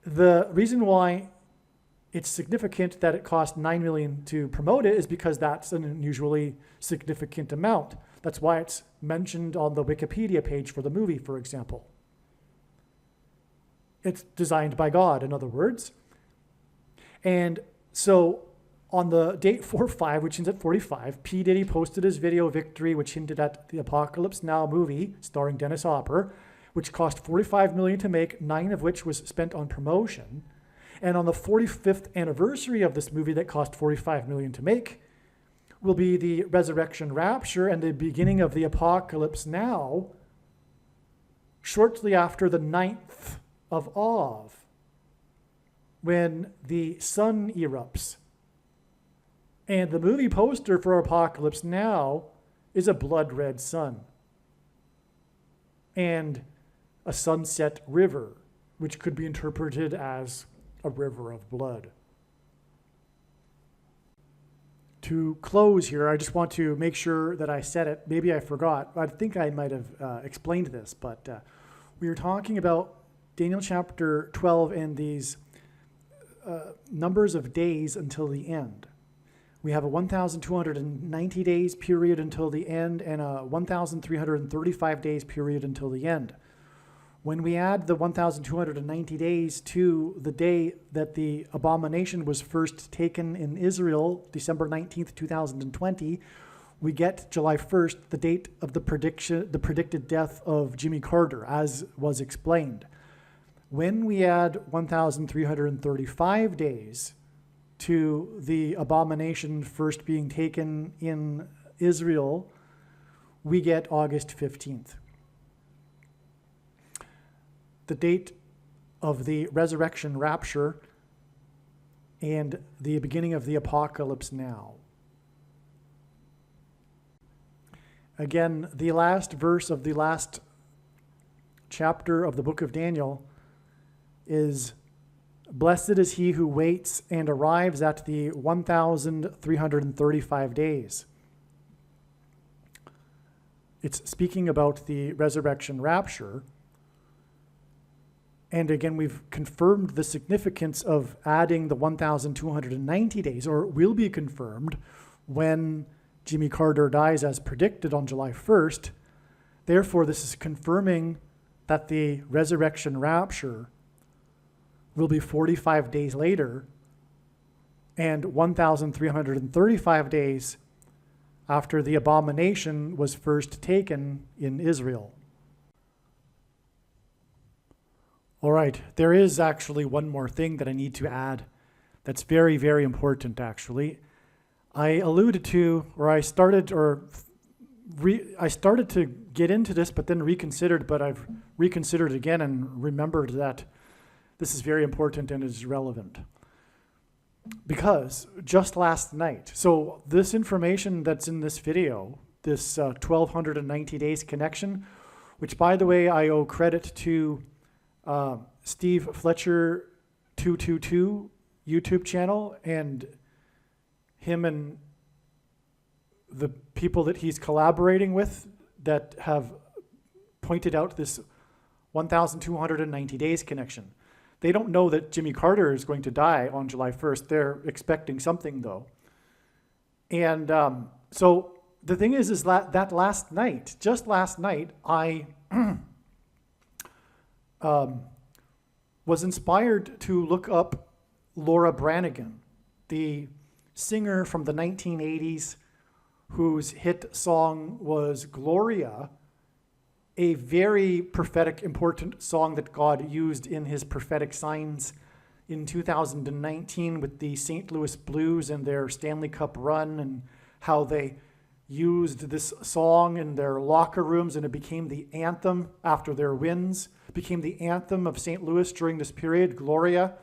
The reason why it's significant that it cost $9 million to promote it is because that's an unusually significant amount. That's why it's mentioned on the Wikipedia page for the movie, for example. It's designed by God, in other words. And so on the date 4/5, which ends at 45, P. Diddy posted his video Victory, which hinted at the Apocalypse Now movie starring Dennis Hopper, which cost $45 million to make, 9 of which was spent on promotion. And on the 45th anniversary of this movie that cost $45 million to make will be the Resurrection Rapture and the beginning of the Apocalypse Now, shortly after the 9th of Av, when the sun erupts. And the movie poster for Apocalypse Now is a blood red sun and a sunset river, which could be interpreted as a river of blood. To close here, I just want to make sure that I said it. Maybe I forgot. I think I might have explained this, but we were talking about Daniel chapter 12 and these numbers of days until the end. We have a 1,290 days period until the end and a 1,335 days period until the end. When we add the 1,290 days to the day that the abomination was first taken in Israel, December 19th, 2020, we get July 1st, the date of the predicted death of Jimmy Carter, as was explained. When we add 1,335 days to the abomination first being taken in Israel, we get August 15th. The date of the resurrection rapture and the beginning of the Apocalypse Now. Again, the last verse of the last chapter of the book of Daniel is, "Blessed is he who waits and arrives at the 1,335 days." It's speaking about the resurrection rapture. And again, we've confirmed the significance of adding the 1,290 days, or will be confirmed when Jimmy Carter dies as predicted on July 1st. Therefore, this is confirming that the resurrection rapture will be 45 days later and 1,335 days after the abomination was first taken in Israel. All right, there is actually one more thing that I need to add that's very, very important, actually. I alluded to, or I started to get into this, but then reconsidered, but I've reconsidered again and remembered that this is very important and is relevant. Because just last night, so this information that's in this video, this 1,290 days connection, which by the way, I owe credit to Steve Fletcher 222 YouTube channel, and him and the people that he's collaborating with that have pointed out this 1,290 days connection. They don't know that Jimmy Carter is going to die on July 1st. They're expecting something though. And so the thing is that last night, just last night, I was inspired to look up Laura Branigan, the singer from the 1980s whose hit song was Gloria, a very prophetic, important song that God used in his prophetic signs in 2019 with the St. Louis Blues and their Stanley Cup run, and how they used this song in their locker rooms, and it became the anthem after their wins, became the anthem of St. Louis during this period, Gloria.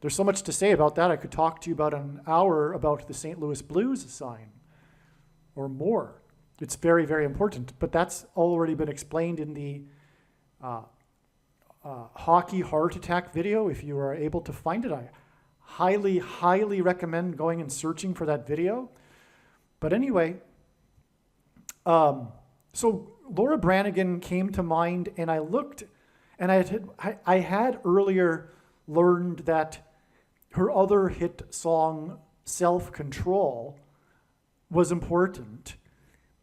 There's so much to say about that. I could talk to you about an hour about the St. Louis Blues sign or more. It's very, very important, but that's already been explained in the hockey heart attack video. If you are able to find it, I highly, highly recommend going and searching for that video. But anyway, so Laura Branigan came to mind, and I looked, and I had earlier learned that her other hit song, Self-Control, was important.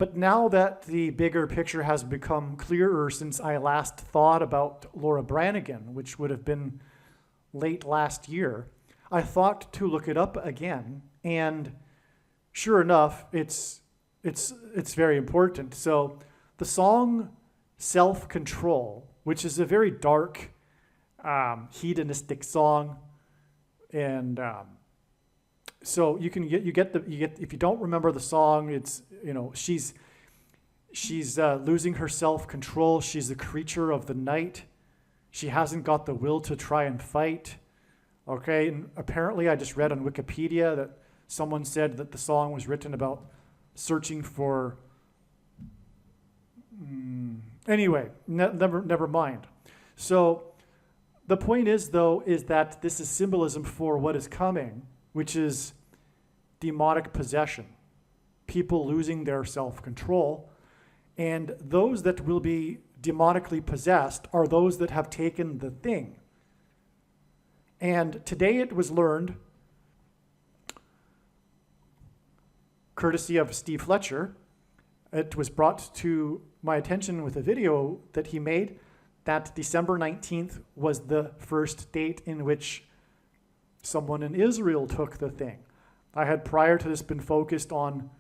But now that the bigger picture has become clearer since I last thought about Laura Branigan, which would have been late last year, I thought to look it up again, and sure enough, it's very important. So the song Self-Control, which is a very dark, hedonistic song, and so you get if you don't remember the song, it's, she's losing her self-control. She's a creature of the night. She hasn't got the will to try and fight. Okay, and apparently I just read on Wikipedia that someone said that the song was written about searching for. Anyway, never mind. So the point is, though, is that this is symbolism for what is coming, which is demonic possession, people losing their self-control. And those that will be demonically possessed are those that have taken the thing. And today it was learned, courtesy of Steve Fletcher, it was brought to my attention with a video that he made, that December 19th was the first date in which someone in Israel took the thing. I had prior to this been focused on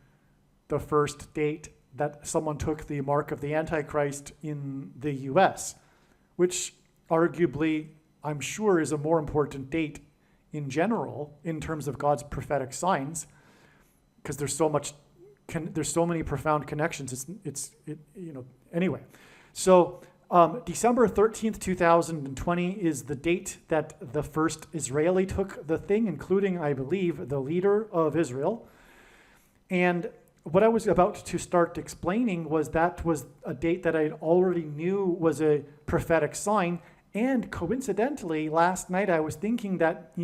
the first date that someone took the mark of the Antichrist in the US, which arguably, I'm sure, is a more important date in general in terms of God's prophetic signs, because there's so many profound connections. Anyway. So December 13th, 2020 is the date that the first Israeli took the thing, including, I believe, the leader of Israel. And what I was about to start explaining was that was a date that I already knew was a prophetic sign. And coincidentally, last night I was thinking that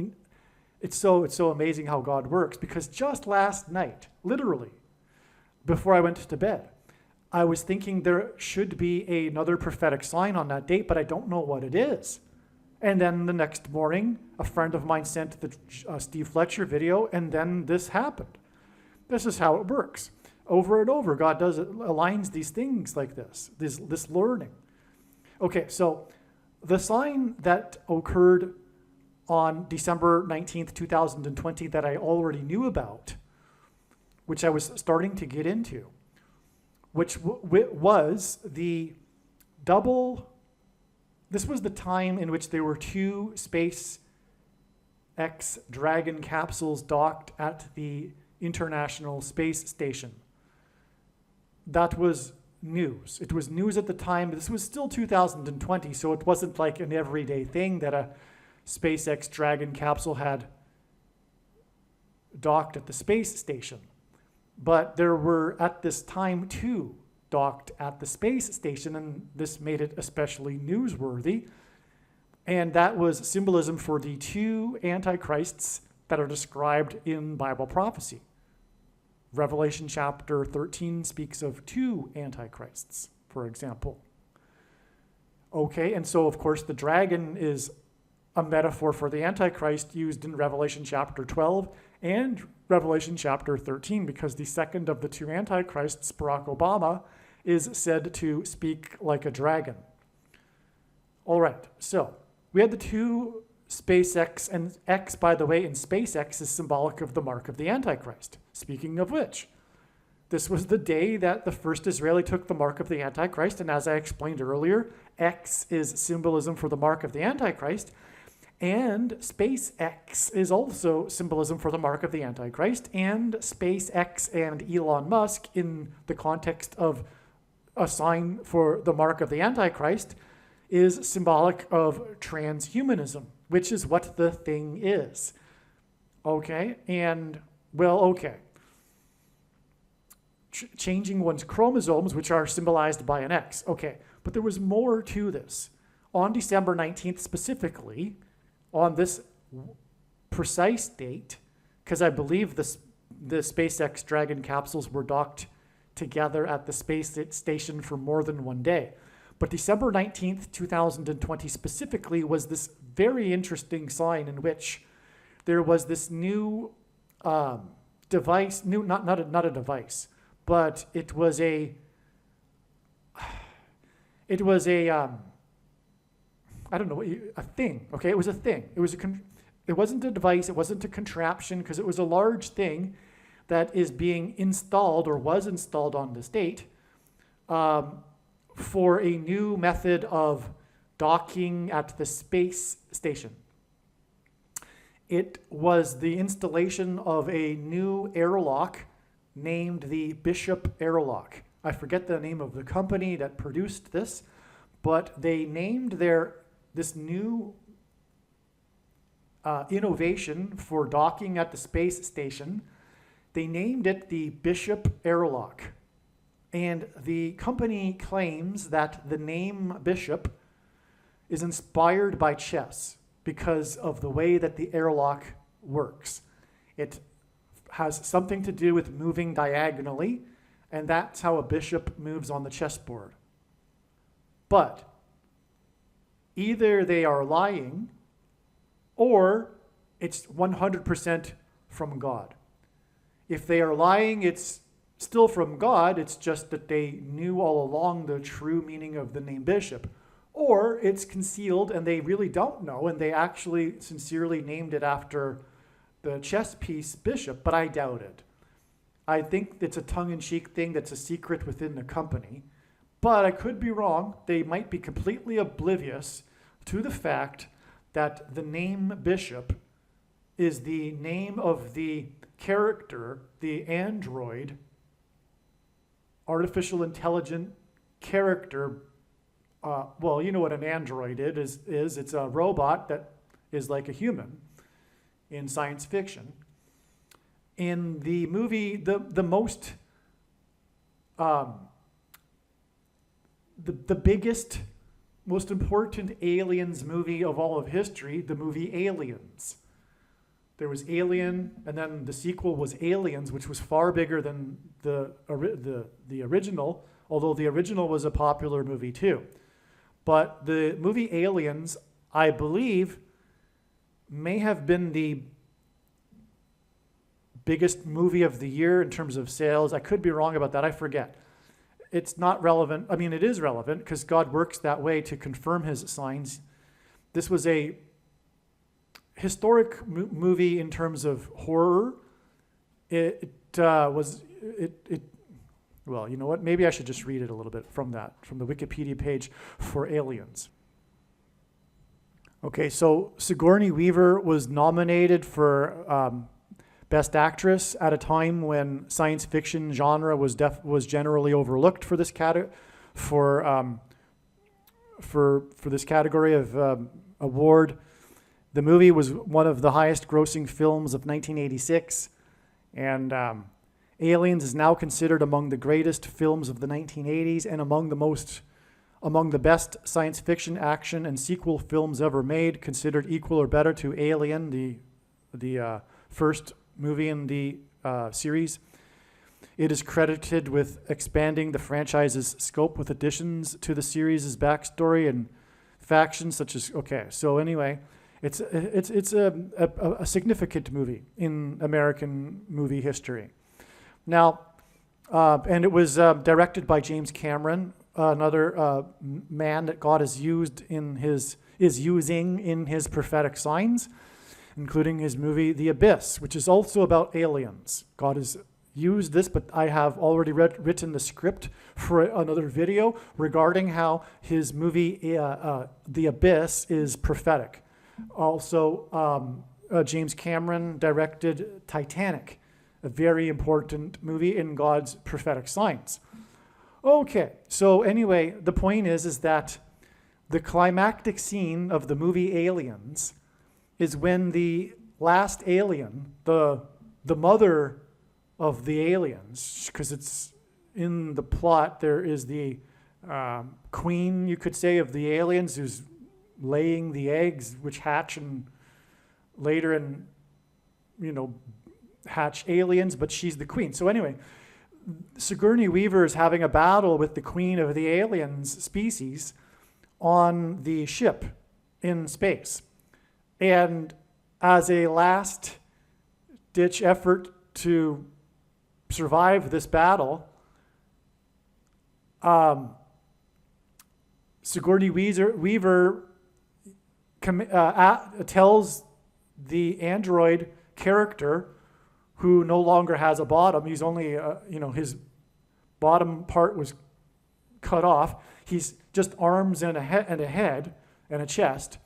it's so amazing how God works, because just last night, literally, before I went to bed, I was thinking there should be another prophetic sign on that date, but I don't know what it is. And then the next morning, a friend of mine sent the Steve Fletcher video, and then this happened. This is how it works. Over and over, God aligns these things like this learning. Okay, so the sign that occurred on December 19th, 2020 that I already knew about, which I was starting to get into, which was the double. This was the time in which there were two SpaceX Dragon capsules docked at the International Space Station. That was news. It was news at the time. This was still 2020, so it wasn't like an everyday thing that a SpaceX Dragon capsule had docked at the space station. But there were, at this time, two docked at the space station, and this made it especially newsworthy. And that was symbolism for the two antichrists that are described in Bible prophecy. Revelation chapter 13 speaks of two antichrists, for example. Okay, and so, of course, the dragon is a metaphor for the Antichrist used in Revelation chapter 12 and Revelation chapter 13, because the second of the two Antichrists, Barack Obama, is said to speak like a dragon. All right, so we had the two SpaceX, and X, by the way, in SpaceX is symbolic of the mark of the Antichrist. Speaking of which, this was the day that the first Israeli took the mark of the Antichrist, and as I explained earlier, X is symbolism for the mark of the Antichrist, and SpaceX is also symbolism for the mark of the Antichrist, and SpaceX and Elon Musk, in the context of a sign for the mark of the Antichrist, is symbolic of transhumanism, which is what the thing is. Okay, and, well, okay. Changing one's chromosomes, which are symbolized by an X. Okay, but there was more to this. On December 19th specifically, on this precise date, because I believe the SpaceX Dragon capsules were docked together at the space station for more than one day. But December 19th, 2020 specifically was this very interesting sign in which there was this new device, not a device, but it was a I don't know, a thing, okay? It was a thing. It wasn't a device, it wasn't a contraption, because it was a large thing that is being installed or was installed on the state for a new method of docking at the space station. It was the installation of a new airlock named the Bishop Airlock. I forget the name of the company that produced this, but they named this new innovation for docking at the space station. They named it the Bishop Airlock. And the company claims that the name Bishop is inspired by chess because of the way that the airlock works. It has something to do with moving diagonally, and that's how a bishop moves on the chessboard. But either they are lying or it's 100% from God. If they are lying, it's still from God, it's just that they knew all along the true meaning of the name bishop. Or it's concealed and they really don't know, and they actually sincerely named it after the chess piece bishop, but I doubt it. I think it's a tongue-in-cheek thing that's a secret within the company, but I could be wrong. They might be completely oblivious to the fact that the name bishop is the name of the character, the android, artificial intelligent character. Well, you know what an android is. It's a robot that is like a human in science fiction. In the movie, the biggest, most important aliens movie of all of history, the movie Aliens. There was Alien, and then the sequel was Aliens, which was far bigger than the original, although the original was a popular movie too. But the movie Aliens, I believe, may have been the biggest movie of the year in terms of sales. I could be wrong about that. I forget. It's not relevant. I mean, it is relevant because God works that way to confirm his signs. This was a historic movie in terms of horror. Well, you know what? Maybe I should just read it a little bit from the Wikipedia page for Aliens. Okay, so Sigourney Weaver was nominated for Best Actress at a time when science fiction genre was generally overlooked for this this category of award. The movie was one of the highest grossing films of 1986, and Aliens is now considered among the greatest films of the 1980s and among the best science fiction, action, and sequel films ever made, considered equal or better to Alien, the first movie in the series. It is credited with expanding the franchise's scope with additions to the series' backstory and factions such as, so anyway, it's a significant movie in American movie history. Now, and it was directed by James Cameron, another man that God is using in his prophetic signs, including his movie The Abyss, which is also about aliens. God has used this, but I have already written the script for another video regarding how his movie The Abyss is prophetic. Also, James Cameron directed Titanic, a very important movie in God's prophetic signs. Okay, so anyway, the point is that the climactic scene of the movie Aliens is when the last alien, the mother of the aliens, because it's in the plot, there is the queen, you could say, of the aliens who's laying the eggs which hatch and later hatch aliens, but she's the queen. So anyway, Sigourney Weaver is having a battle with the queen of the aliens species on the ship in space. And as a last-ditch effort to survive this battle, Sigourney Weaver tells the android character, who no longer has a bottom, he's only, his bottom part was cut off. He's just arms and a head and a chest.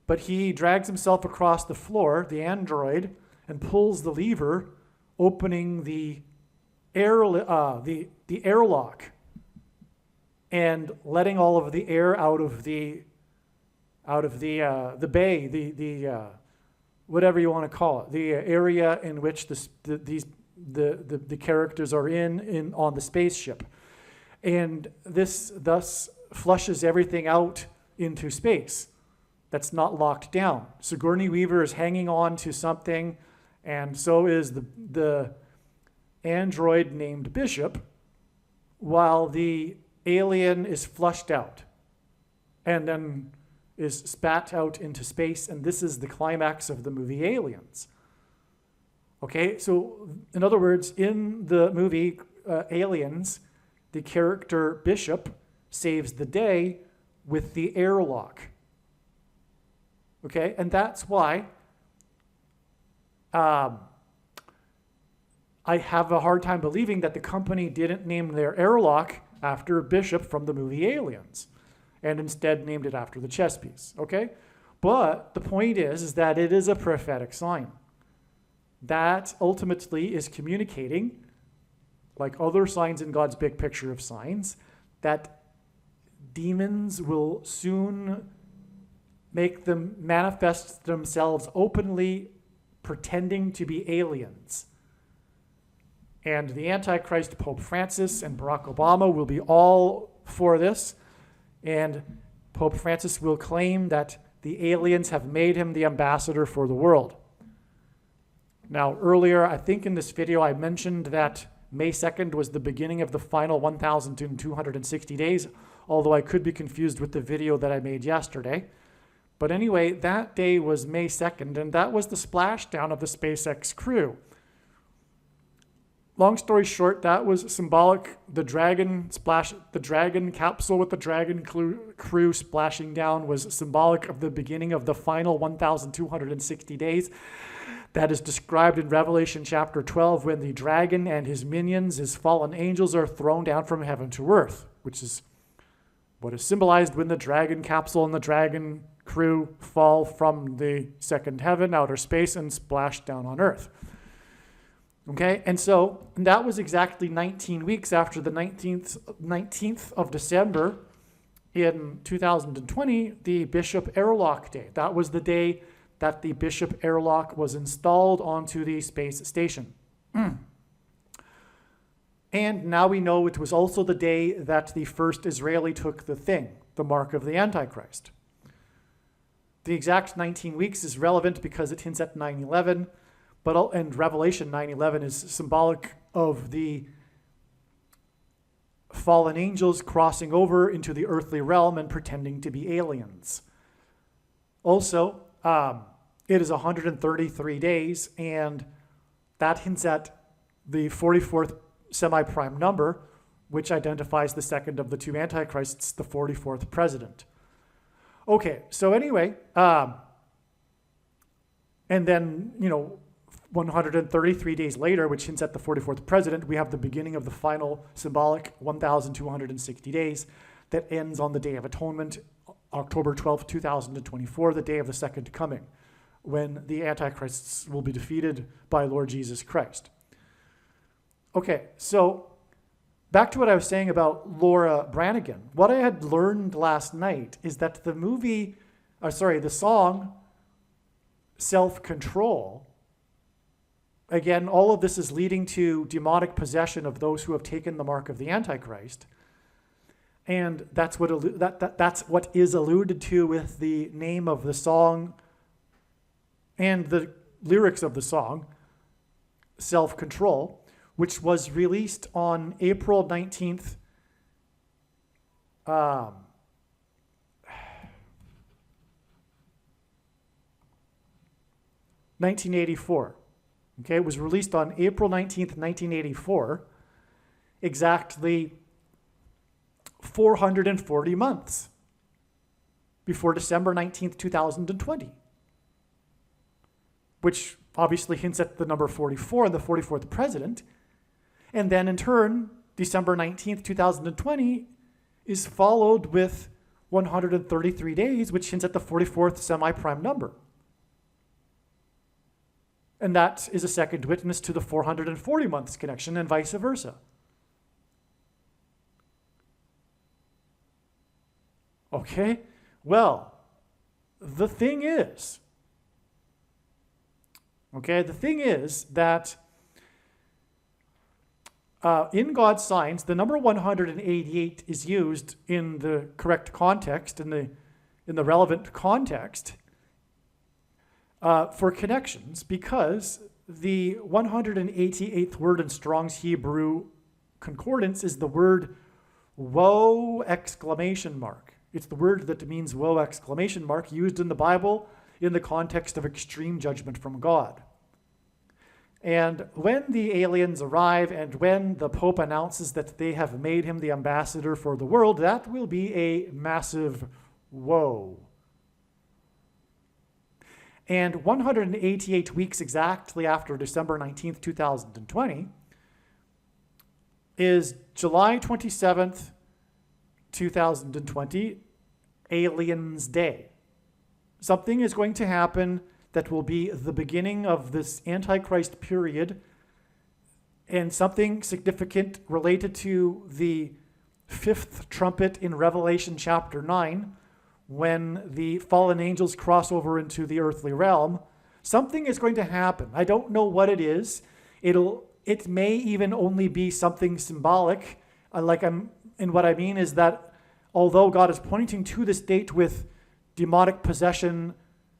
But he drags himself across the floor, the android, and pulls the lever, opening the airlock and letting all of the air out of the bay, the whatever you want to call it, the area in which the characters are in on the spaceship. And this thus flushes everything out into space that's not locked down. Sigourney Weaver is hanging on to something, and so is the android named Bishop, while the alien is flushed out and then is spat out into space, and this is the climax of the movie Aliens. Okay, so in other words, in the movie Aliens, the character Bishop saves the day with the airlock. Okay, and that's why I have a hard time believing that the company didn't name their airlock after Bishop from the movie Aliens, and instead named it after the chess piece, okay? But the point is that it is a prophetic sign. That ultimately is communicating, like other signs in God's big picture of signs, that demons will soon make them manifest themselves openly, pretending to be aliens. And the Antichrist, Pope Francis and Barack Obama, will be all for this. And Pope Francis will claim that the aliens have made him the ambassador for the world. Now, earlier, I think in this video, I mentioned that May 2nd was the beginning of the final 1,260 days, although I could be confused with the video that I made yesterday. But anyway, that day was May 2nd, and that was the splashdown of the SpaceX crew. Long story short, that was symbolic. The Dragon capsule with the Dragon crew splashing down was symbolic of the beginning of the final 1,260 days. That is described in Revelation chapter 12, when the dragon and his minions, his fallen angels, are thrown down from heaven to earth, which is what is symbolized when the Dragon capsule and the Dragon crew fall from the second heaven, outer space, and splash down on earth. Okay, and that was exactly 19 weeks after the 19th of December in 2020, the Bishop Airlock Day. That was the day that the Bishop Airlock was installed onto the space station. And now we know it was also the day that the first Israeli took the thing, the mark of the Antichrist. The exact 19 weeks is relevant because it hints at 9/11, and Revelation 9/11 is symbolic of the fallen angels crossing over into the earthly realm and pretending to be aliens. Also, it is 133 days, and that hints at the 44th semi-prime number, which identifies the second of the two antichrists, the 44th president. Okay, so anyway, and then, 133 days later, which hints at the 44th president, we have the beginning of the final symbolic 1,260 days that ends on the Day of Atonement, October 12th, 2024, the day of the second coming, when the antichrists will be defeated by Lord Jesus Christ. Okay, so back to what I was saying about Laura Branigan. What I had learned last night is that the song Self-Control, again, all of this is leading to demonic possession of those who have taken the mark of the Antichrist. And that's what is alluded to with the name of the song and the lyrics of the song, Self-Control, which was released on April 19th, 1984. Okay, it was released on April 19th, 1984, exactly 440 months before December 19th, 2020, which obviously hints at the number 44 and the 44th president. And then in turn, December 19th, 2020 is followed with 133 days, which hints at the 44th semi-prime number. And that is a second witness to the 440 months connection and vice versa. Okay, well, the thing is that in God's signs, the number 188 is used in the correct context, in the relevant context, for connections, because the 188th word in Strong's Hebrew Concordance is the word woe exclamation mark. It's the word that means woe exclamation mark, used in the Bible in the context of extreme judgment from God. And when the aliens arrive and when the Pope announces that they have made him the ambassador for the world, that will be a massive woe. And 188 weeks exactly after December 19th, 2020 is July 27th, 2020, Aliens Day. Something is going to happen that will be the beginning of this Antichrist period, and something significant related to the fifth trumpet in Revelation chapter 9, when the fallen angels cross over into the earthly realm. Something is going to happen. I don't know what it is. It may even only be something symbolic. And what I mean is that although God is pointing to this date with demonic possession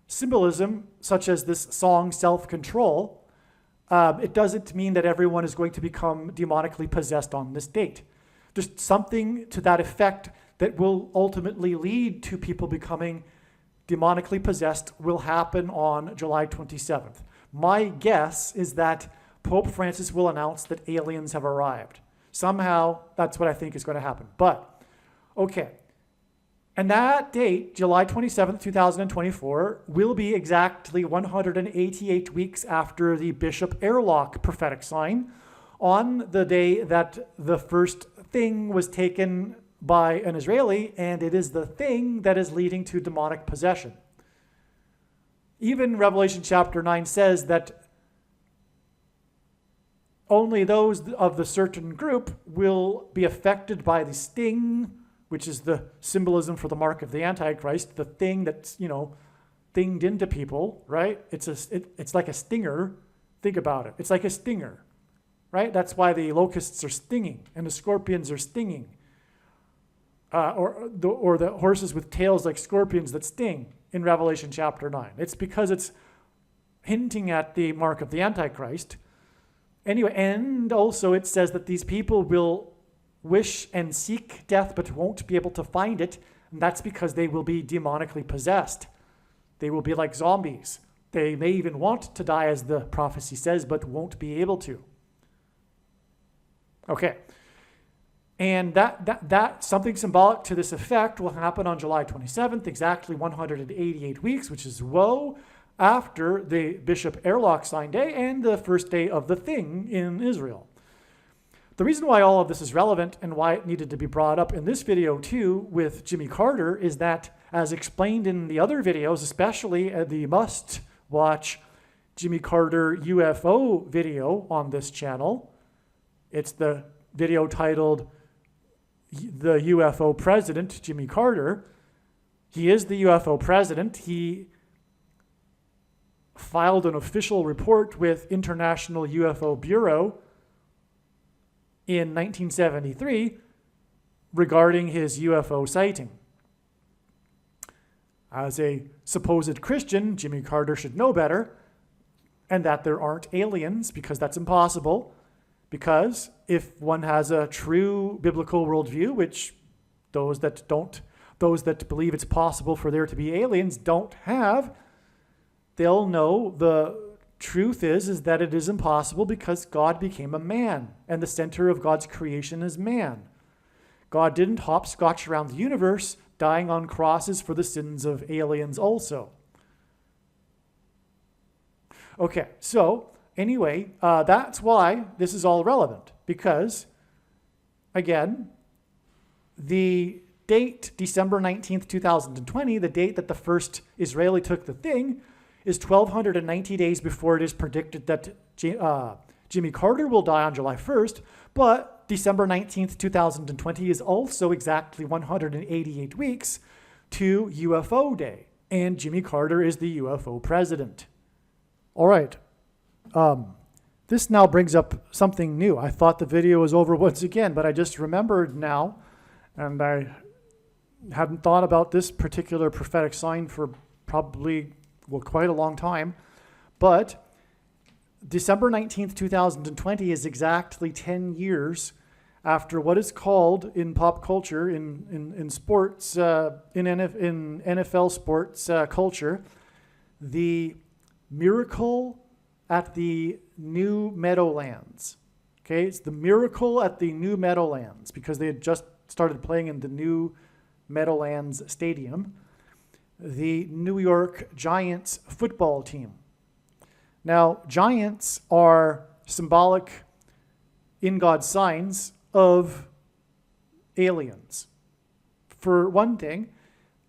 symbolism, such as this song, Self-Control, it doesn't mean that everyone is going to become demonically possessed on this date. Just something to that effect that will ultimately lead to people becoming demonically possessed will happen on July 27th. My guess is that Pope Francis will announce that aliens have arrived. Somehow, that's what I think is going to happen. But, okay. And that date, July 27th, 2024, will be exactly 188 weeks after the Bishop Airlock prophetic sign, on the day that the first thing was taken by an Israeli, and it is the thing that is leading to demonic possession. Even Revelation chapter 9 says that only those of the certain group will be affected by the sting, which is the symbolism for the mark of the Antichrist, the thing that's, thinged into people, right? It's like a stinger. Think about it. It's like a stinger, right? That's why the locusts are stinging and the scorpions are stinging. Or the horses with tails like scorpions that sting in Revelation chapter 9. It's because it's hinting at the mark of the Antichrist. Anyway, and also it says that these people will wish and seek death but won't be able to find it, and that's because they will be demonically possessed. They will be like zombies. They may even want to die, as the prophecy says, but won't be able to. Okay. And that something symbolic to this effect will happen on July 27th, exactly 188 weeks, which is woe, after the Bishop Airlock sign day and the first day of the thing in Israel. The reason why all of this is relevant and why it needed to be brought up in this video too with Jimmy Carter is that, as explained in the other videos, especially the must-watch Jimmy Carter UFO video on this channel, it's the video titled The UFO President, Jimmy Carter. He is the UFO president. He filed an official report with International UFO Bureau in 1973 regarding his UFO sighting. As a supposed Christian, Jimmy Carter should know better, and that there aren't aliens, because that's impossible. Because if one has a true biblical worldview, which those that believe it's possible for there to be aliens don't have, they'll know the truth is that it is impossible because God became a man, and the center of God's creation is man. God didn't hopscotch around the universe, dying on crosses for the sins of aliens also. Okay, so anyway, that's why this is all relevant, because, again, the date, December 19th, 2020, the date that the first Israeli took the thing, is 1,290 days before it is predicted that Jimmy Carter will die on July 1st, but December 19th, 2020 is also exactly 188 weeks to UFO Day, and Jimmy Carter is the UFO president. All right. This now brings up something new. I thought the video was over once again, but I just remembered now, and I hadn't thought about this particular prophetic sign for probably, quite a long time. But December 19th, 2020 is exactly 10 years after what is called in pop culture, in sports, in NFL sports culture, the miracle at the New Meadowlands. Okay, it's the miracle at the New Meadowlands because they had just started playing in the New Meadowlands Stadium, the New York Giants football team. Now, giants are symbolic in God's signs of aliens. For one thing,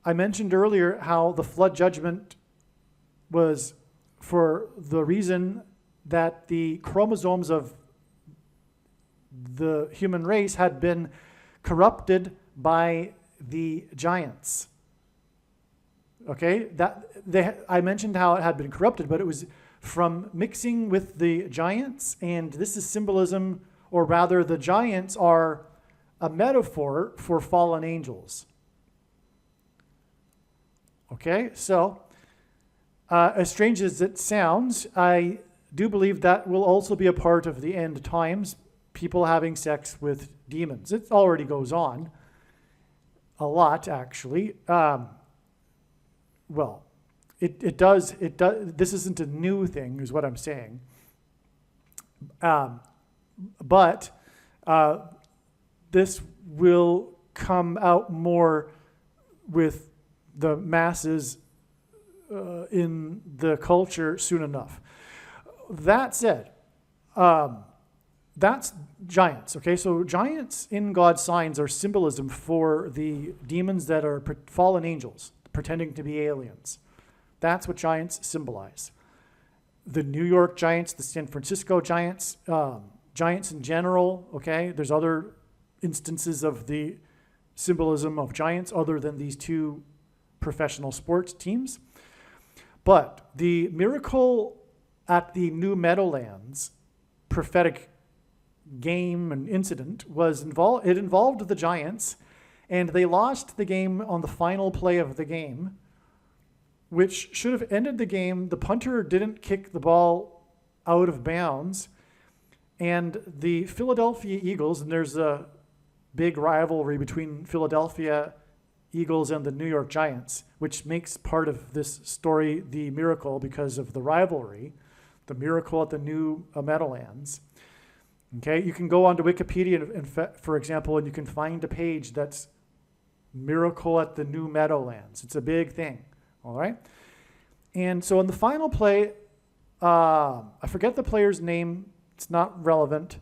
I mentioned earlier how the flood judgment was for the reason that the chromosomes of the human race had been corrupted by the giants. Okay, I mentioned how it had been corrupted, but it was from mixing with the giants, and this is symbolism, or rather the giants are a metaphor for fallen angels. Okay, so as strange as it sounds, I do believe that will also be a part of the end times, people having sex with demons. It already goes on a lot, actually. It does. This isn't a new thing, is what I'm saying. But this will come out more with the masses in the culture soon enough. That said, that's giants, okay? So giants in God's signs are symbolism for the demons that are fallen angels, pretending to be aliens. That's what giants symbolize. The New York Giants, the San Francisco Giants, giants in general, okay? There's other instances of the symbolism of giants other than these two professional sports teams. But the miracle at the New Meadowlands prophetic game and incident involved the Giants, and they lost the game on the final play of the game, which should have ended the game. The punter didn't kick the ball out of bounds, and the Philadelphia Eagles, and there's a big rivalry between Philadelphia Eagles and the New York Giants, which makes part of this story the miracle because of the rivalry, the miracle at the New Meadowlands. Okay, you can go onto Wikipedia, for example, and you can find a page that's miracle at the New Meadowlands. It's a big thing, all right? And so in the final play, I forget the player's name. It's not relevant,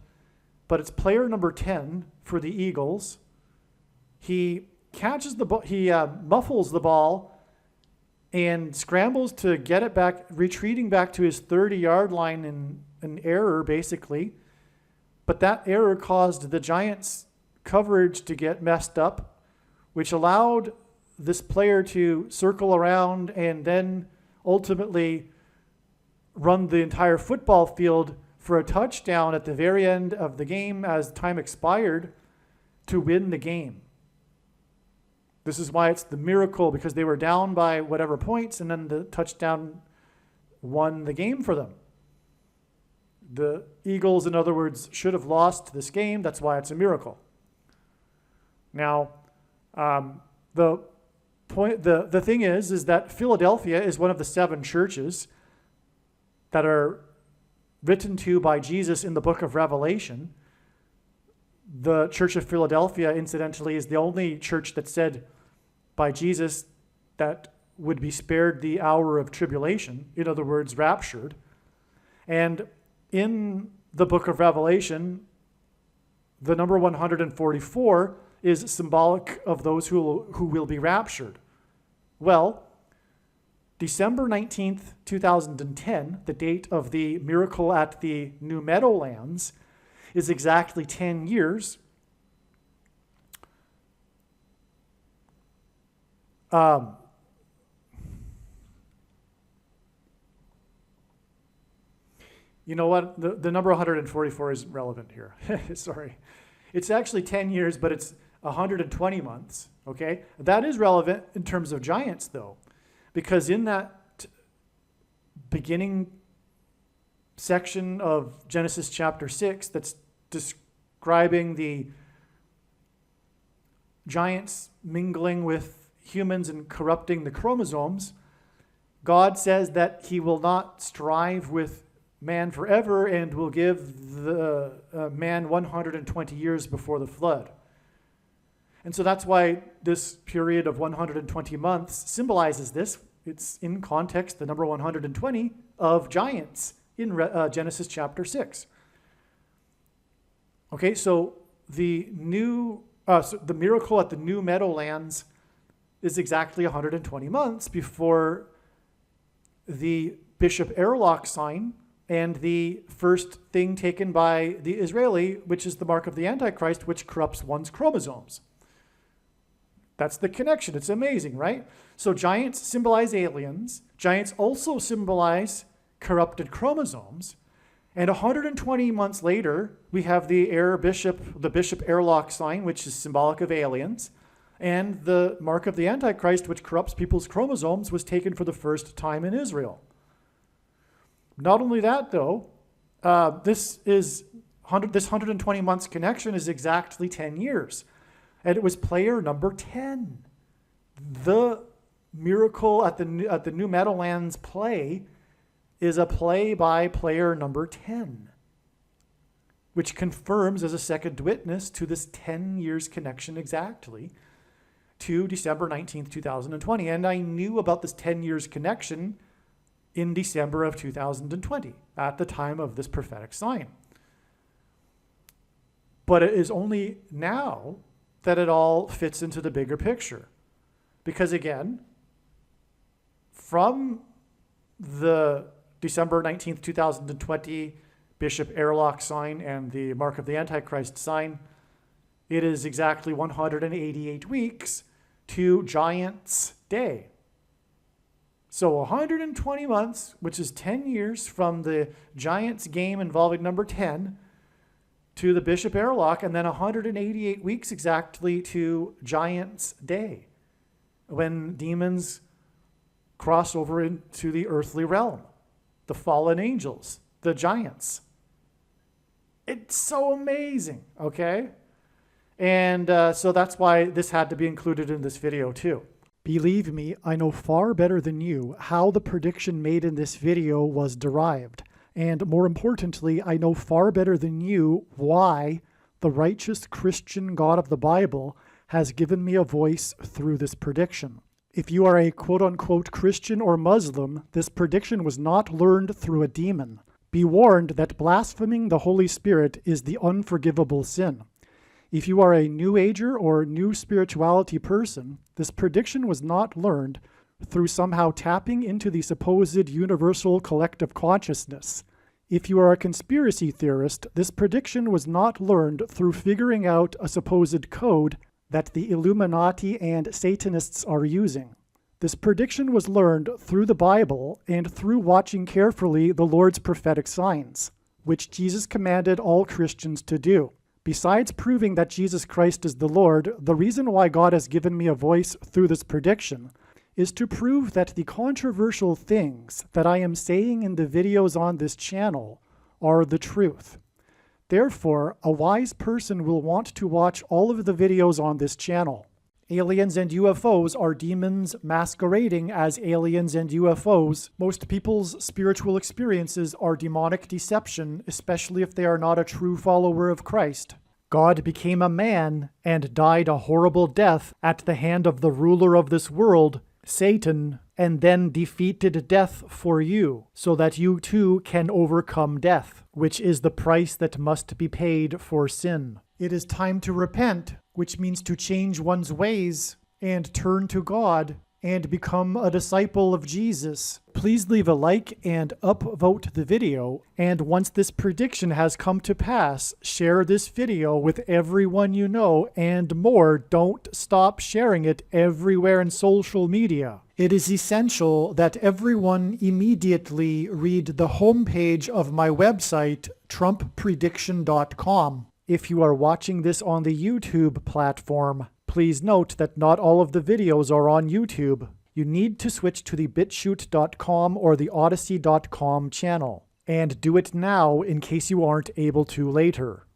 but it's player number 10 for the Eagles. He catches the ball, he muffles the ball and scrambles to get it back, retreating back to his 30-yard line in an error, basically. But that error caused the Giants' coverage to get messed up, which allowed this player to circle around and then ultimately run the entire football field for a touchdown at the very end of the game as time expired to win the game. This is why it's the miracle, because they were down by whatever points, and then the touchdown won the game for them. The Eagles, in other words, should have lost this game. That's why it's a miracle. Now, the thing is that Philadelphia is one of the 7 churches that are written to by Jesus in the book of Revelation. The Church of Philadelphia, incidentally, is the only church that said by Jesus that would be spared the hour of tribulation, in other words, raptured. And in the book of Revelation, the number 144 is symbolic of those who will be raptured. Well, December 19th, 2010, the date of the miracle at the New Meadowlands, is exactly 10 years. You know what? The number 144 isn't relevant here. Sorry. It's actually 10 years, but it's 120 months, okay? That is relevant in terms of giants, though, because in that beginning section of Genesis chapter 6 that's describing the giants mingling with humans and corrupting the chromosomes, God says that he will not strive with man forever and will give the man 120 years before the flood. And so that's why this period of 120 months symbolizes this. It's in context, the number 120 of giants in Genesis chapter 6. Okay, so the miracle at the New Meadowlands is exactly 120 months before the Bishop Airlock sign and the first thing taken by the Israeli, which is the mark of the Antichrist, which corrupts one's chromosomes. That's the connection. It's amazing, right? So giants symbolize aliens. Giants also symbolize corrupted chromosomes. And 120 months later, we have the Bishop Airlock sign, which is symbolic of aliens. And the mark of the Antichrist, which corrupts people's chromosomes, was taken for the first time in Israel. Not only that, though, this 120 months connection is exactly 10 years. And it was player number 10. The miracle at the New Meadowlands play is a play by player number 10, which confirms as a second witness to this 10 years connection exactly to December 19th, 2020. And I knew about this 10 years connection in December of 2020 at the time of this prophetic sign. But it is only now that it all fits into the bigger picture. Because again, from the December 19th, 2020 Bishop Airlock sign and the mark of the Antichrist sign, it is exactly 188 weeks to Giants' Day. So 120 months, which is 10 years from the Giants game involving number 10 to the Bishop Airlock, and then 188 weeks exactly to Giants' Day, when demons cross over into the earthly realm, the fallen angels, the giants. It's so amazing, okay? And so that's why this had to be included in this video too. Believe me, I know far better than you how the prediction made in this video was derived. And more importantly, I know far better than you why the righteous Christian God of the Bible has given me a voice through this prediction. If you are a quote-unquote Christian or Muslim, this prediction was not learned through a demon. Be warned that blaspheming the Holy Spirit is the unforgivable sin. If you are a New Ager or New Spirituality person, this prediction was not learned through somehow tapping into the supposed universal collective consciousness. If you are a conspiracy theorist, this prediction was not learned through figuring out a supposed code that the Illuminati and Satanists are using. This prediction was learned through the Bible and through watching carefully the Lord's prophetic signs, which Jesus commanded all Christians to do. Besides proving that Jesus Christ is the Lord, the reason why God has given me a voice through this prediction is to prove that the controversial things that I am saying in the videos on this channel are the truth. Therefore, a wise person will want to watch all of the videos on this channel. Aliens and UFOs are demons masquerading as aliens and UFOs. Most people's spiritual experiences are demonic deception, especially if they are not a true follower of Christ. God became a man and died a horrible death at the hand of the ruler of this world, Satan, and then defeated death for you, so that you too can overcome death, which is the price that must be paid for sin. It is time to repent, which means to change one's ways and turn to God and become a disciple of Jesus. Please leave a like and upvote the video, and once this prediction has come to pass, share this video with everyone you know, and more, don't stop sharing it everywhere in social media. It is essential that everyone immediately read the homepage of my website, Trump-prediction.com. If you are watching this on the YouTube platform, please note that not all of the videos are on YouTube. You need to switch to the BitChute.com or the Odyssey.com channel. And do it now in case you aren't able to later.